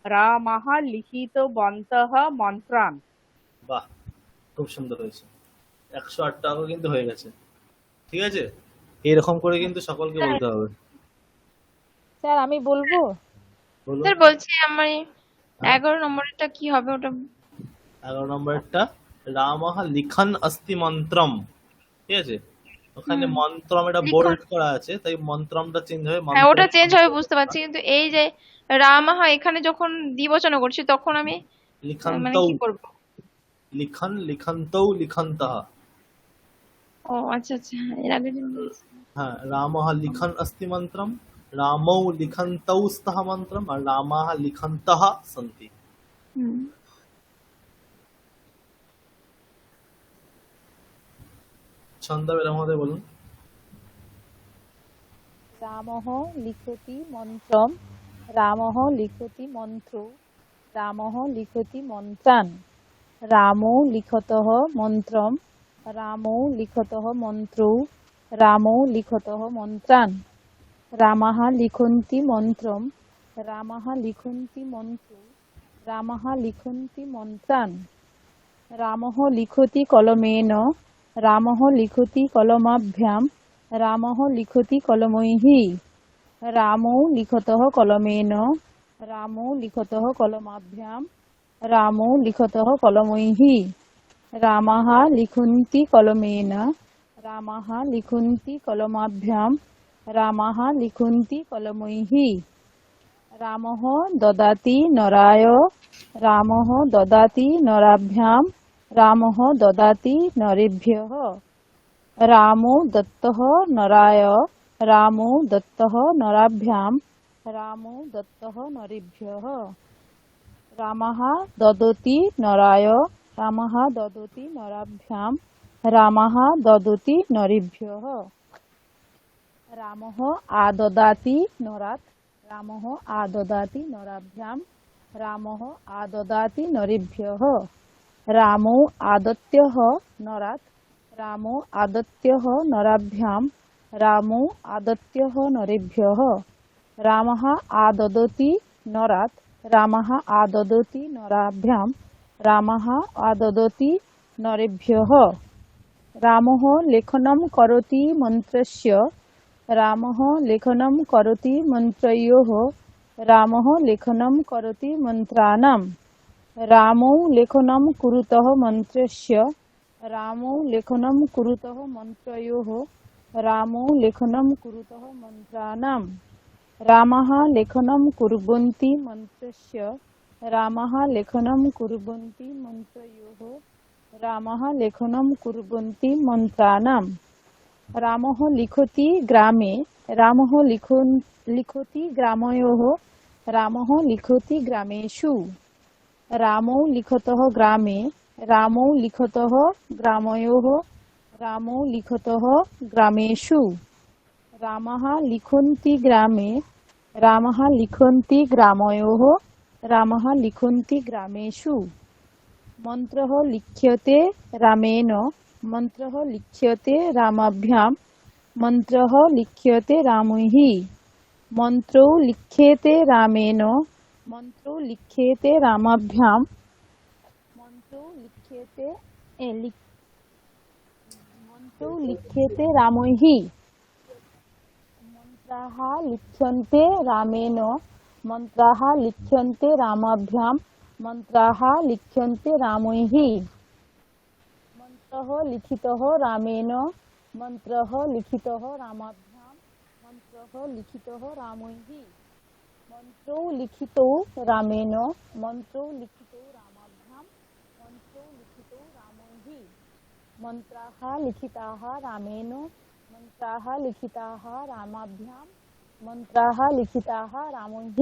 রামः লিখিতবন্তः মন্ত্রান। বাহ, খুব সুন্দর হয়েছে। 108 টাকা কিন্তু হয়ে গেছে। ঠিক আছে, এরকম করে কিন্তু সকলকে বলতে হবে। স্যার আমি বলবো? বলুন স্যার বলছি আমার 11 নম্বরটা কি হবে ওটা? 11 নম্বরটা রামः লিখन् अस्ति মন্ত্রম। ঠিক আছে, ওখানে মন্ত্রম এটা বোল্ড করা আছে, তাই মন্ত্রমটা চেঞ্জ হবে। হ্যাঁ ওটা চেঞ্জ হবে বুঝতে পারছি, কিন্তু এই যে রামः এখানে যখন দ্বিবচন করছি তখন আমি মানে লিখন্তৌ কি করব? লিখন্তৌ লিখন্তः। ও আচ্ছা আচ্ছা, এর আগে হ্যাঁ, রামः লিখन् अस्ति মন্ত্রম, রামৌ লিখন্তৌ স্তः মন্ত্রম, আর রামাः লিখন্তः সন্তি। শান্ত এরকম হতে বলুন। রামः লিখতি মন্ত্রম রামः লিখতি মন্ত্র রামः লিখতি মন্ত্রান রামো লিখতः মন্ত্রম রামো লিখতः মন্ত্রৌ রামো লিখতः মন্ত্রান রামাः লিখন্তি মন্ত্রম রামাः লিখন্তি মন্ত্রৌ রামাः লিখন্তি মন্ত্রান রামः লিখতি কলমেন রামः লিখতি কলমাভ্যাম রামः লিখতি কলমैः রামौ লিখতः কলমেন রামौ লিখতः কলমাভ্যাম রামौ লিখতः কলমैः রামাः লিখन्ति কলমেন রামাः লিখन्ति কলমাভ্যাম রামাः লিখन्ति কলমैः রামः দদাতি নরায় রামः দদাতি নরাভ্যাম রামः দদাতি নরেভ্যः রামো দত্তः নরায় রামো দত্তः নরাভ্যাম রামো দত্তः নরেভ্যः রামः দদতি নরায় রামः দদতি নরাভ্যাম রামः দদতি নরেভ্যः রামः আদদাতি নরাৎ রামः আদদাতি নরাভ্যাম রামः আদদাতি নরেভ্যः রামো আদত্যः নরাৎ রামো আদত্যः নরাভ্যাম রামো আদত্যः নরেভ্যः রামः আদদতি নরাৎ রামः আদদতি নরাভ্যাম রামः আদদতি নরেভ্যः রামः লেখनं কरोति মন্ত্রস্য রামः লেখनं কरोति মন্ত্রয়োः রামः লেখनं কरोति মন্ত্রাণাं রামौ লেখनं কুরুতः মন্ত্রস্য রামौ লেখनं কুরুতः মন্ত্রয়োः রামौ লেখनं কুরুতः মন্ত্রাণাं রামः লেখनं কুর্বन्ति মন্ত্রস্য রামः লেখनं কুর্বन्ति মন্ত্রয়োः রামः লেখनं কুর্বन्ति মন্ত্রাণাं রামः লিখতি গ্রামে রামः লিখতি গ্রাময়োः রামः লিখতি গ্রামেষু রামौ লিখতः গ্রামে রামौ লিখতः গ্রাময়োः রামौ লিখতः গ্রামেষু রামः লিখन्ति গ্রামে রামः লিখन्ति গ্রাময়োः রামः লিখन्ति গ্রামেষু মন্ত্রः লিখ্যতে রামেণ মন্ত্রः লিখ্যতে রামাভ্যাম মন্ত্রः লিখ্যতে রামैः মন্ত্রौ লিখ্যেতে রামেণ মন্ত্রौ লিখ্যেতে রামাভ্যাম মন্ত্রौ লিখ্যেতে মন্ত্রौ লিখ্যেতে রামैः মন্ত্রাः লিখ্যন্তে রামেণ মন্ত্রাः লিখ্যন্তে রামাভ্যাম মন্ত্রাः লিখ্যন্তে রামैः মন্ত্রः লিখিতः রামেণ মন্ত্রः লিখিতः রামাভ্যাম মন্ত্রः লিখিতः রামैः মন্ত্রौ লিখিতौ রামেণ মন্ত্রौ লিখিতौ রামাভ্যাম মন্ত্রौ লিখিতौ রামैः মন্ত্রাः লিখিতাः রামেণ মন্ত্রাः লিখিতাः রামাভ্যাম মন্ত্রাः লিখিতাः রামैः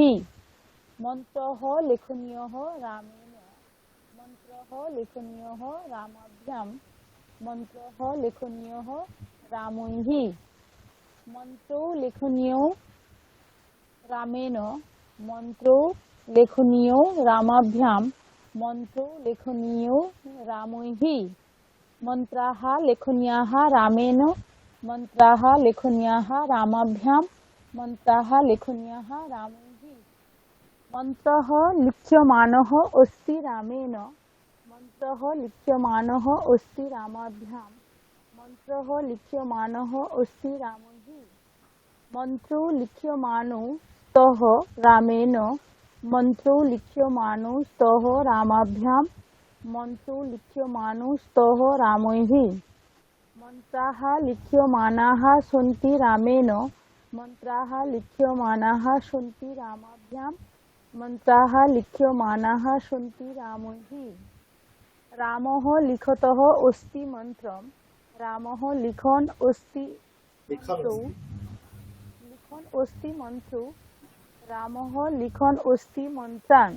মন্ত্রः লেখনীয়ः রামেণ মন্ত্রः লেখনীয়ः রামাভ্যাম মন্ত্রः লেখনীয়ः রামैः মন্ত্রौ লেখনীয়ौ রামেণ মন্ত্রौ লেখনীয়ौ রামাভ্যাম মন্ত্রौ লেখনীয়ौ রামैः মন্ত্রাः লেখনীয়াः রামেণ মন্ত্রাः লেখনীয়াः রামাভ্যাম মন্ত্রাः লেখনীয়াः রামैः মন্ত্রः লিখ্যমানः अस्ति রামেণ মন্ত্রः লিখ্যমানः अस्ति রামাভ্যাম মন্ত্রः লিখ্যমানः अस्ति রামैः মন্ত্রौ লিখ্যমানौ স্তः রামেণ মন্ত্রৌ লিখ্যমানौ স্তः রামাভ্যাম মন্ত্রৌ লিখ্যমানौ স্তः রামैः মন্ত্রাः লিখ্যমানাः সन्ति রামেণ মন্ত্রাः লিখ্যমানাः সन्ति রামাভ্যাম মন্ত্রাः লিখ্যমানাः সन्ति রামैः রামः লিখতः अस्ति মন্ত্রম রামः লিখন अस्ति মন্ত্রৌ লিখন अस्ति মন্ত্রৌ রামः লিখন अस्ति মন্ত্রান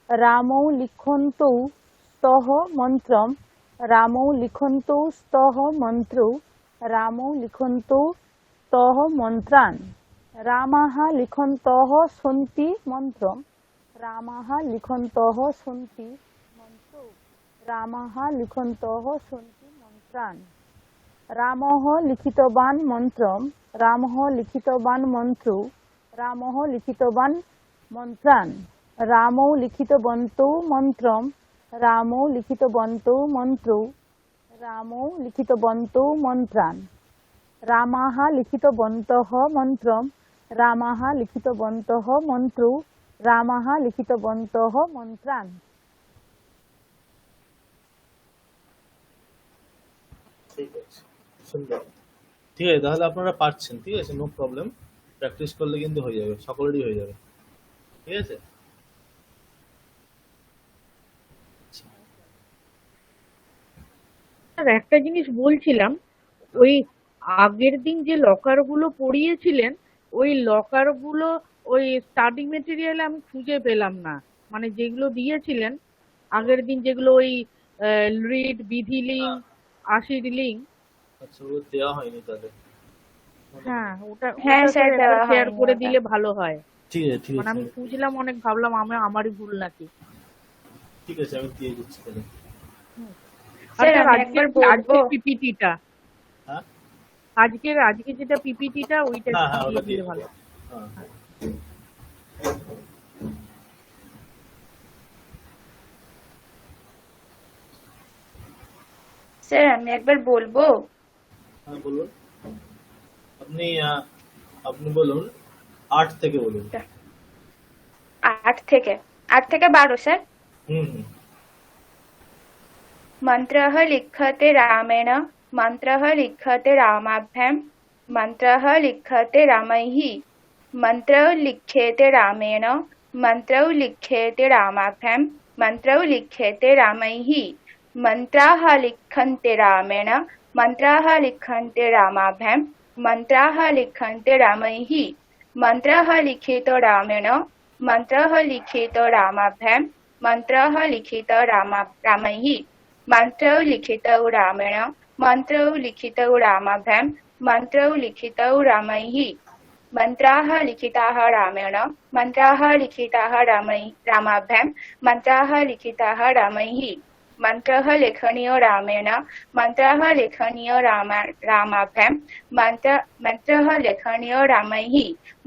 রামৌ লিখন্তৌ স্তः মন্ত্রম রামৌ লিখন্তৌ স্তः মন্ত্রৌ রামৌ লিখন্তু তহ মন্ত্রান রামাः লিখন্তः সন্তি মন্ত্রম রামাः লিখন্তः সন্তি মন্ত্র রামাः লিখন্তः সন্তি মন্ত্রান রামः লিখিতবান মন্ত্রম রামः লিখিতবান মন্ত্র রামः লিখিতবান মন্ত্রান রামৌ লিখিতবন্তৌ মন্ত্রম রামৌ লিখিতবন্তৌ মন্ত্র রামৌ লিখিতবন্তৌ মন্ত্রান রামাः লিখিতবন্তः মন্ত্রম রামাः লিখিতবন্তः মন্ত্র রামাः লিখিতবন্তः মন্ত্রান। ঠিক আছে, সুন্দর। ঠিক আছে, তাহলে আপনারা পারছেন। ঠিক আছে, নো প্রবলেম। প্র্যাকটিস করলে কিন্তু হয়ে যাবে, সকলেরই হয়ে যাবে। ঠিক আছে। আর একটা জিনিস বলছিলাম, ওই আগের দিন যে লকার গুলো পড়িয়েছিলেন, ওই লকার গুলো ওই স্টাডি মেটেরিয়ালে আমি খুঁজে পেলাম না। মানে যেগুলো দিয়েছিলেন আগের দিন, যেগুলো ওই রিড, বিধি লিঙ্ক, আশির লিঙ্ক, আচ্ছা, ওগুলো দেওয়া হয়নি তাহলে। হ্যাঁ ওটা হ্যাঁ ওটা স্যার, একবার দেওয়া শেয়ার হয়নি করে ওটা। দিলে ভালো হয়। ঠিক আছে, ঠিক মানে আছে, আমি খুঁজলাম অনেক, ভাবলাম আমারই ভুল নাকি। ঠিক আছে, আমি দিয়ে দিচ্ছি তাহলে। স্যার আচ্ছা, আমি একবার বলবো? আজকের পিপিটিটা, হ্যাঁ আজকে যেটা পিপিটিটা ওইটা হ্যাঁ একটু হ্যাঁ, দিয়ে ওটা দিয়ে দিলে ভালো। দিবো। হ্যাঁ। স্যার আমি একবার বলবো? হ্যাঁ, বলুন। আপনি আপনি বলুন, 8 থেকে বলুন। 8 থেকে 12 স্যার। হুম হুম। मन्त्रः लिख्यते रामेण मन्त्रः लिख्यते रामाभ्यां मन्त्रः लिख्यते रामैः मन्त्रौ लिख्यते रामेण मन्त्रौ लिख्यते रामाभ्यां मन्त्रौ लिख्यते रामैः मन्त्राः लिख्यन्ते रामेण मन्त्राः लिख्यन्ते रामाभ्यां मन्त्राः लिख्यन्ते रामैः मन्त्रः लिखितो रामेण मन्त्रः लिखितो रामाभ्यां मन्त्रः लिखितो रामैः मन्त्रौ लिखितौ रामेण मन्त्रौ लिखितौ रामाभ्यां मन्त्रौ लिखितौ रामैः मन्त्राः लिखिताः रामेण मन्त्राः लिखिताः रामाभ्यां मन्त्राः लिखिताः रामैः मन्त्रः लेखनीयो रामेण मन्त्रः लेखनीयो रामाभ्यां मन्त्रः लेखनीयो रामैः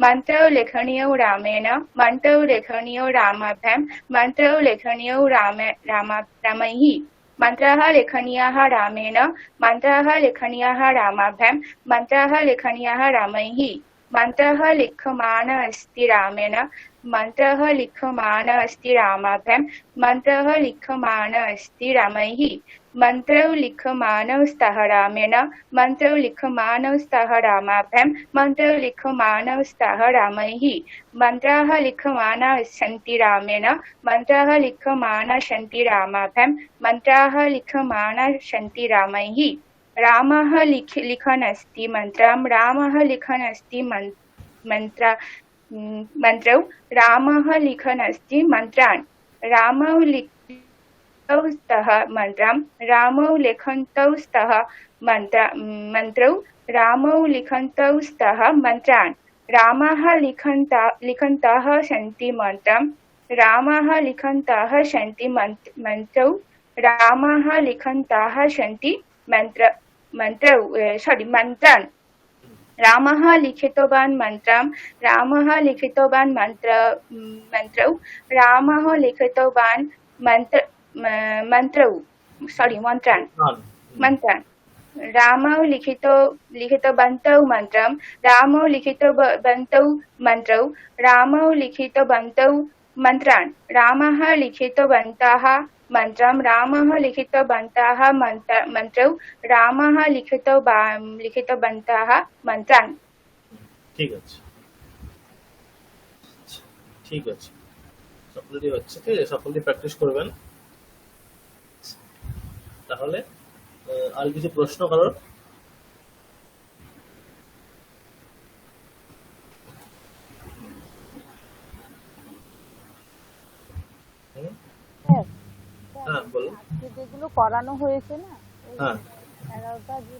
मन्त्रौ लेखनीयो रामेण मन्त्रौ लेखनीयो रामाभ्यां मन्त्रौ लेखनीयो रामैः मन्त्रः लेखनीयः रामेण मन्त्रः लेखनीयः रामाभ्यां मन्त्रः लेखनीयः रामैः मन्त्रः लिख्यमान अस्ति रामेण मन्त्रः लिख्यमान अस्ति रामाभ्यां मन्त्रः लिख्यमान अस्ति रामैः मन्त्रौ लिख्यमानौ स्तः रामेण मन्त्रौ लिख्यमानौ स्तः रामाभ्यां मन्त्रौ लिख्यमानौ स्तः रामैः मन्त्राः लिख्यमानाः सन्ति रामेण मन्त्राः लिख्यमानाः सन्ति रामाभ्यां मन्त्राः लिख्यमानाः सन्ति रामैः रामः लिखन् अस्ति मन्त्रं रामः लिखन् अस्ति मन्त्रौ रामः लिखन् अस्ति मन्त्रान् रामौ लिखन्तौ स्तः मन्त्रं रामौ लिखन्तौ स्तः मन्त्रौ रामौ लिखन्तौ स्तः मन्त्रान् रामः लिखन्तः सन्ति मन्त्रं रामः लिखन्तः सन्ति मन्त्रौ रामः लिखन्तः सन्ति मन्त्रान् रामः लिखितवान् मन्त्रं रामः लिखितवान् मन्त्रौ रामः लिखितवान् मन्त्रान् रामौ लिखितवन्तौ मन्त्रं रामौ लिखितवन्तौ मन्त्रौ रामौ लिखितवन्तौ मन्त्रान् रामः लिखितवन्तः मन्त्रं रामः लिखितवन्तः मन्त्रौ रामः लिखितवन्तः मन्त्रान्। ঠিক আছে, ঠিক আছে, সকলেরই হচ্ছে। ঠিক আছে, সকলেই প্র্যাকটিস করবেন। তাহলে আর কিছু প্রশ্ন করার? স্যার হ্যাঁ বলুন। আজকে যেগুলো করানো হয়েছে না, ওই হ্যাঁ 11টা যে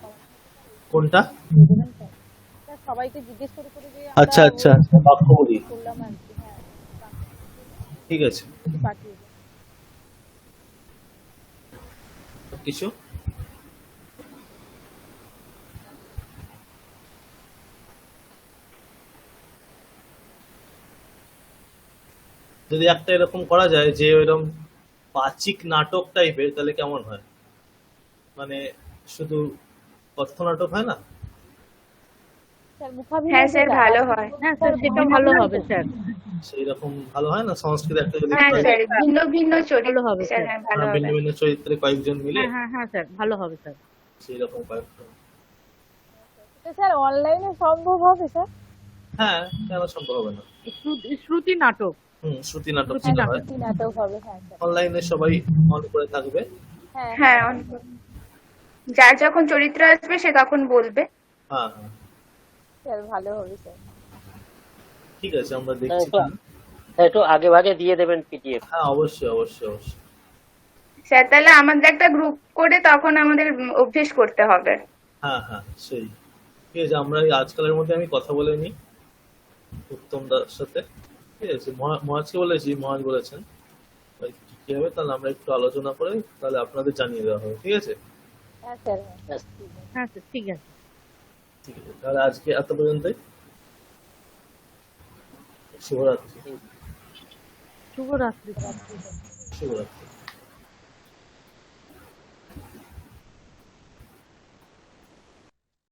করানো কোনটা? দেবেন স্যার? স্যার সবাইকে জিজ্ঞেস করে করে যে আচ্ছা আমরা আচ্ছা আচ্ছা, বাক্যগুলি, করলাম আর কি। হ্যাঁ, ঠিক আছে। একটু পাঠিয়ে দেন। কিছু যদি একটা এরকম করা যায় যে ওইরকম বাচিক নাটক টাইপের, তাহলে কেমন হয়? মানে শুধু কথ্য নাটক হয় না? স্যার মুখাভিনয় হ্যাঁ স্যার যেটা, ভালো হয়। হ্যাঁ স্যার, সেটা ভালো হবে স্যার। সেই রকম ভালো হয় না? সংস্কৃত একটা যদি হ্যাঁ স্যার, ভিন্ন ভিন্ন ভালো চরিত্র হবে স্যার, স্যার। হ্যাঁ ভালো ভিন্ন হবে। ভিন্ন চরিত্রে কয়েকজন মিলে হ্যাঁ হ্যাঁ হ্যাঁ স্যার, ভালো হবে স্যার। সেই রকম কয়েকজন। তো স্যার অনলাইনে সম্ভব হবে স্যার? হ্যাঁ, কেন সম্ভব হবে না? শ্রুতি নাটক। শ্রুতি নাটক শ্রুতি যেটা নাটক। হয় কি নাটক হবে? হ্যাঁ স্যার। অনলাইনে সবাই অন করে থাকবে। হ্যাঁ হ্যাঁ যার যখন চরিত্র আসবে সে তখন বলবে। হ্যাঁ হ্যাঁ, স্যার ভালো হবে স্যার। ঠিক আছে, আমরা দেখছি। একটু আগে ভাগে দিয়ে দেবেন পিডিএফ। হ্যাঁ, অবশ্যই অবশ্যই অবশ্যই। স্যার তাহলে আমাদের একটা গ্রুপ করে তখন আমাদের অভ্যেস করতে হবে। হ্যাঁ হ্যাঁ, সেই ঠিক আছে। আমরা এই আজকালের মধ্যে আমি কথা বলে নিই উত্তম দার সাথে, ঠিক আছে। মহাজকে বলেছি, মহাজ বলেছেন ওই কি হবে, তাহলে আমরা একটু আলোচনা করে তাহলে আপনাদের জানিয়ে দেওয়া হবে, ঠিক আছে। হ্যাঁ স্যার। হ্যাঁ স্যার, ঠিক আছে। ঠিক আছে, তাহলে আজকে এত পর্যন্তই। শুভরাত্রি। শুভরাত্রি। শুভরাত্রি।